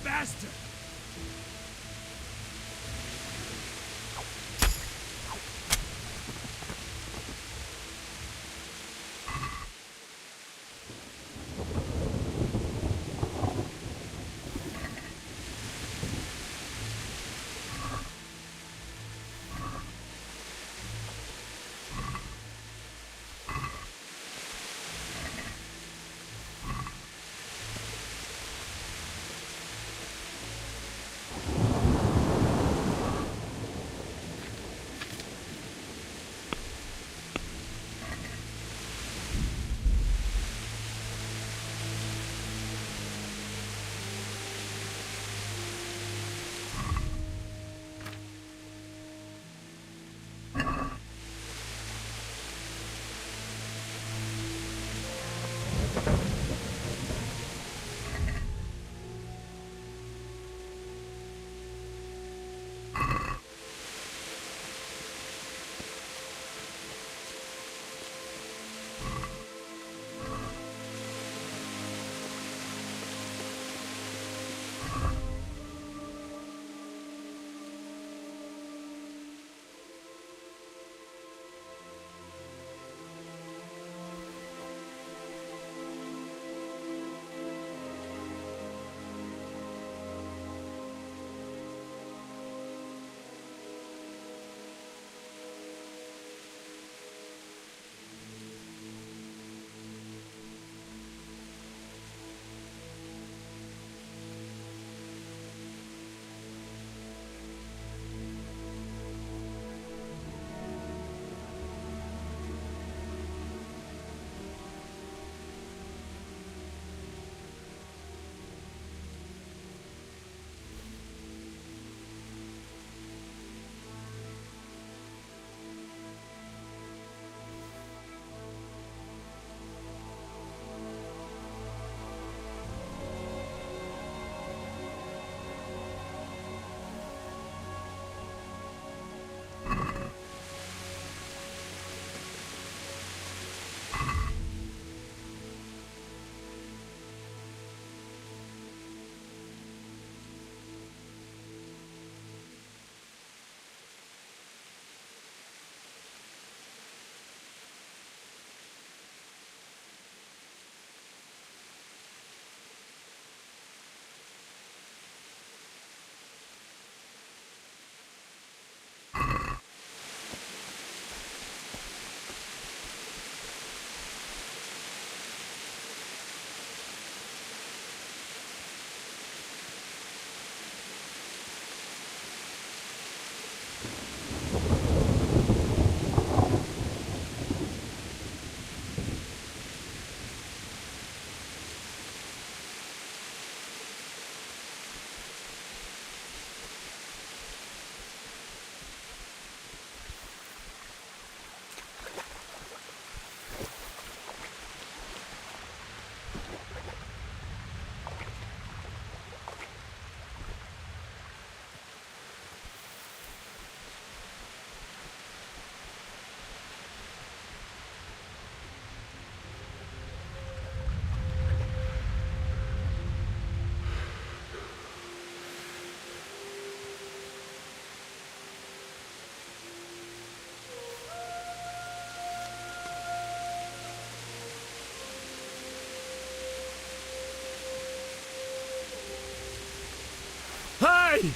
Bastard! Hey!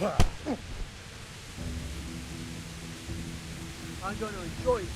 I'm going to enjoy it.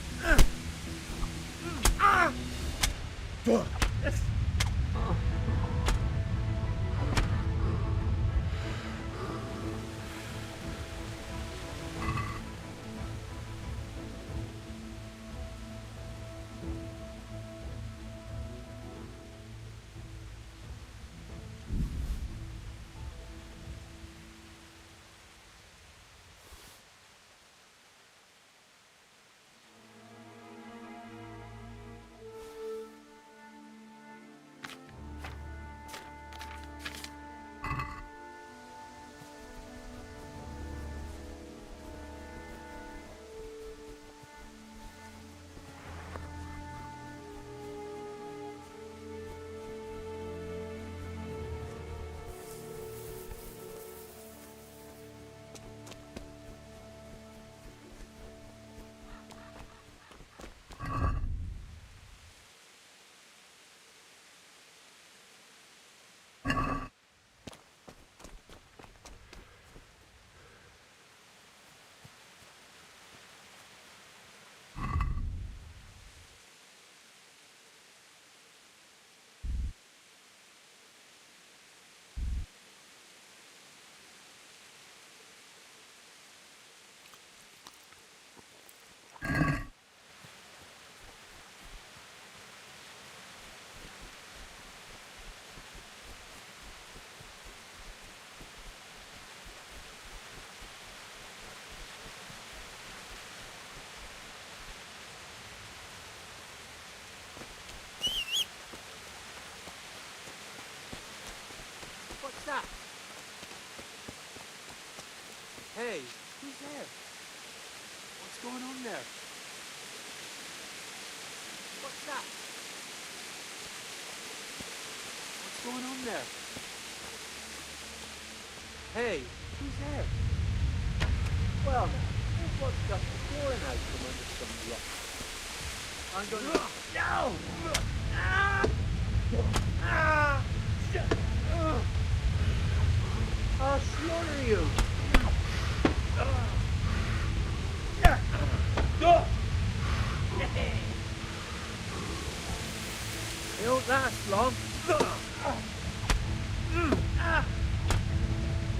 What's that? Hey, who's there? What's going on there? What's that? What's going on there? Hey, who's there? Well, now, what's got the pouring out from under some rock? I'm going to... No! I'll slaughter you! They don't last long.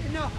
Enough!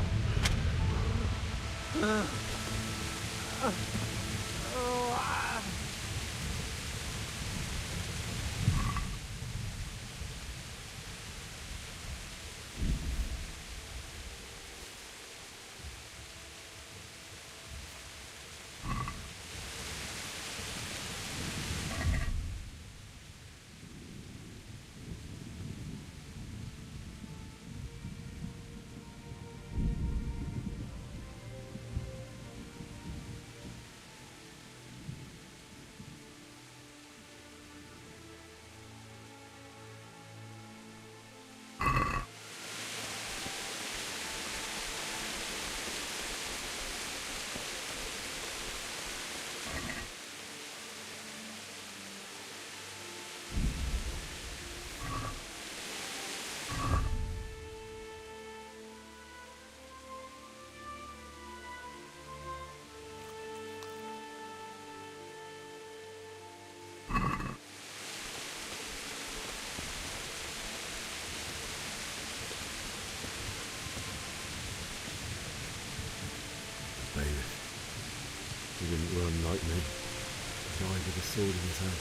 He didn't run like me. He died with a sword in his hand.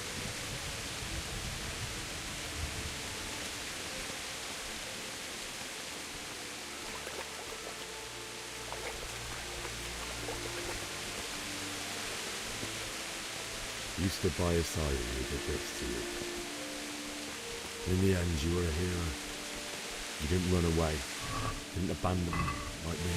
You stood by his side and he did this to you. In the end, you were a hero. You didn't run away. Didn't abandon me like me.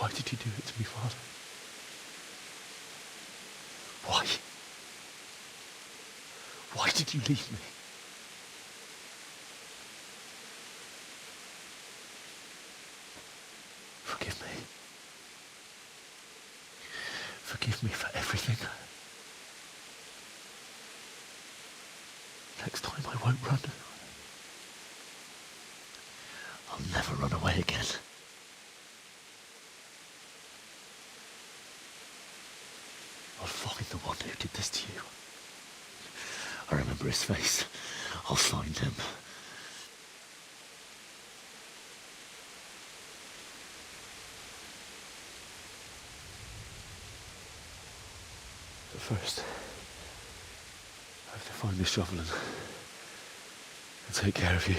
Why did you do it to me, Father? Why? Why did you leave me? Forgive me. Forgive me for everything. Next time I won't run. I'll never run away again. I'll find the one who did this to you. I remember his face. I'll find him. But first, I have to find this shovel and take care of you.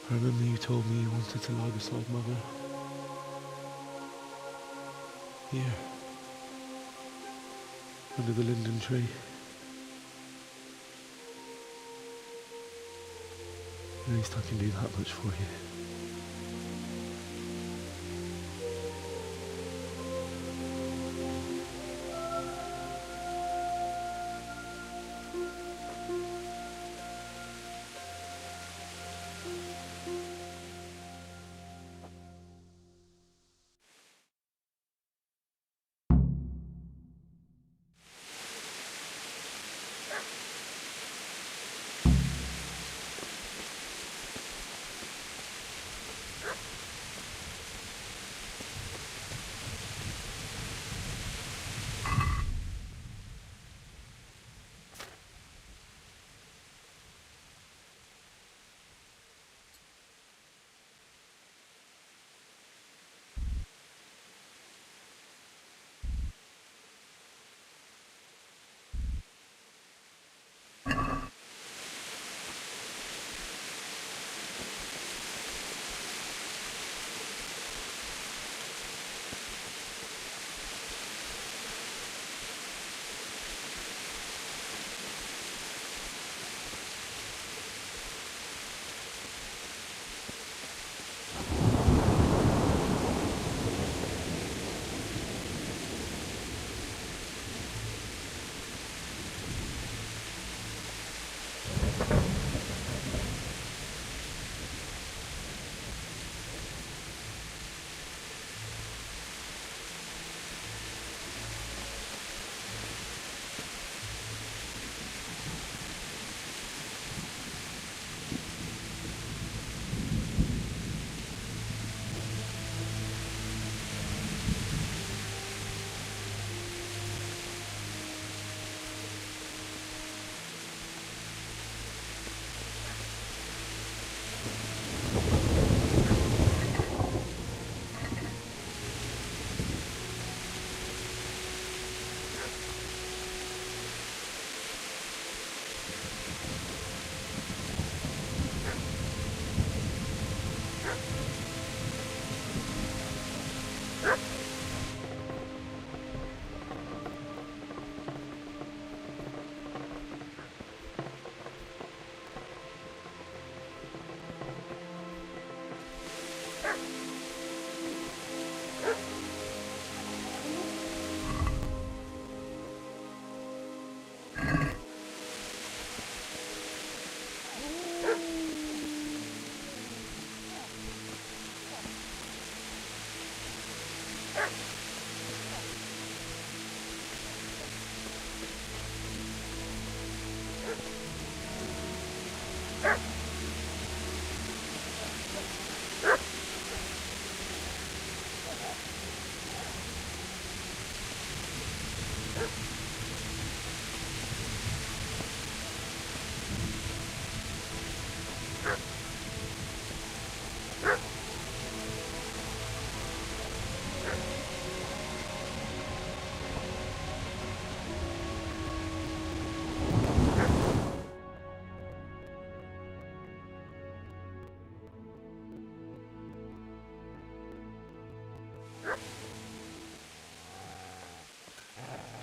I remember you told me you wanted to lie beside Mother. Here. Under the linden tree. At least I can do that much for you.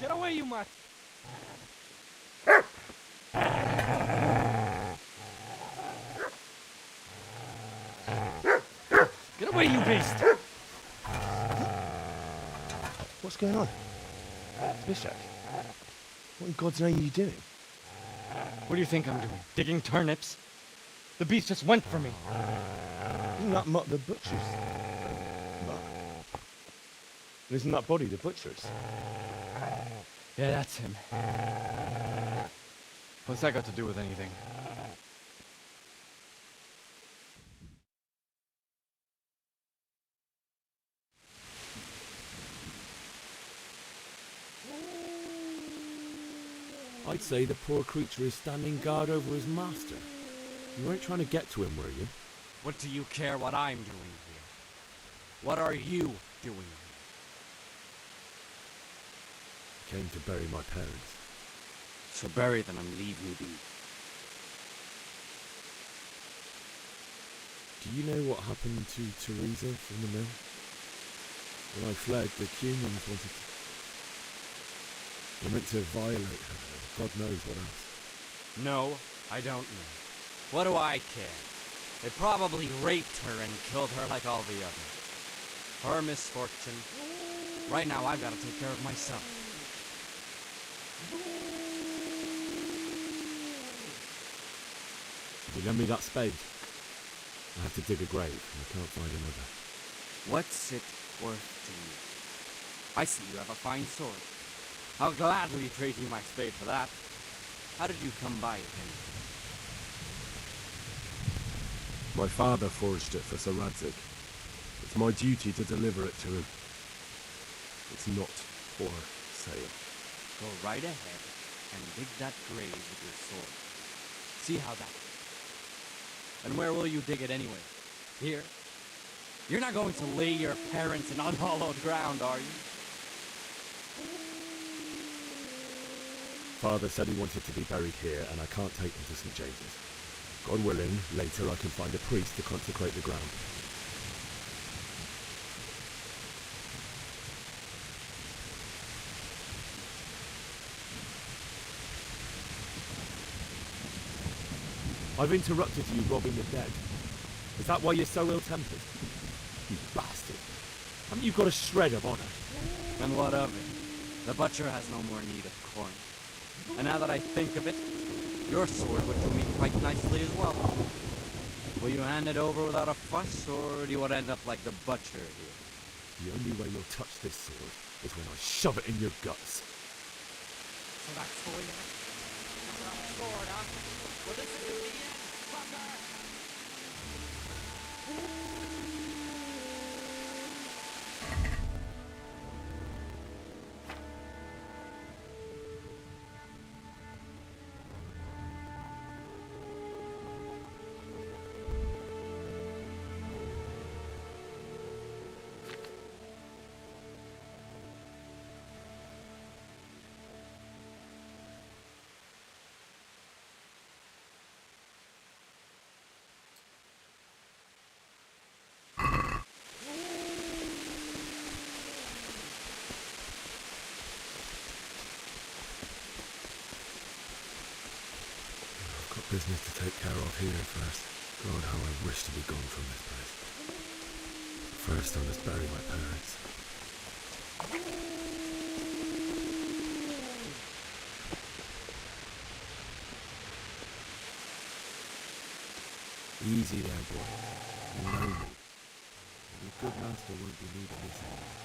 Get away, you mutt! away, you beast! What's going on? Bishop, what in God's name are you doing? What do you think I'm doing? Digging turnips? The beast just went for me. Isn't that Mutt the butcher's? Mutt. Isn't that body the butcher's? Yeah, that's him. What's that got to do with anything? I'd say the poor creature is standing guard over his master. You weren't trying to get to him, were you? What do you care what I'm doing here? What are you doing here? Came to bury my parents. So bury them and leave me be. Do you know what happened to Teresa from the mill? When I fled, the humans wanted to... They meant to violate her. God knows what else. No, I don't know. What do I care? They probably raped her and killed her like all the others. Her misfortune. Right now, I've got to take care of myself. You lend me that spade? I have to dig a grave, and I can't find another. What's it worth to you? I see you have a fine sword. I'll gladly trade you my spade for that. How did you come by it, anyway? My father forged it for Sir Radzig. It's my duty to deliver it to him. It's not for sale. Go right ahead and dig that grave with your sword. See how that goes. And where will you dig it anyway? Here? You're not going to lay your parents in unhallowed ground, are you? Father said he wanted to be buried here, and I can't take him to St. James's. God willing, later I can find a priest to consecrate the ground. I've interrupted you robbing the dead. Is that why you're so ill-tempered? You bastard. Haven't you got a shred of honor? And what of it? The butcher has no more need of corn. And now that I think of it, your sword would do me quite nicely as well. Will you hand it over without a fuss, or do you want to end up like the butcher here? The only way you'll touch this sword is when I shove it in your guts. So that's the way it is. Sword, huh? Well, this is the end, fucker! Business to take care of here first. God, how I wish to be gone from this place. First, I must bury my parents. Easy there, boy. You know me. Your good master won't be needing this anymore.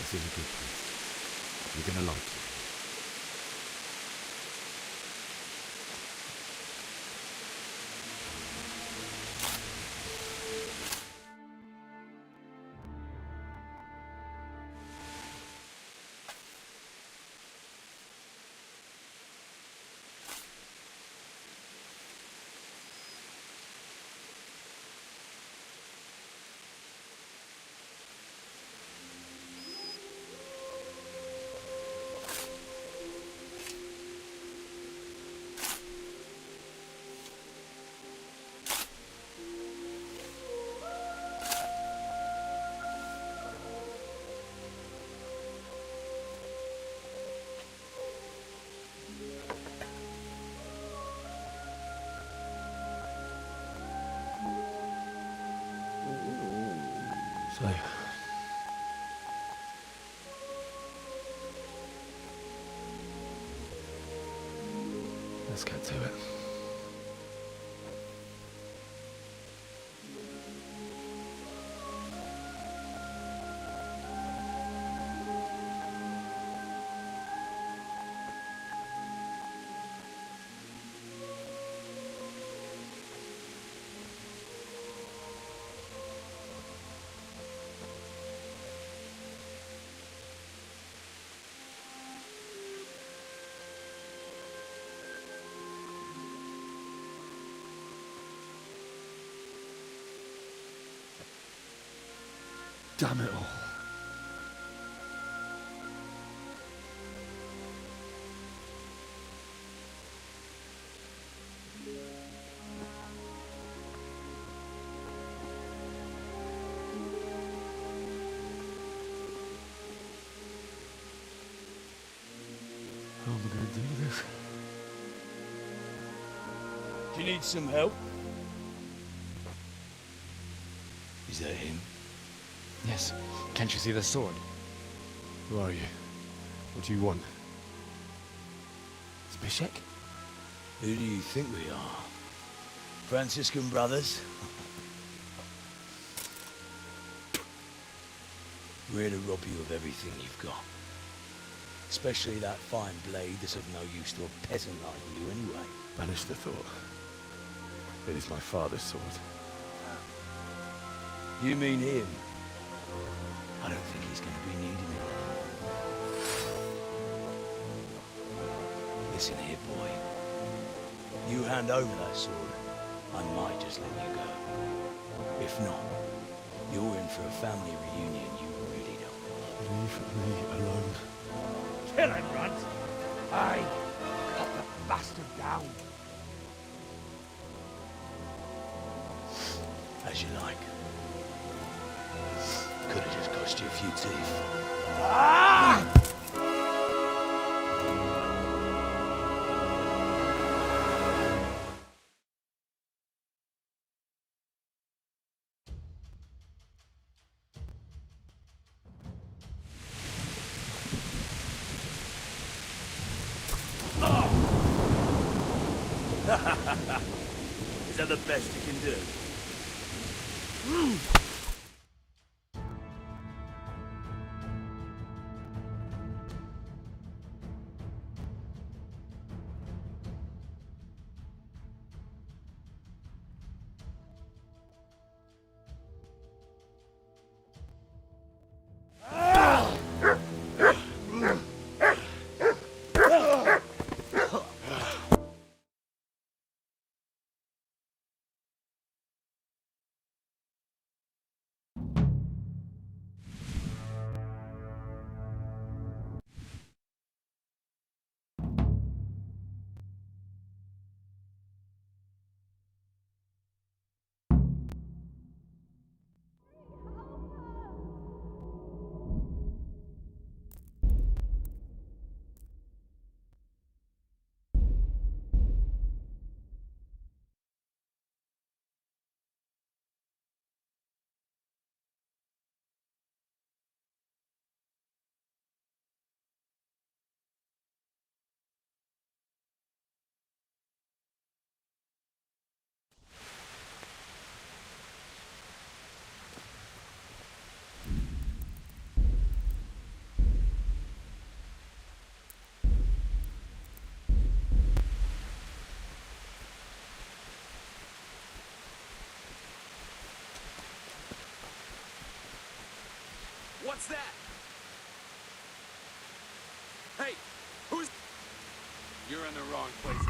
This is a good place. You're gonna like it. So, let's get to it. Damn it all. How am I going to do this? Do you need some help? Is that him? Yes. Can't you see the sword? Who are you? What do you want? Zbyszek? Who do you think we are? Franciscan brothers? We're here to rob you of everything you've got. Especially that fine blade that's of no use to a peasant like you anyway. Banish the thought. It is my father's sword. You mean him? I don't think he's going to be needing it. Listen here, boy. You hand over that sword, I might just let you go. If not, you're in for a family reunion you really don't want. Leave me alone. Kill him, Runt! Aye, cut the bastard down. As you like. Could have just cost you a few teeth. Ah! Is that the best you can do? What's that? Hey, who's... You're in the wrong place.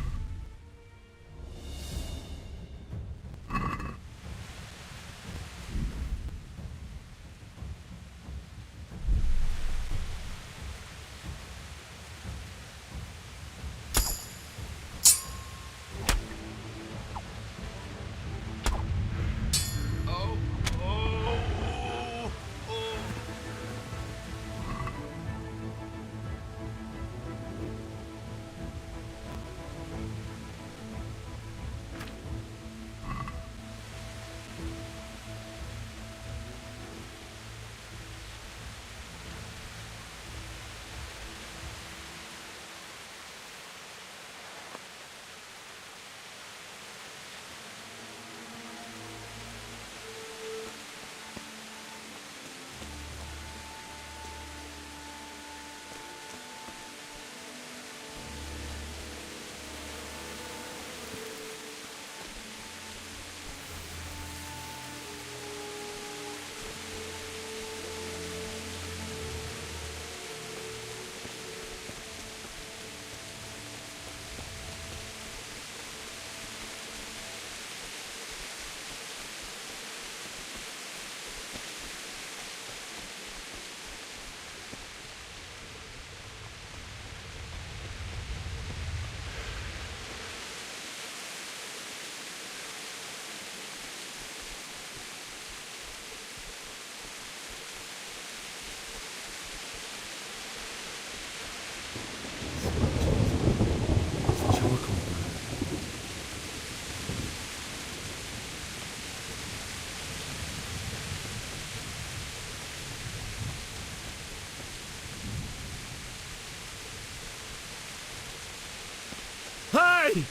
Hey!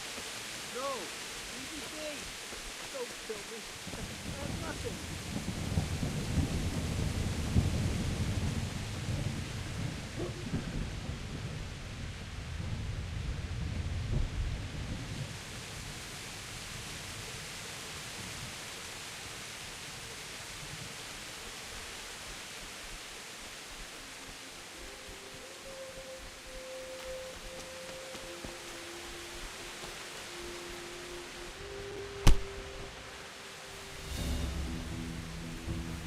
No! Easy, don't kill me. That's nothing.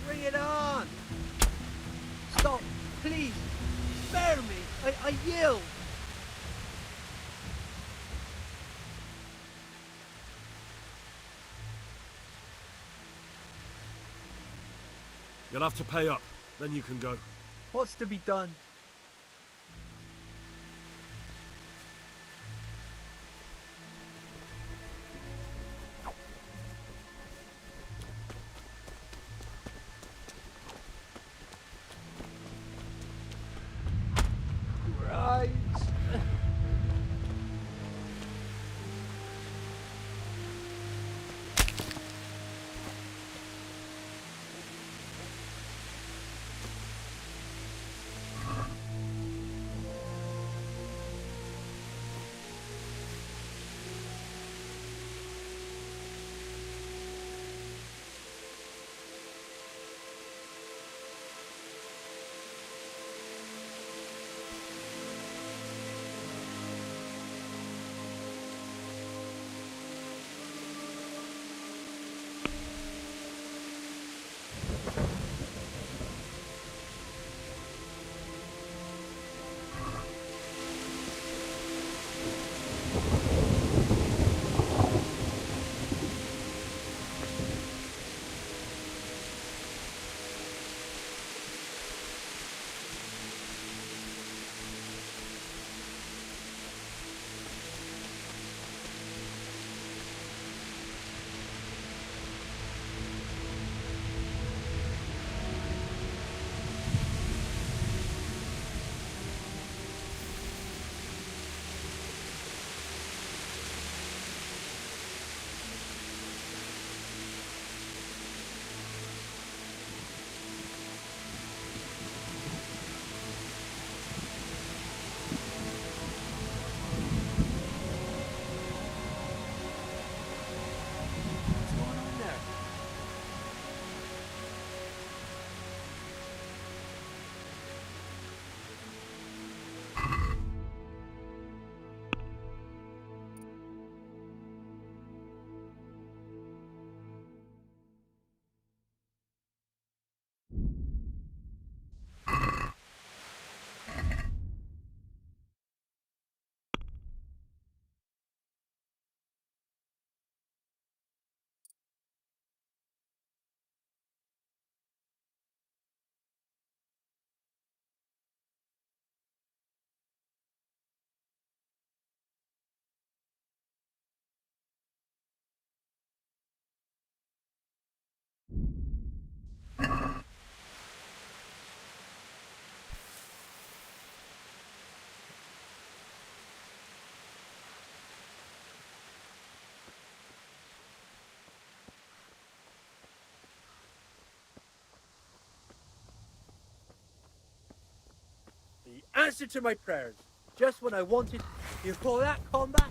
Bring it on! Stop, please! Spare me! I yield! You'll have to pay up, then you can go. What's to be done? Right. answer to my prayers. Just when I wanted. You call that combat?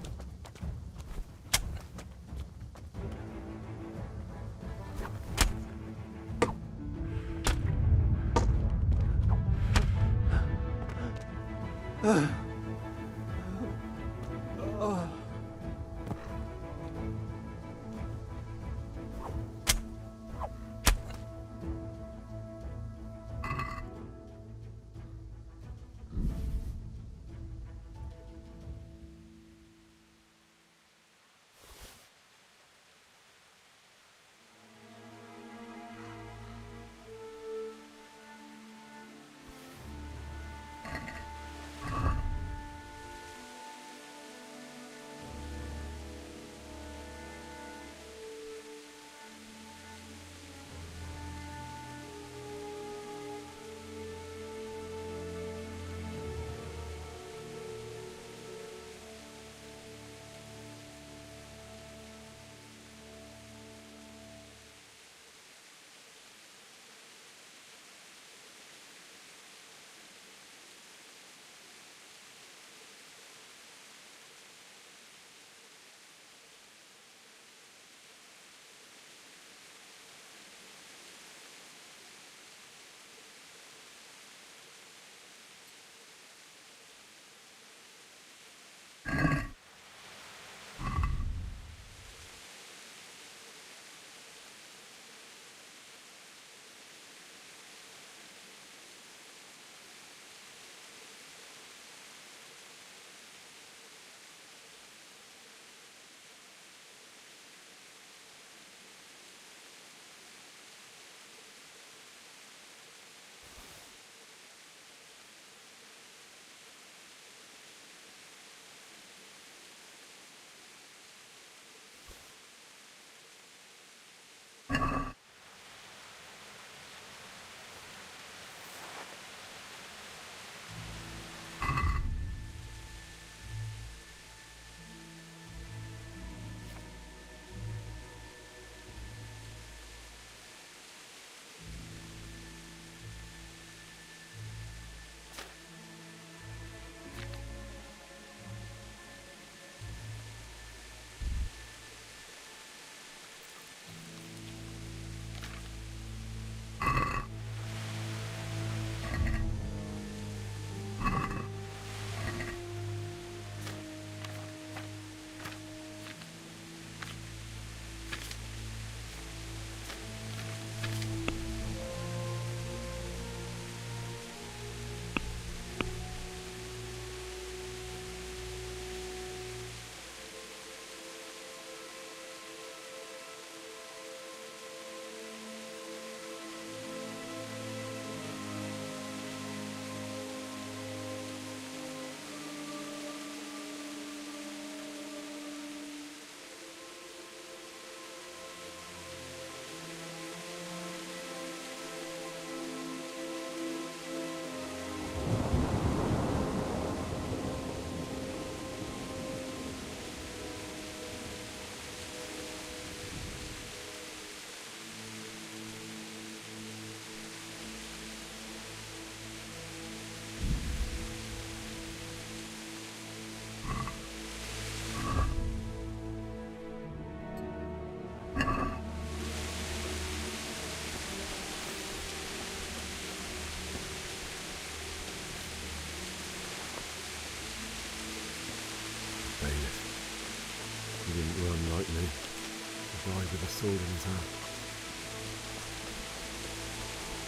He didn't run like me. He died with a sword in his hand.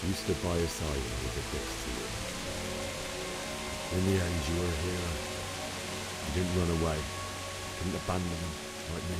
You stood by his side and he did this to you. In the end, you were a hero. You didn't run away. You didn't abandon him like me.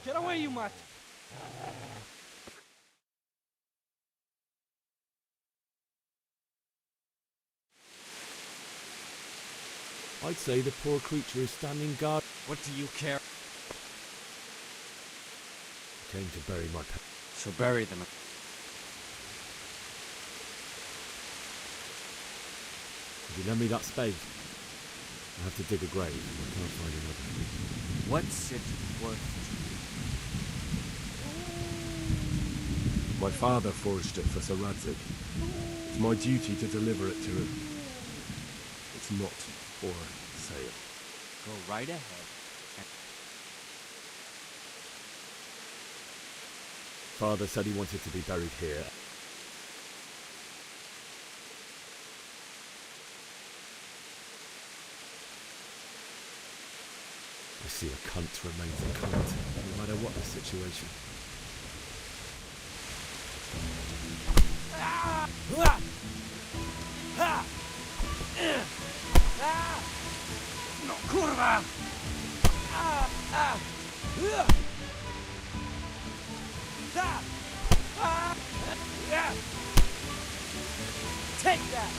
Get away, you mutt! I'd say the poor creature is standing guard. What do you care? Came to bury my pet. So bury them. If you lend me that spade, I have to dig a grave. I can't find another. What's it worth? My father forged it for Sir Radzig. It's my duty to deliver it to him. It's not for sale. Go right ahead. Father said he wanted to be buried here. I see a cunt remains a cunt, no matter what the situation. No, kurwa! Take that!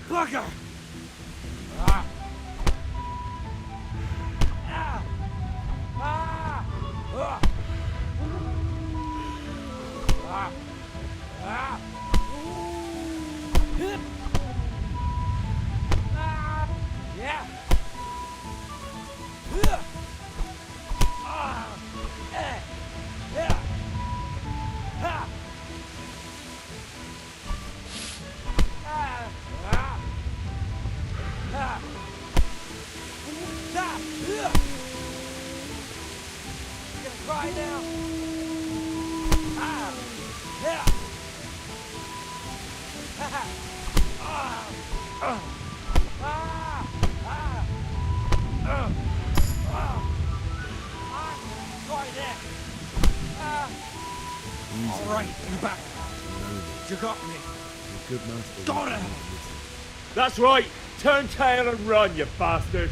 Fucker! Cry now! Yeah! Try that! All right, I'm back. You got me. Good master. Got it! That's right! Turn tail and run, you bastard!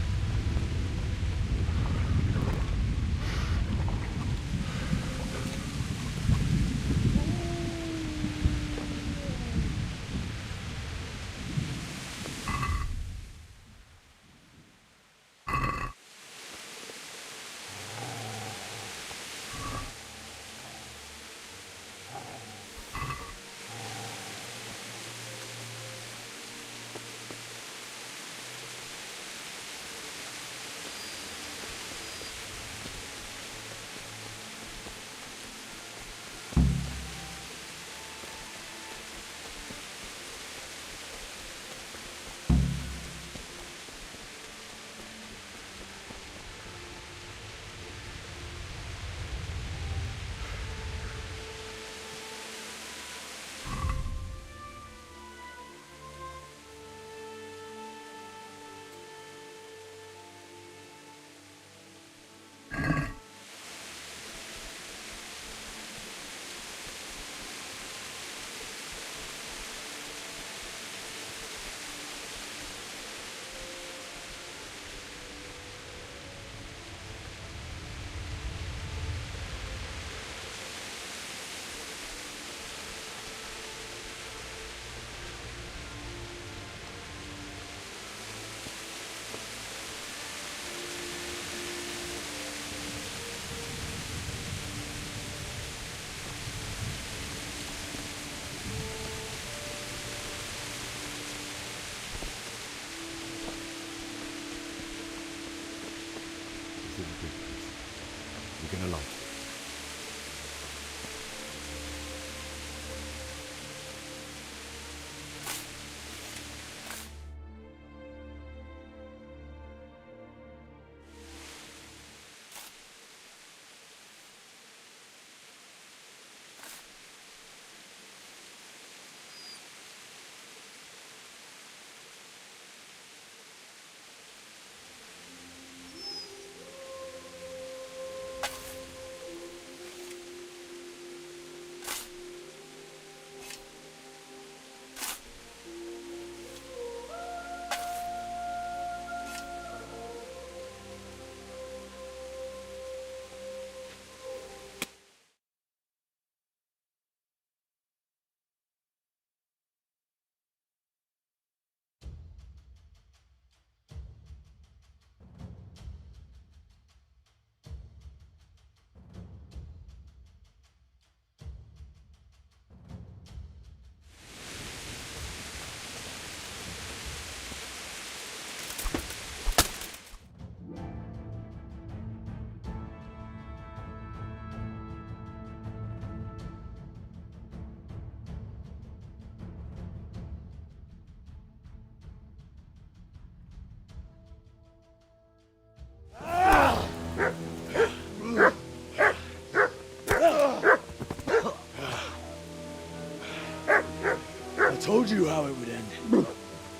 You're gonna like it. told you how it would end.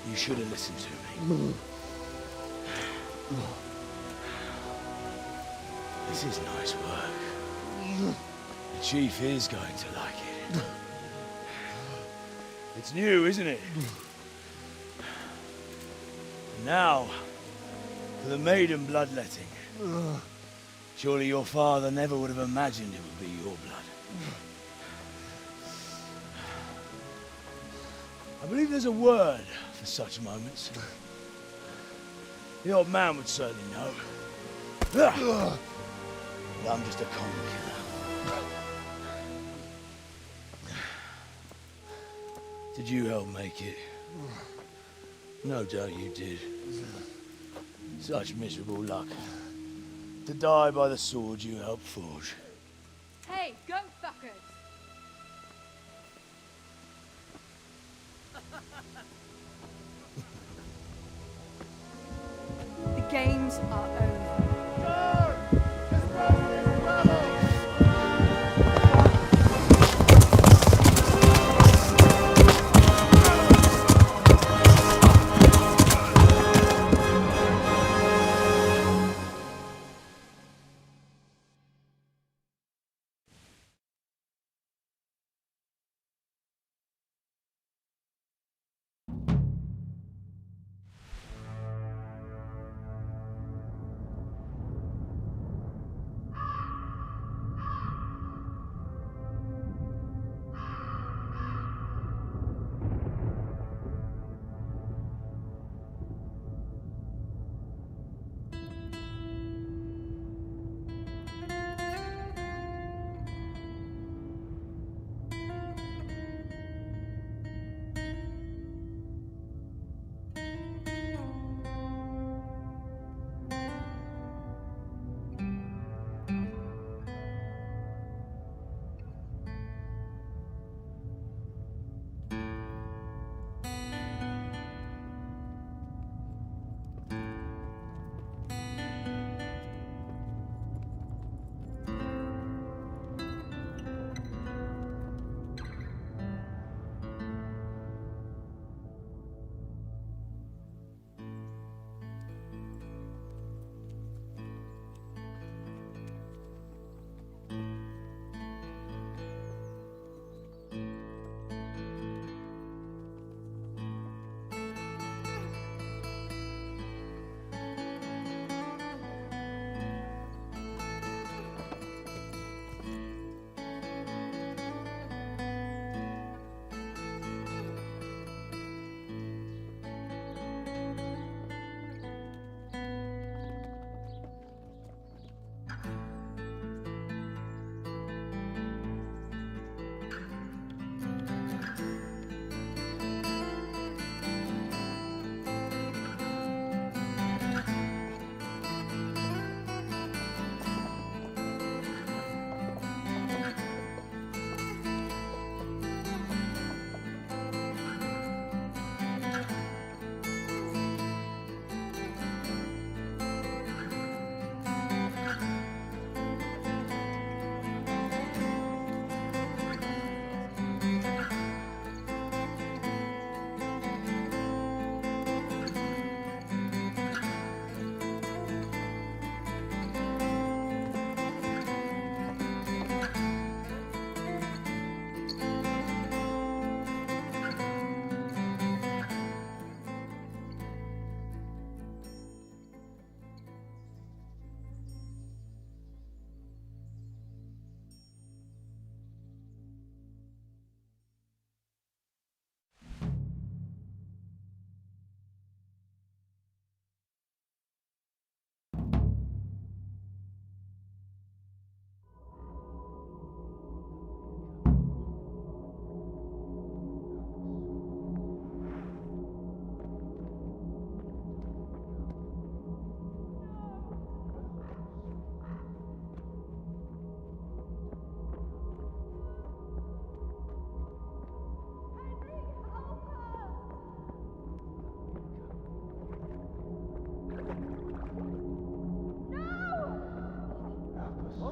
You should have listened to me. This is nice work. The Chief is going to like it. It's new, isn't it? And now, for the maiden bloodletting. Surely your father never would have imagined it would be your blood. I believe there's a word for such moments. The old man would certainly know. But I'm just a common killer. Did you help make it? No doubt you did. Such miserable luck. To die by the sword you helped forge. Hey, go fuckers! The games are over.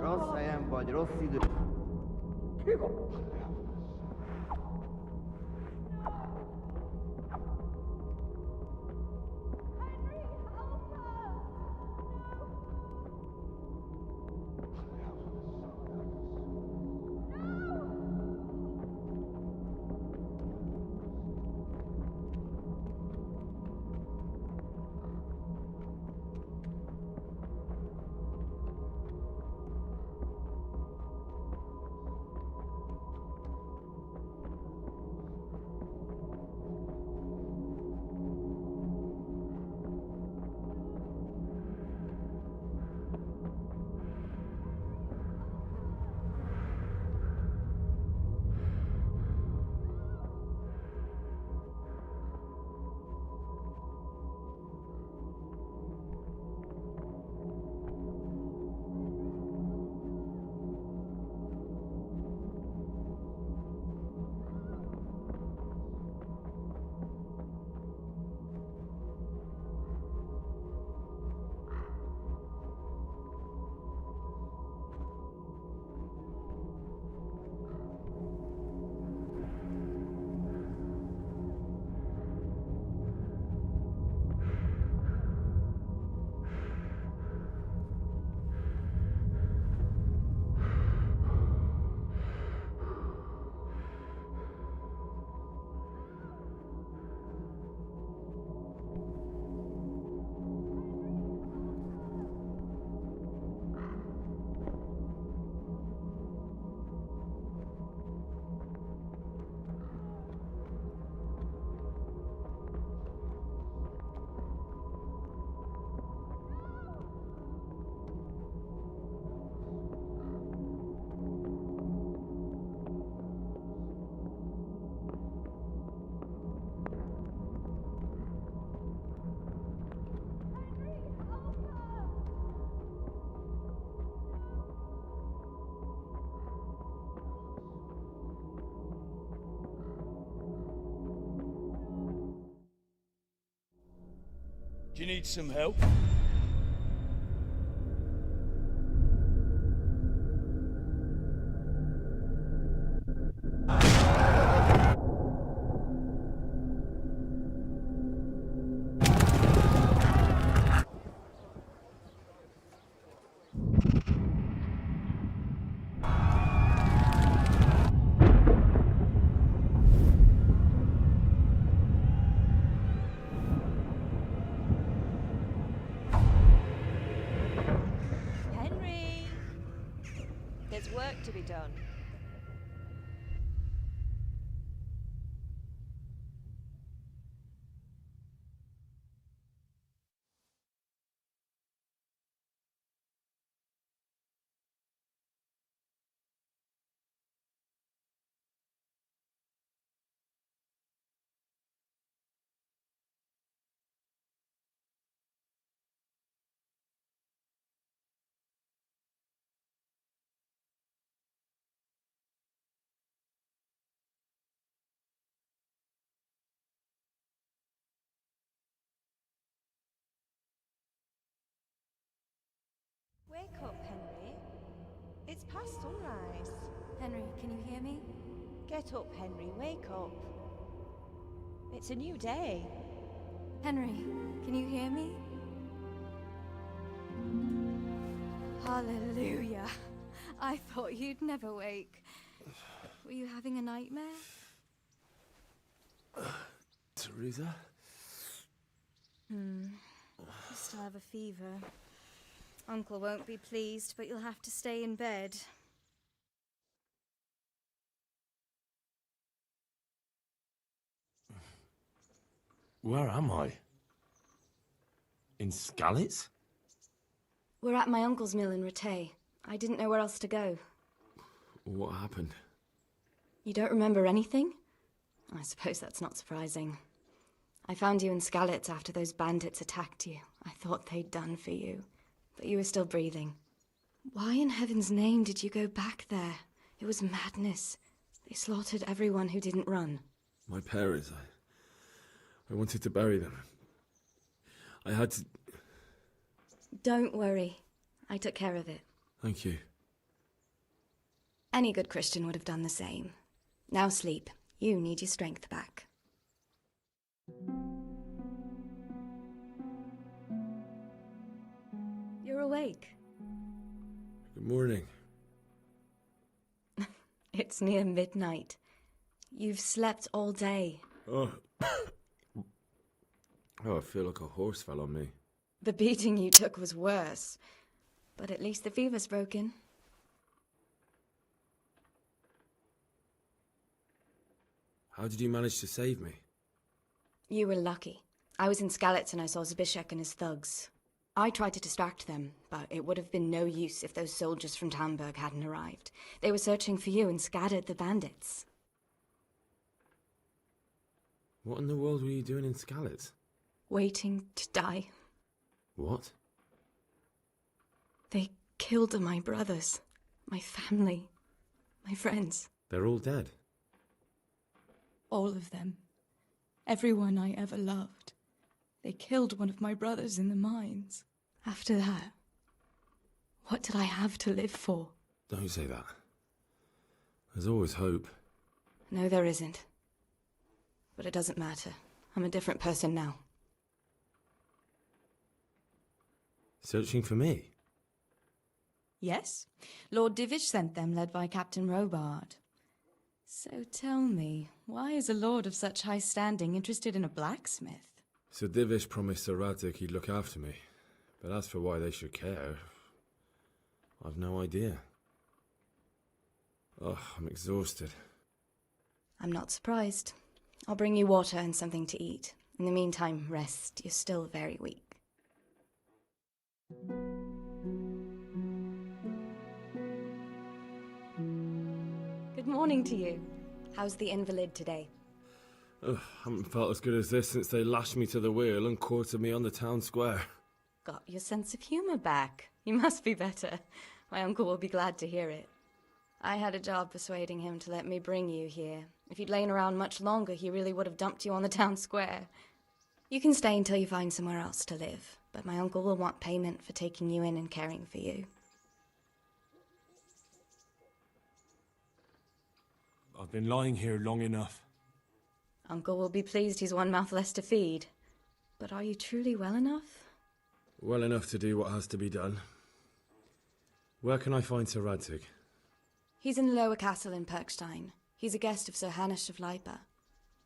Rossz helyen vagy, rossz idő. Do you need some help? Henry! There's work to be done. Wake up, Henry. It's past sunrise. Henry, can you hear me? Get up, Henry. Wake up. It's a new day. Henry, can you hear me? Hallelujah. I thought you'd never wake. Were you having a nightmare? Teresa? You still have a fever. Uncle won't be pleased, but you'll have to stay in bed. Where am I? In Skalitz? We're at my uncle's mill in Rattay. I didn't know where else to go. What happened? You don't remember anything? I suppose that's not surprising. I found you in Skalitz after those bandits attacked you. I thought they'd done for you, but you were still breathing. Why in heaven's name did you go back there? It was madness. They slaughtered everyone who didn't run. My parents, I wanted to bury them. I had to... Don't worry. I took care of it. Thank you. Any good Christian would have done the same. Now sleep. You need your strength back. You're awake. Good morning. It's near midnight. You've slept all day. Oh. Oh, I feel like a horse fell on me. The beating you took was worse. But at least the fever's broken. How did you manage to save me? You were lucky. I was in Skalitz and I saw Zbyszek and his thugs. I tried to distract them, but it would have been no use if those soldiers from Tamburg hadn't arrived. They were searching for you and scattered the bandits. What in the world were you doing in Skalitz? Waiting to die. What? They killed my brothers, my family, my friends. They're all dead. All of them. Everyone I ever loved. They killed one of my brothers in the mines. After that, what did I have to live for? Don't say that. There's always hope. No, there isn't. But it doesn't matter. I'm a different person now. Searching for me? Yes. Lord Divish sent them, led by Captain Robard. So tell me, why is a lord of such high standing interested in a blacksmith? Sir Divish promised Sir Radek he'd look after me. But as for why they should care, I've no idea. Oh, I'm exhausted. I'm not surprised. I'll bring you water and something to eat. In the meantime, rest. You're still very weak. Good morning to you. How's the invalid today? Ugh, haven't felt as good as this since they lashed me to the wheel and quartered me on the town square. Got your sense of humour back. You must be better. My uncle will be glad to hear it. I had a job persuading him to let me bring you here. If you'd lain around much longer, he really would have dumped you on the town square. You can stay until you find somewhere else to live, but my uncle will want payment for taking you in and caring for you. I've been lying here long enough. Uncle will be pleased he's one mouth less to feed. But are you truly well enough? Well enough to do what has to be done. Where can I find Sir Radzig? He's in the lower castle in Perkstein. He's a guest of Sir Hanush of Leipa.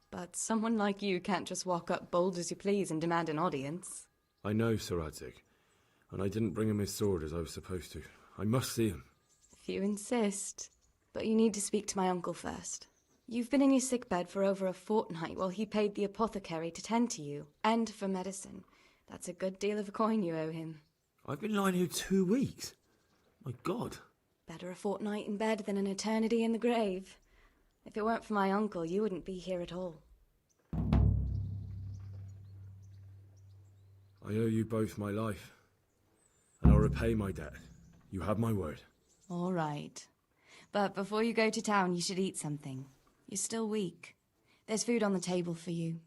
But someone like you can't just walk up bold as you please and demand an audience. I know Sir Radzig, and I didn't bring him his sword as I was supposed to. I must see him. If you insist. But you need to speak to my uncle first. You've been in your sickbed for over a fortnight while he paid the apothecary to tend to you, and for medicine. That's a good deal of a coin you owe him. I've been lying here 2 weeks. My God. Better a fortnight in bed than an eternity in the grave. If it weren't for my uncle, you wouldn't be here at all. I owe you both my life, and I'll repay my debt. You have my word. All right. But before you go to town, you should eat something. You're still weak. There's food on the table for you.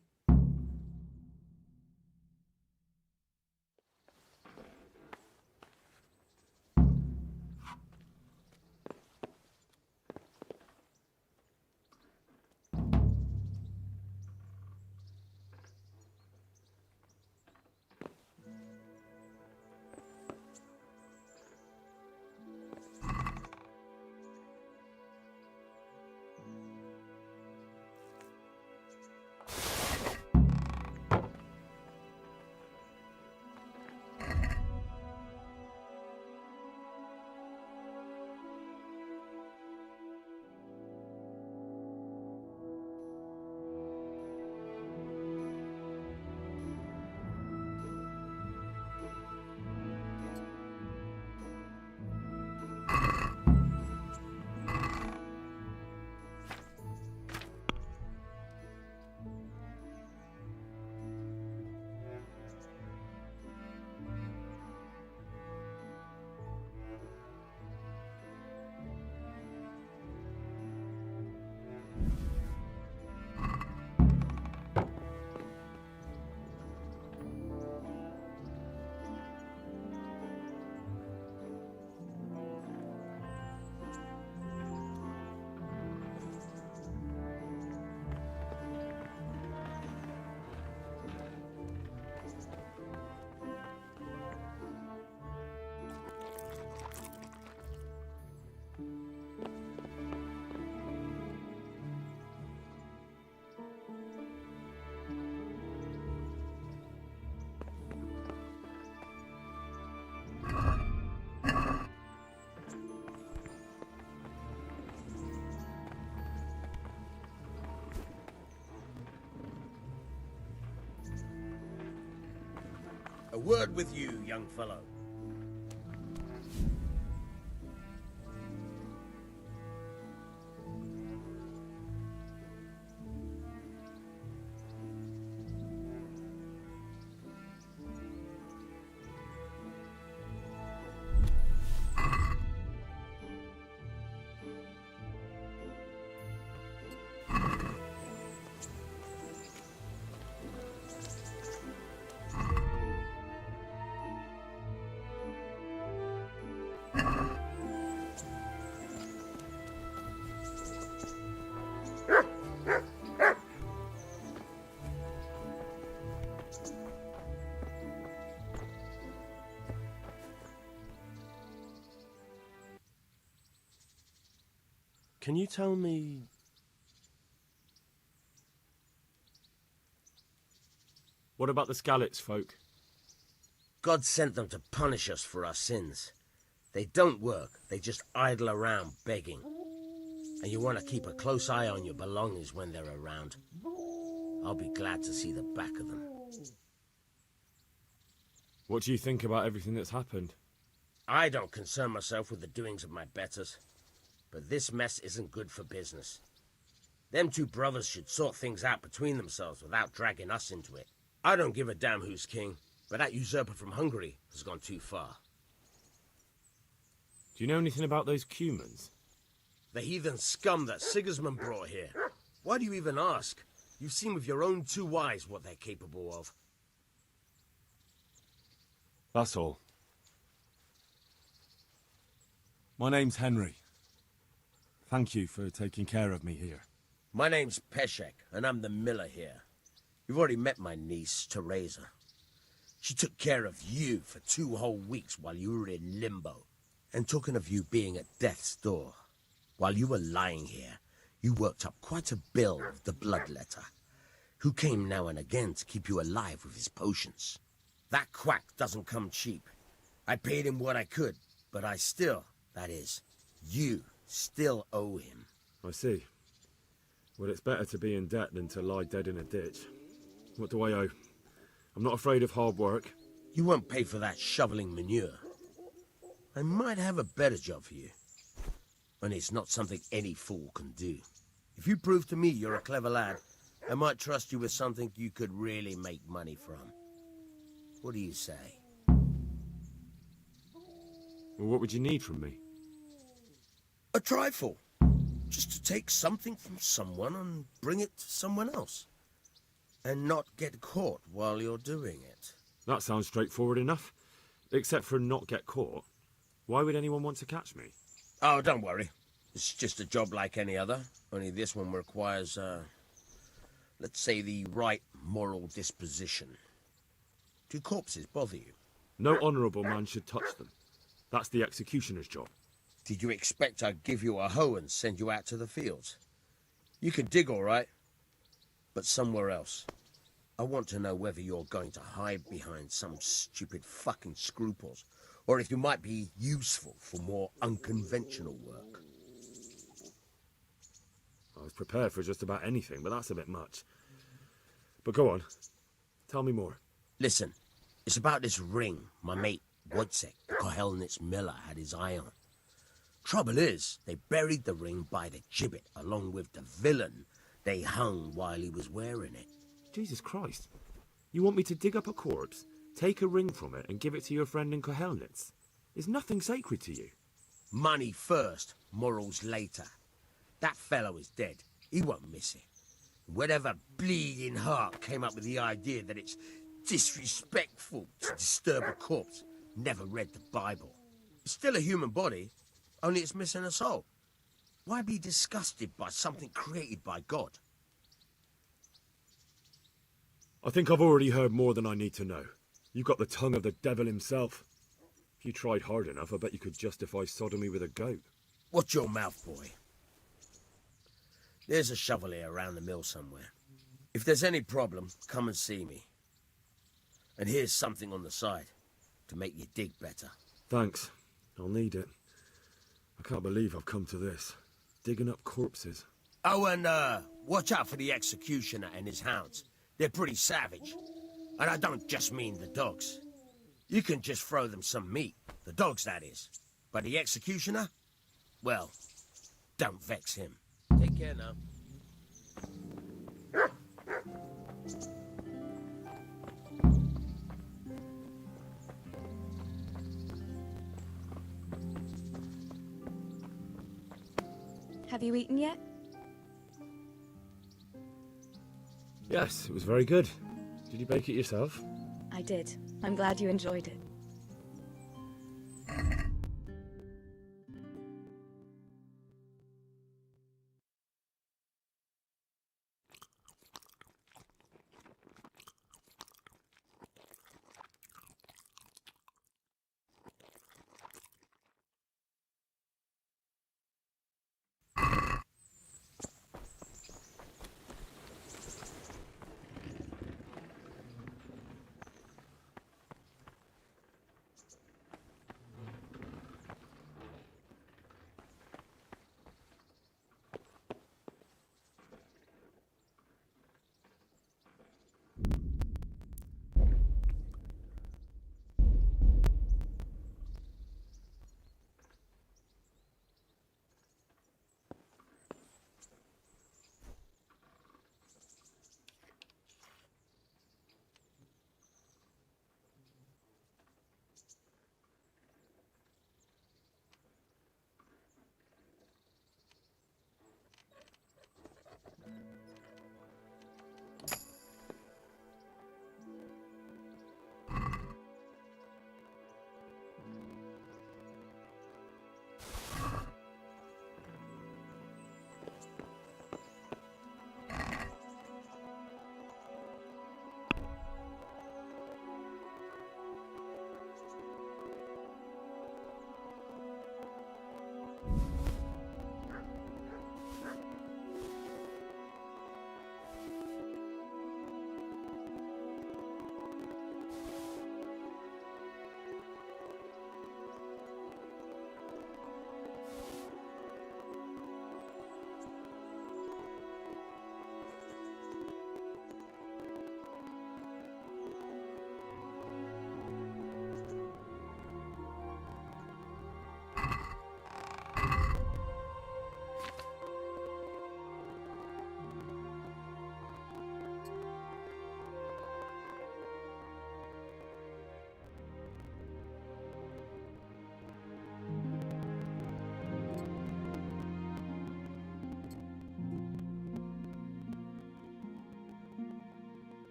A word with you, young fellow. Can you tell me... What about the Skalitz folk? God sent them to punish us for our sins. They don't work, they just idle around begging. And you want to keep a close eye on your belongings when they're around. I'll be glad to see the back of them. What do you think about everything that's happened? I don't concern myself with the doings of my betters. But this mess isn't good for business. Them two brothers should sort things out between themselves without dragging us into it. I don't give a damn who's king, but that usurper from Hungary has gone too far. Do you know anything about those Cumans? The heathen scum that Sigismund brought here. Why do you even ask? You've seen with your own two eyes what they're capable of. That's all. My name's Henry. Thank you for taking care of me here. My name's Peshek, and I'm the miller here. You've already met my niece, Teresa. She took care of you for 2 whole weeks while you were in limbo. And talking of you being at death's door, while you were lying here, you worked up quite a bill with the bloodletter, who came now and again to keep you alive with his potions. That quack doesn't come cheap. I paid him what I could, but I still, that is, you still owe him. I see. Well, it's better to be in debt than to lie dead in a ditch. What do I owe? I'm not afraid of hard work. You won't pay for that shoveling manure. I might have a better job for you. And it's not something any fool can do. If you prove to me you're a clever lad, I might trust you with something you could really make money from. What do you say? Well, what would you need from me? A trifle. Just to take something from someone and bring it to someone else. And not get caught while you're doing it. That sounds straightforward enough. Except for not get caught. Why would anyone want to catch me? Oh, don't worry. It's just a job like any other. Only this one requires, let's say, the right moral disposition. Do corpses bother you? No honourable man should touch them. That's the executioner's job. Did you expect I'd give you a hoe and send you out to the fields? You can dig all right, but somewhere else. I want to know whether you're going to hide behind some stupid fucking scruples, or if you might be useful for more unconventional work. I was prepared for just about anything, but that's a bit much. But go on. Tell me more. Listen, it's about this ring my mate Wojciech, the Kohelnitz miller, had his eye on. Trouble is, they buried the ring by the gibbet along with the villain they hung while he was wearing it. Jesus Christ. You want me to dig up a corpse, take a ring from it, and give it to your friend in Kohelnitz? Is nothing sacred to you? Money first, morals later. That fellow is dead. He won't miss it. Whatever bleeding heart came up with the idea that it's disrespectful to disturb a corpse never read the Bible. It's still a human body, only it's missing a soul. Why be disgusted by something created by God? I think I've already heard more than I need to know. You've got the tongue of the devil himself. If you tried hard enough, I bet you could justify sodomy with a goat. Watch your mouth, boy. There's a shovel here around the mill somewhere. If there's any problem, come and see me. And here's something on the side to make you dig better. Thanks. I'll need it. I can't believe I've come to this. Digging up corpses. Oh, and watch out for the executioner and his hounds. They're pretty savage. And I don't just mean the dogs. You can just throw them some meat. The dogs, that is. But the executioner? Well, don't vex him. Take care now. Have you eaten yet? Yes, it was very good. Did you bake it yourself? I did. I'm glad you enjoyed it.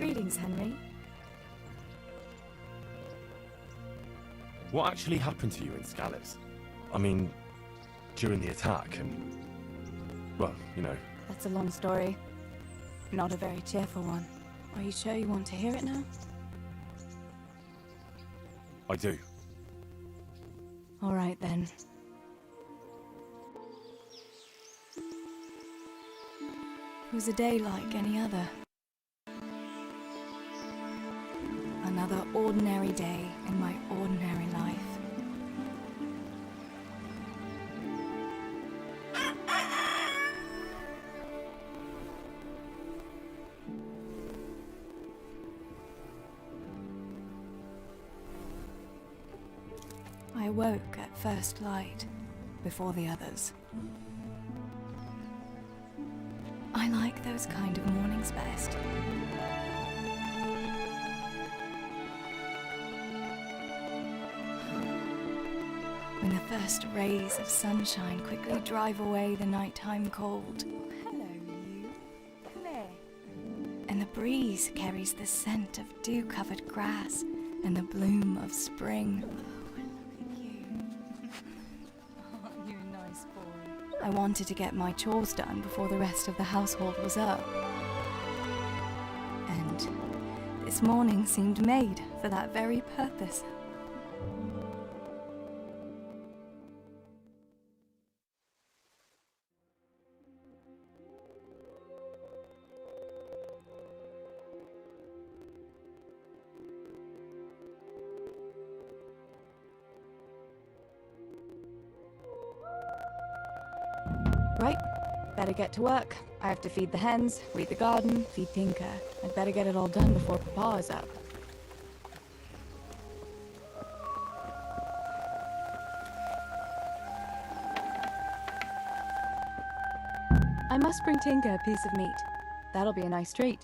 Greetings, Henry. What actually happened to you in Skalitz? I mean, during the attack and... well, you know. That's a long story. Not a very cheerful one. Are you sure you want to hear it now? I do. All right, then. It was a day like any other. Another ordinary day in my ordinary life. I awoke at first light, before the others. I like those kind of mornings best. When the first rays of sunshine quickly drive away the nighttime cold. Hello, you. Claire. And the breeze carries the scent of dew-covered grass and the bloom of spring. Aren't you a nice boy? I wanted to get my chores done before the rest of the household was up. And this morning seemed made for that very purpose. Right, better get to work. I have to feed the hens, weed the garden, feed Tinker. I'd better get it all done before Papa is up. I must bring Tinker a piece of meat. That'll be a nice treat.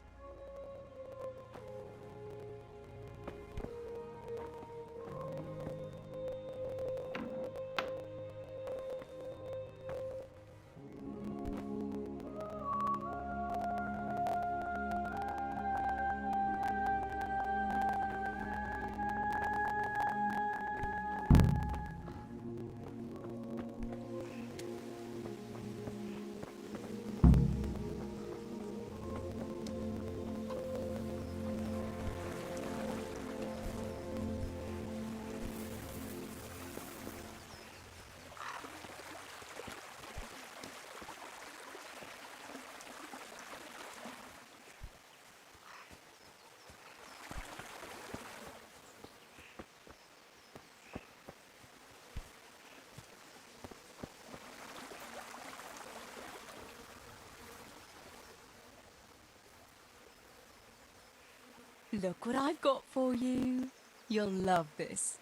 Look what I've got for you. You'll love this.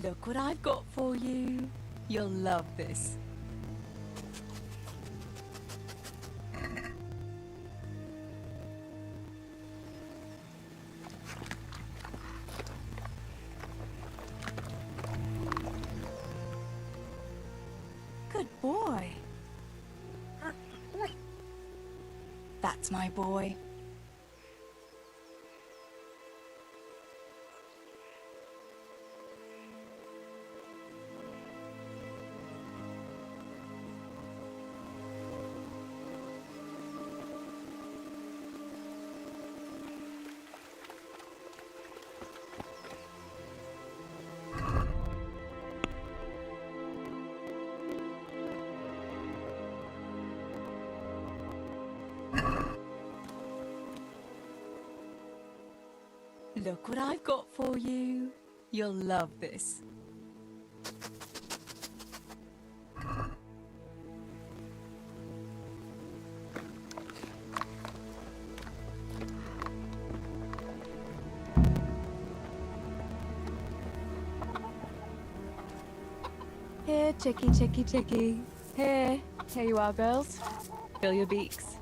Look what I've got for you. You'll love this. Good boy. That's my boy. Look what I've got for you. You'll love this. Here, chickie, chickie, chickie. Here you are, girls. Fill your beaks.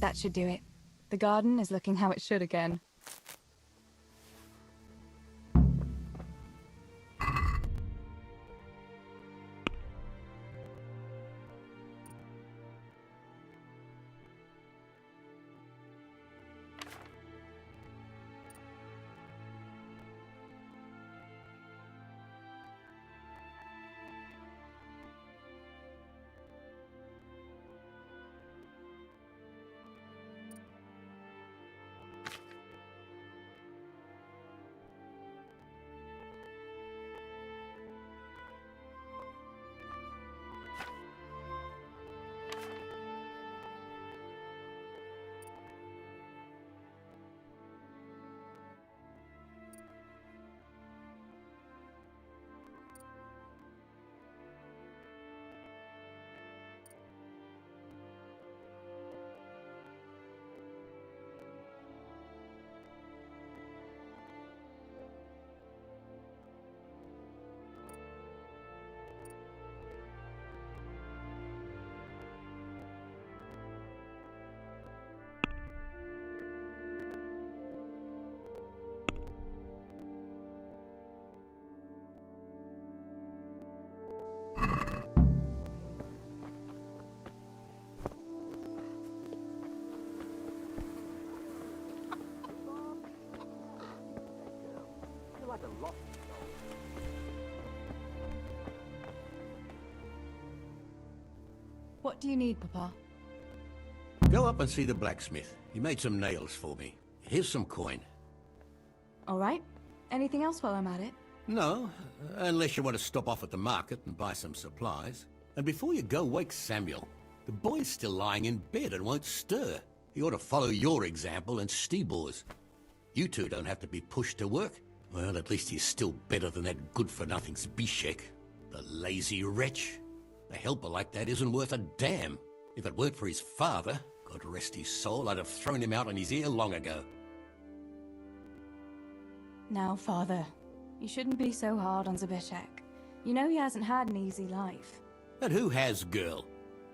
That should do it. The garden is looking how it should again. What do you need, Papa? Go up and see the blacksmith. He made some nails for me. Here's some coin. All right. Anything else while I'm at it? No, unless you want to stop off at the market and buy some supplies. And before you go, wake Samuel. The boy's still lying in bed and won't stir. He ought to follow your example and Stebor's. You two don't have to be pushed to work. Well, at least he's still better than that good-for-nothing Zbyszek. The lazy wretch. A helper like that isn't worth a damn. If it weren't for his father, God rest his soul, I'd have thrown him out on his ear long ago. Now, Father, you shouldn't be so hard on Zbyszek. You know he hasn't had an easy life. And who has, girl?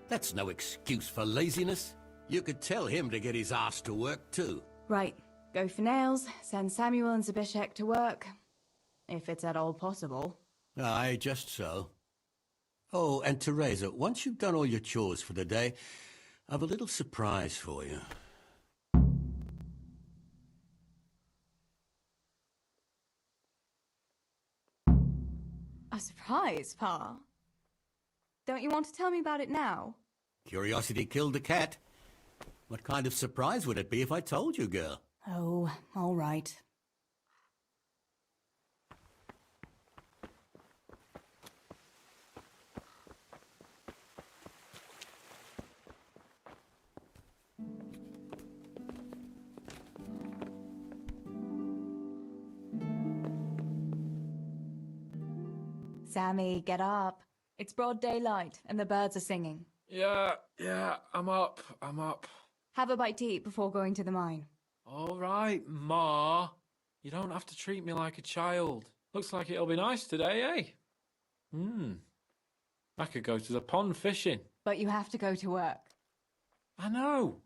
That's no excuse for laziness. You could tell him to get his ass to work, too. Right, go for nails, send Samuel and Zbyszek to work. If it's at all possible. Aye, just so. Oh, and Teresa, once you've done all your chores for the day, I've a little surprise for you. A surprise, Pa? Don't you want to tell me about it now? Curiosity killed the cat. What kind of surprise would it be if I told you, girl? Oh, all right. Sammy, get up. It's broad daylight and the birds are singing. Yeah, I'm up. Have a bite to eat before going to the mine. All right, Ma. You don't have to treat me like a child. Looks like it'll be nice today, eh? I could go to the pond fishing. But you have to go to work. I know.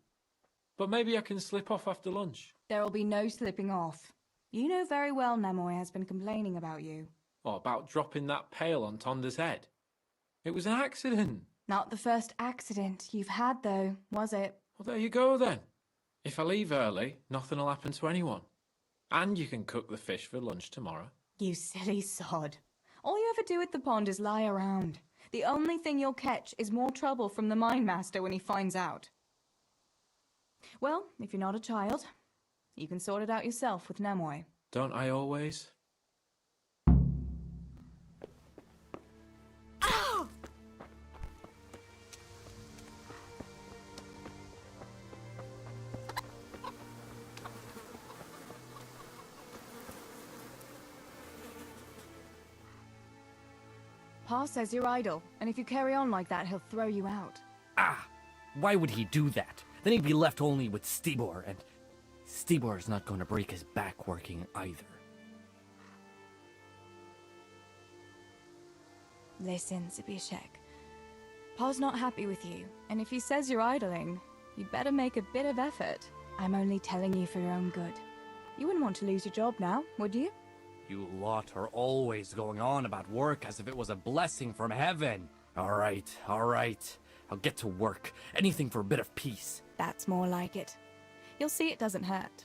But maybe I can slip off after lunch. There'll be no slipping off. You know very well Nemoy has been complaining about you. What about dropping that pail on Tonda's head? It was an accident. Not the first accident you've had, though, was it? Well, there you go, then. If I leave early, nothing'll happen to anyone. And you can cook the fish for lunch tomorrow. You silly sod. All you ever do at the pond is lie around. The only thing you'll catch is more trouble from the mine master when he finds out. Well, if you're not a child, you can sort it out yourself with Nemoy. Don't I always? Pa says you're idle, and if you carry on like that, he'll throw you out. Ah! Why would he do that? Then he'd be left only with Stibor, and Stibor's not going to break his back working either. Listen, Zbyszek. Pa's not happy with you, and if he says you're idling, you'd better make a bit of effort. I'm only telling you for your own good. You wouldn't want to lose your job now, would you? You lot are always going on about work as if it was a blessing from heaven. All right. I'll get to work. Anything for a bit of peace. That's more like it. You'll see it doesn't hurt.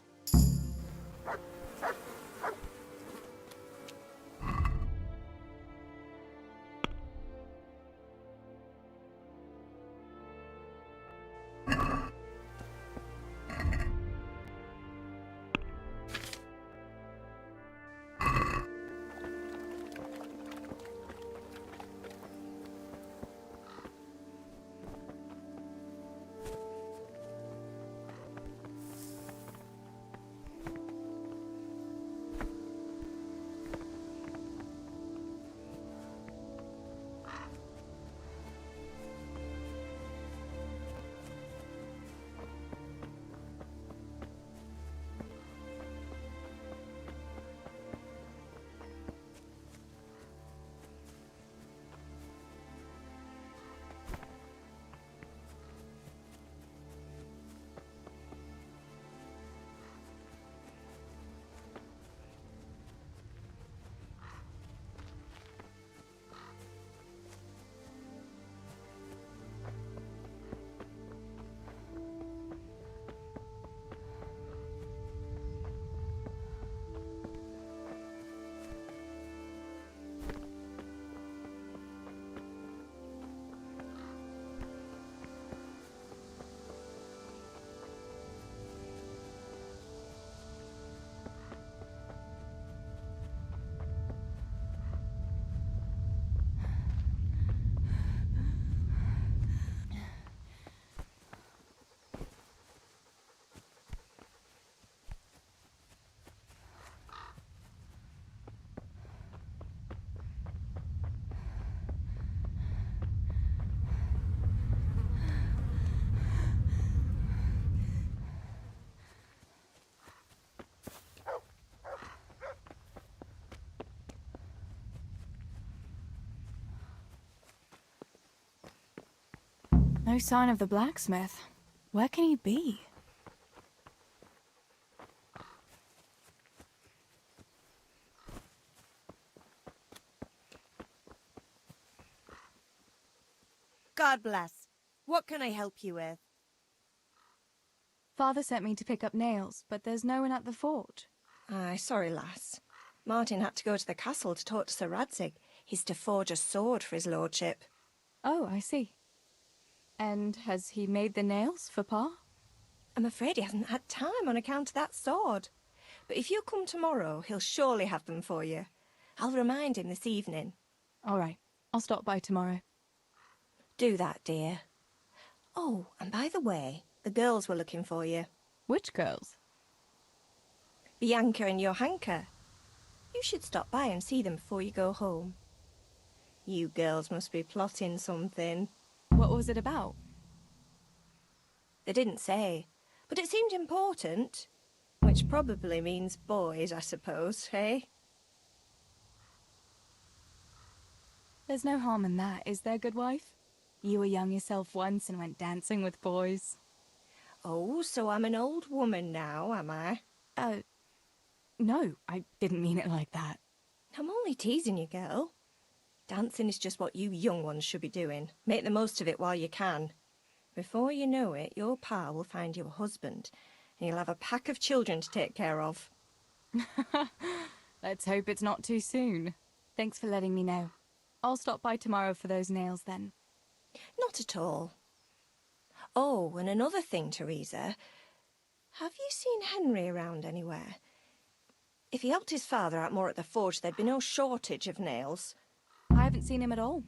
No sign of the blacksmith. Where can he be? God bless. What can I help you with? Father sent me to pick up nails, but there's no one at the forge. Aye, sorry, lass. Martin had to go to the castle to talk to Sir Radzig. He's to forge a sword for his lordship. Oh, I see. And has he made the nails for Pa? I'm afraid he hasn't had time on account of that sword. But if you come tomorrow, he'll surely have them for you. I'll remind him this evening. All right, I'll stop by tomorrow. Do that, dear. Oh, and by the way, the girls were looking for you. Which girls? Bianca and Johanka. You should stop by and see them before you go home. You girls must be plotting something. What was it about? They didn't say, but it seemed important. Which probably means boys, I suppose, hey? There's no harm in that, is there, good wife? You were young yourself once and went dancing with boys. Oh, so I'm an old woman now, am I? No, I didn't mean it like that. I'm only teasing you, girl. Dancing is just what you young ones should be doing. Make the most of it while you can. Before you know it, your pa will find you a husband, and you'll have a pack of children to take care of. Let's hope it's not too soon. Thanks for letting me know. I'll stop by tomorrow for those nails then. Not at all. Oh, and another thing, Teresa. Have you seen Henry around anywhere? If he helped his father out more at the forge, there'd be no shortage of nails. I haven't seen him at all.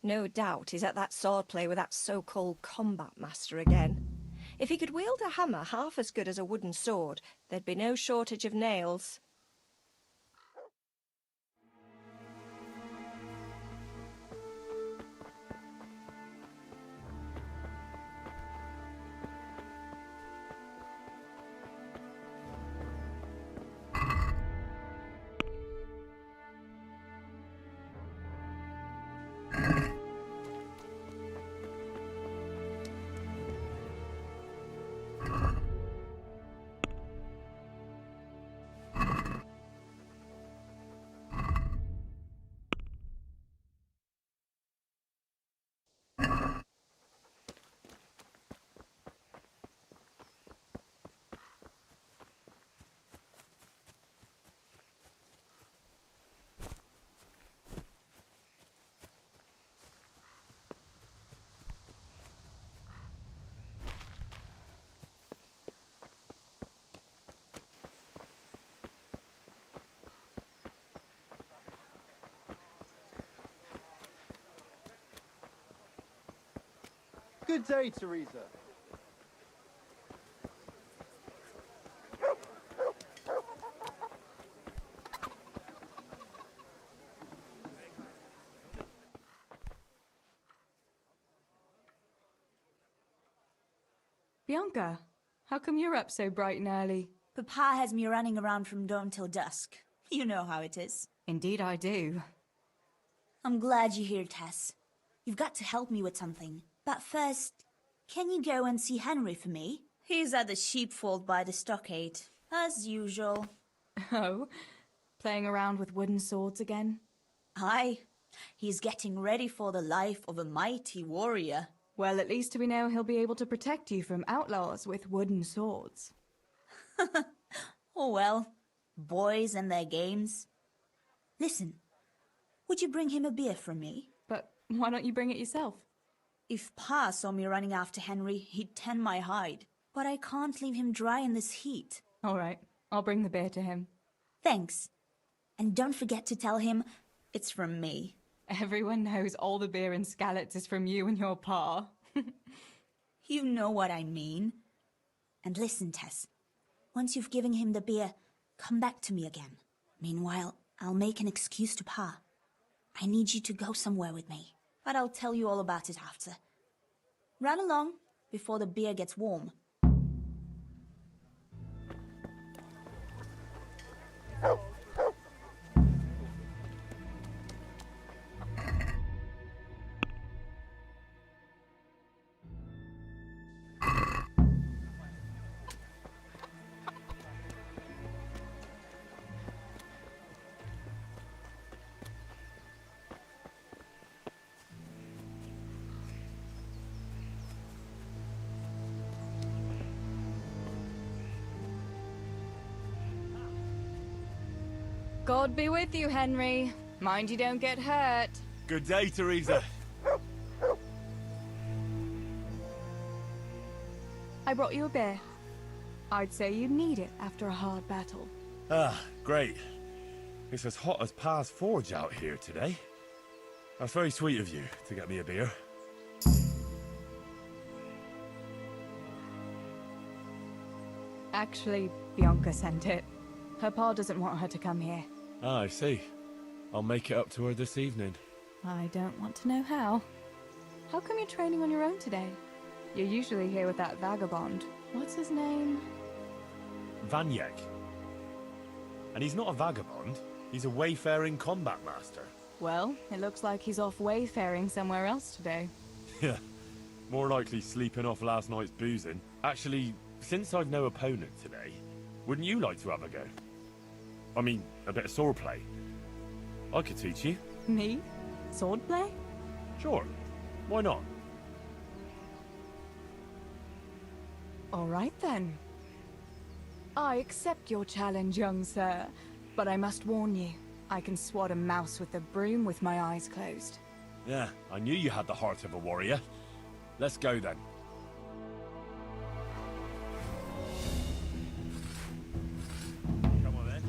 No doubt he's at that swordplay with that so-called combat master again. If he could wield a hammer half as good as a wooden sword, there'd be no shortage of nails. Good day, Teresa. Bianca, how come you're up so bright and early? Papa has me running around from dawn till dusk. You know how it is. Indeed I do. I'm glad you're here, Tess. You've got to help me with something. But first, can you go and see Henry for me? He's at the sheepfold by the stockade, as usual. Oh, playing around with wooden swords again? Aye, he's getting ready for the life of a mighty warrior. Well, at least we know he'll be able to protect you from outlaws with wooden swords. Oh well, boys and their games. Listen, would you bring him a beer from me? But why don't you bring it yourself? If Pa saw me running after Henry, he'd tan my hide. But I can't leave him dry in this heat. All right, I'll bring the beer to him. Thanks. And don't forget to tell him it's from me. Everyone knows all the beer in Skalitz is from you and your pa. You know what I mean. And listen, Tess. Once you've given him the beer, come back to me again. Meanwhile, I'll make an excuse to Pa. I need you to go somewhere with me. But I'll tell you all about it after. Run along before the beer gets warm. God be with you, Henry. Mind you don't get hurt. Good day, Teresa. I brought you a beer. I'd say you'd need it after a hard battle. Ah, great. It's as hot as Pa's Forge out here today. That's very sweet of you to get me a beer. Actually, Bianca sent it. Her pa doesn't want her to come here. Ah, I see. I'll make it up to her this evening. I don't want to know how. How come you're training on your own today? You're usually here with that vagabond. What's his name? Vanyek. And he's not a vagabond. He's a wayfaring combat master. Well, it looks like he's off wayfaring somewhere else today. Yeah, more likely sleeping off last night's boozing. Actually, since I've no opponent today, wouldn't you like to have a go? I mean, a bit of swordplay. I could teach you. Me? Swordplay? Sure. Why not? All right then. I accept your challenge, young sir. But I must warn you, I can swat a mouse with a broom with my eyes closed. Yeah, I knew you had the heart of a warrior. Let's go then. Come on then.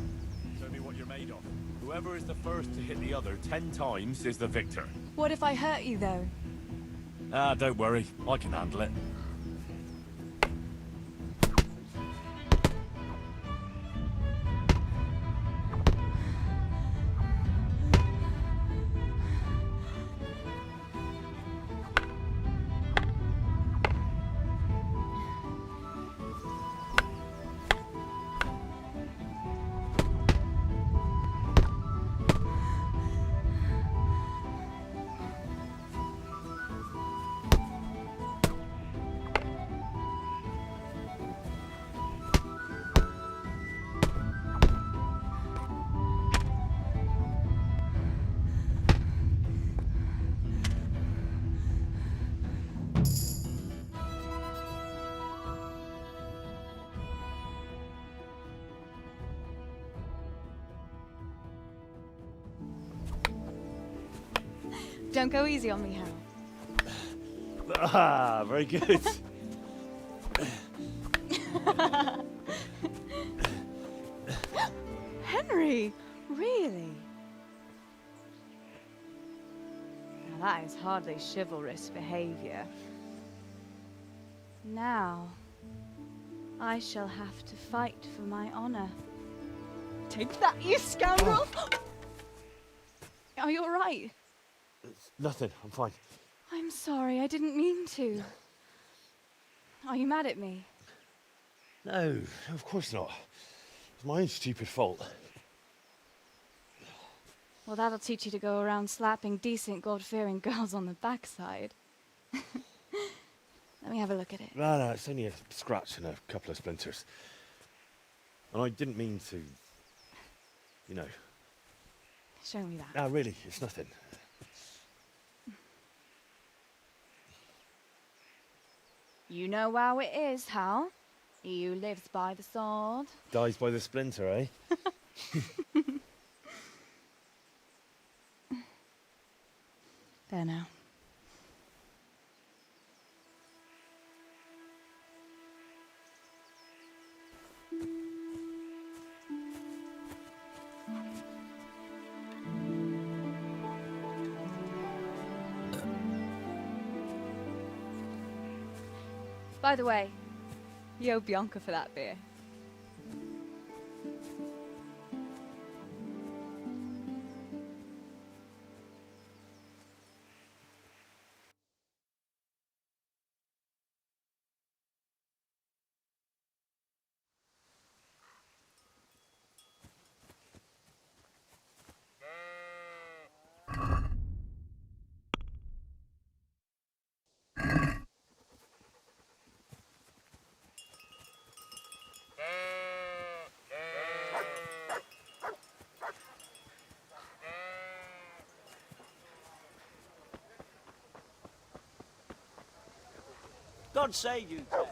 Show me what you're made of. Whoever is the first to hit the other 10 times is the victor. What if I hurt you, though? Ah, don't worry. I can handle it. Don't go easy on me, Hal. Ah, very good. Henry! Really? Now that is hardly chivalrous behavior. Now, I shall have to fight for my honor. Take that, you scoundrel! Are you alright? Nothing, I'm fine. I'm sorry, I didn't mean to. Are you mad at me? No, of course not. It's my own stupid fault. Well, that'll teach you to go around slapping decent, God-fearing girls on the backside. Let me have a look at it. No, it's only a scratch and a couple of splinters. And I didn't mean to, you know. Show me that. No, really, it's nothing. You know how it is, Hal. He who lives by the sword Dies by the splinter, eh? There now. By the way, you owe Bianca for that beer. God save you, Ted.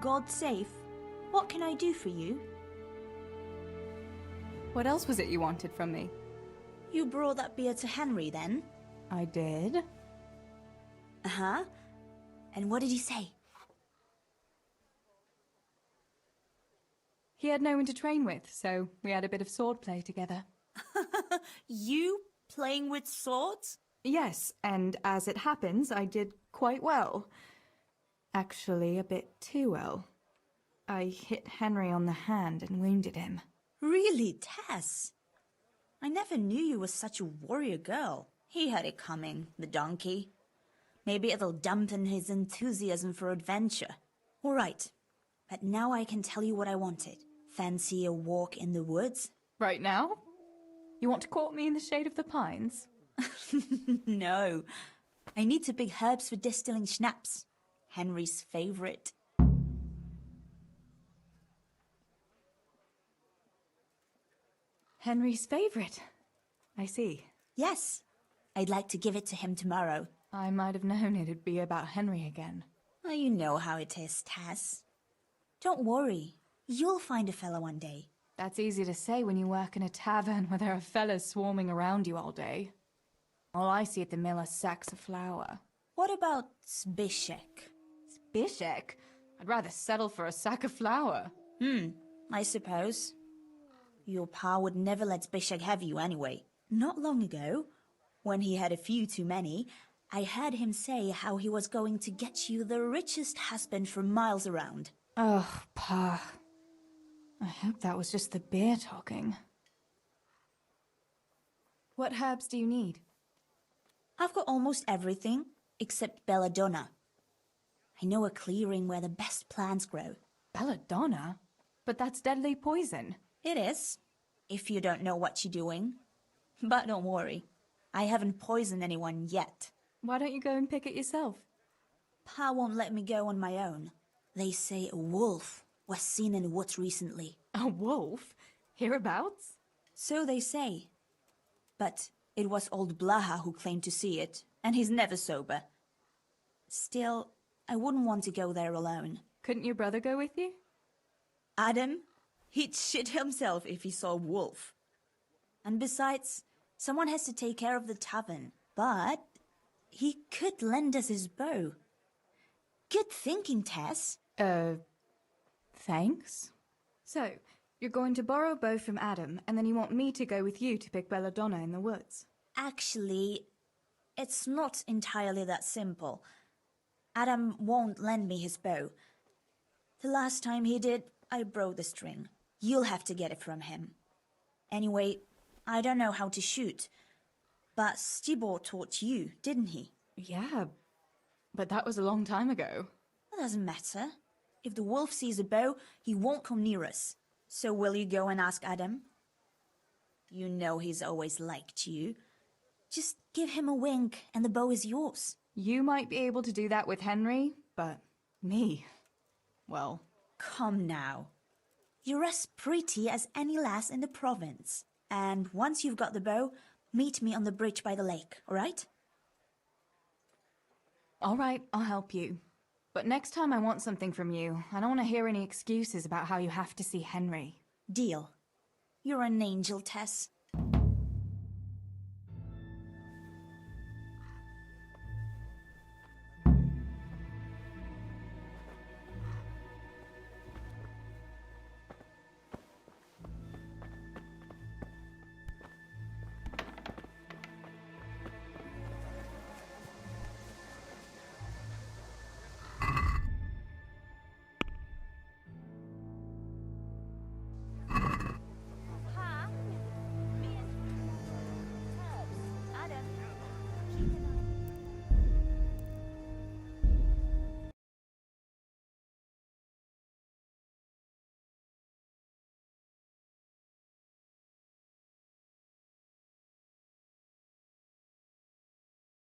God safe. What can I do for you? What else was it you wanted from me? You brought that beer to Henry then? I did. Uh-huh. And what did he say? He had no one to train with, so we had a bit of swordplay together. You playing with swords? Yes, and as it happens, I did quite well. Actually, a bit too well. I hit Henry on the hand and wounded him. Really, Tess? I never knew you were such a warrior girl. He had it coming, the donkey. Maybe it'll dampen his enthusiasm for adventure. All right, but now I can tell you what I wanted. Fancy a walk in the woods? Right now? You want to court me in the shade of the pines? No. I need to pick herbs for distilling schnapps. Henry's favorite. Henry's favorite? I see. Yes. I'd like to give it to him tomorrow. I might have known it'd be about Henry again. Oh, you know how it is, Tess. Don't worry. You'll find a fella one day. That's easy to say when you work in a tavern where there are fellas swarming around you all day. All I see at the mill are sacks of flour. What about Zbyszek? Zbyszek? I'd rather settle for a sack of flour. I suppose. Your pa would never let Zbyszek have you anyway. Not long ago, when he had a few too many, I heard him say how he was going to get you the richest husband for miles around. Oh, Pa. I hope that was just the beer talking. What herbs do you need? I've got almost everything, except belladonna. I know a clearing where the best plants grow. Belladonna? But that's deadly poison. It is, if you don't know what you're doing. But don't worry, I haven't poisoned anyone yet. Why don't you go and pick it yourself? Pa won't let me go on my own. They say a wolf was seen in the woods recently. A wolf? Hereabouts? So they say. But it was old Blaha who claimed to see it, and he's never sober. Still, I wouldn't want to go there alone. Couldn't your brother go with you? Adam? He'd shit himself if he saw a wolf. And besides, someone has to take care of the tavern. But he could lend us his bow. Good thinking, Tess. Thanks. So, you're going to borrow a bow from Adam, and then you want me to go with you to pick belladonna in the woods? Actually, it's not entirely that simple. Adam won't lend me his bow. The last time he did, I broke the string. You'll have to get it from him. Anyway, I don't know how to shoot. But Stibor taught you, didn't he? Yeah, but that was a long time ago. It doesn't matter. If the wolf sees a bow, he won't come near us. So will you go and ask Adam? You know he's always liked you. Just give him a wink and the bow is yours. You might be able to do that with Henry, but me, well... Come now. You're as pretty as any lass in the province. And once you've got the bow, meet me on the bridge by the lake, all right? All right, I'll help you. But next time I want something from you, I don't want to hear any excuses about how you have to see Henry. Deal. You're an angel, Tess.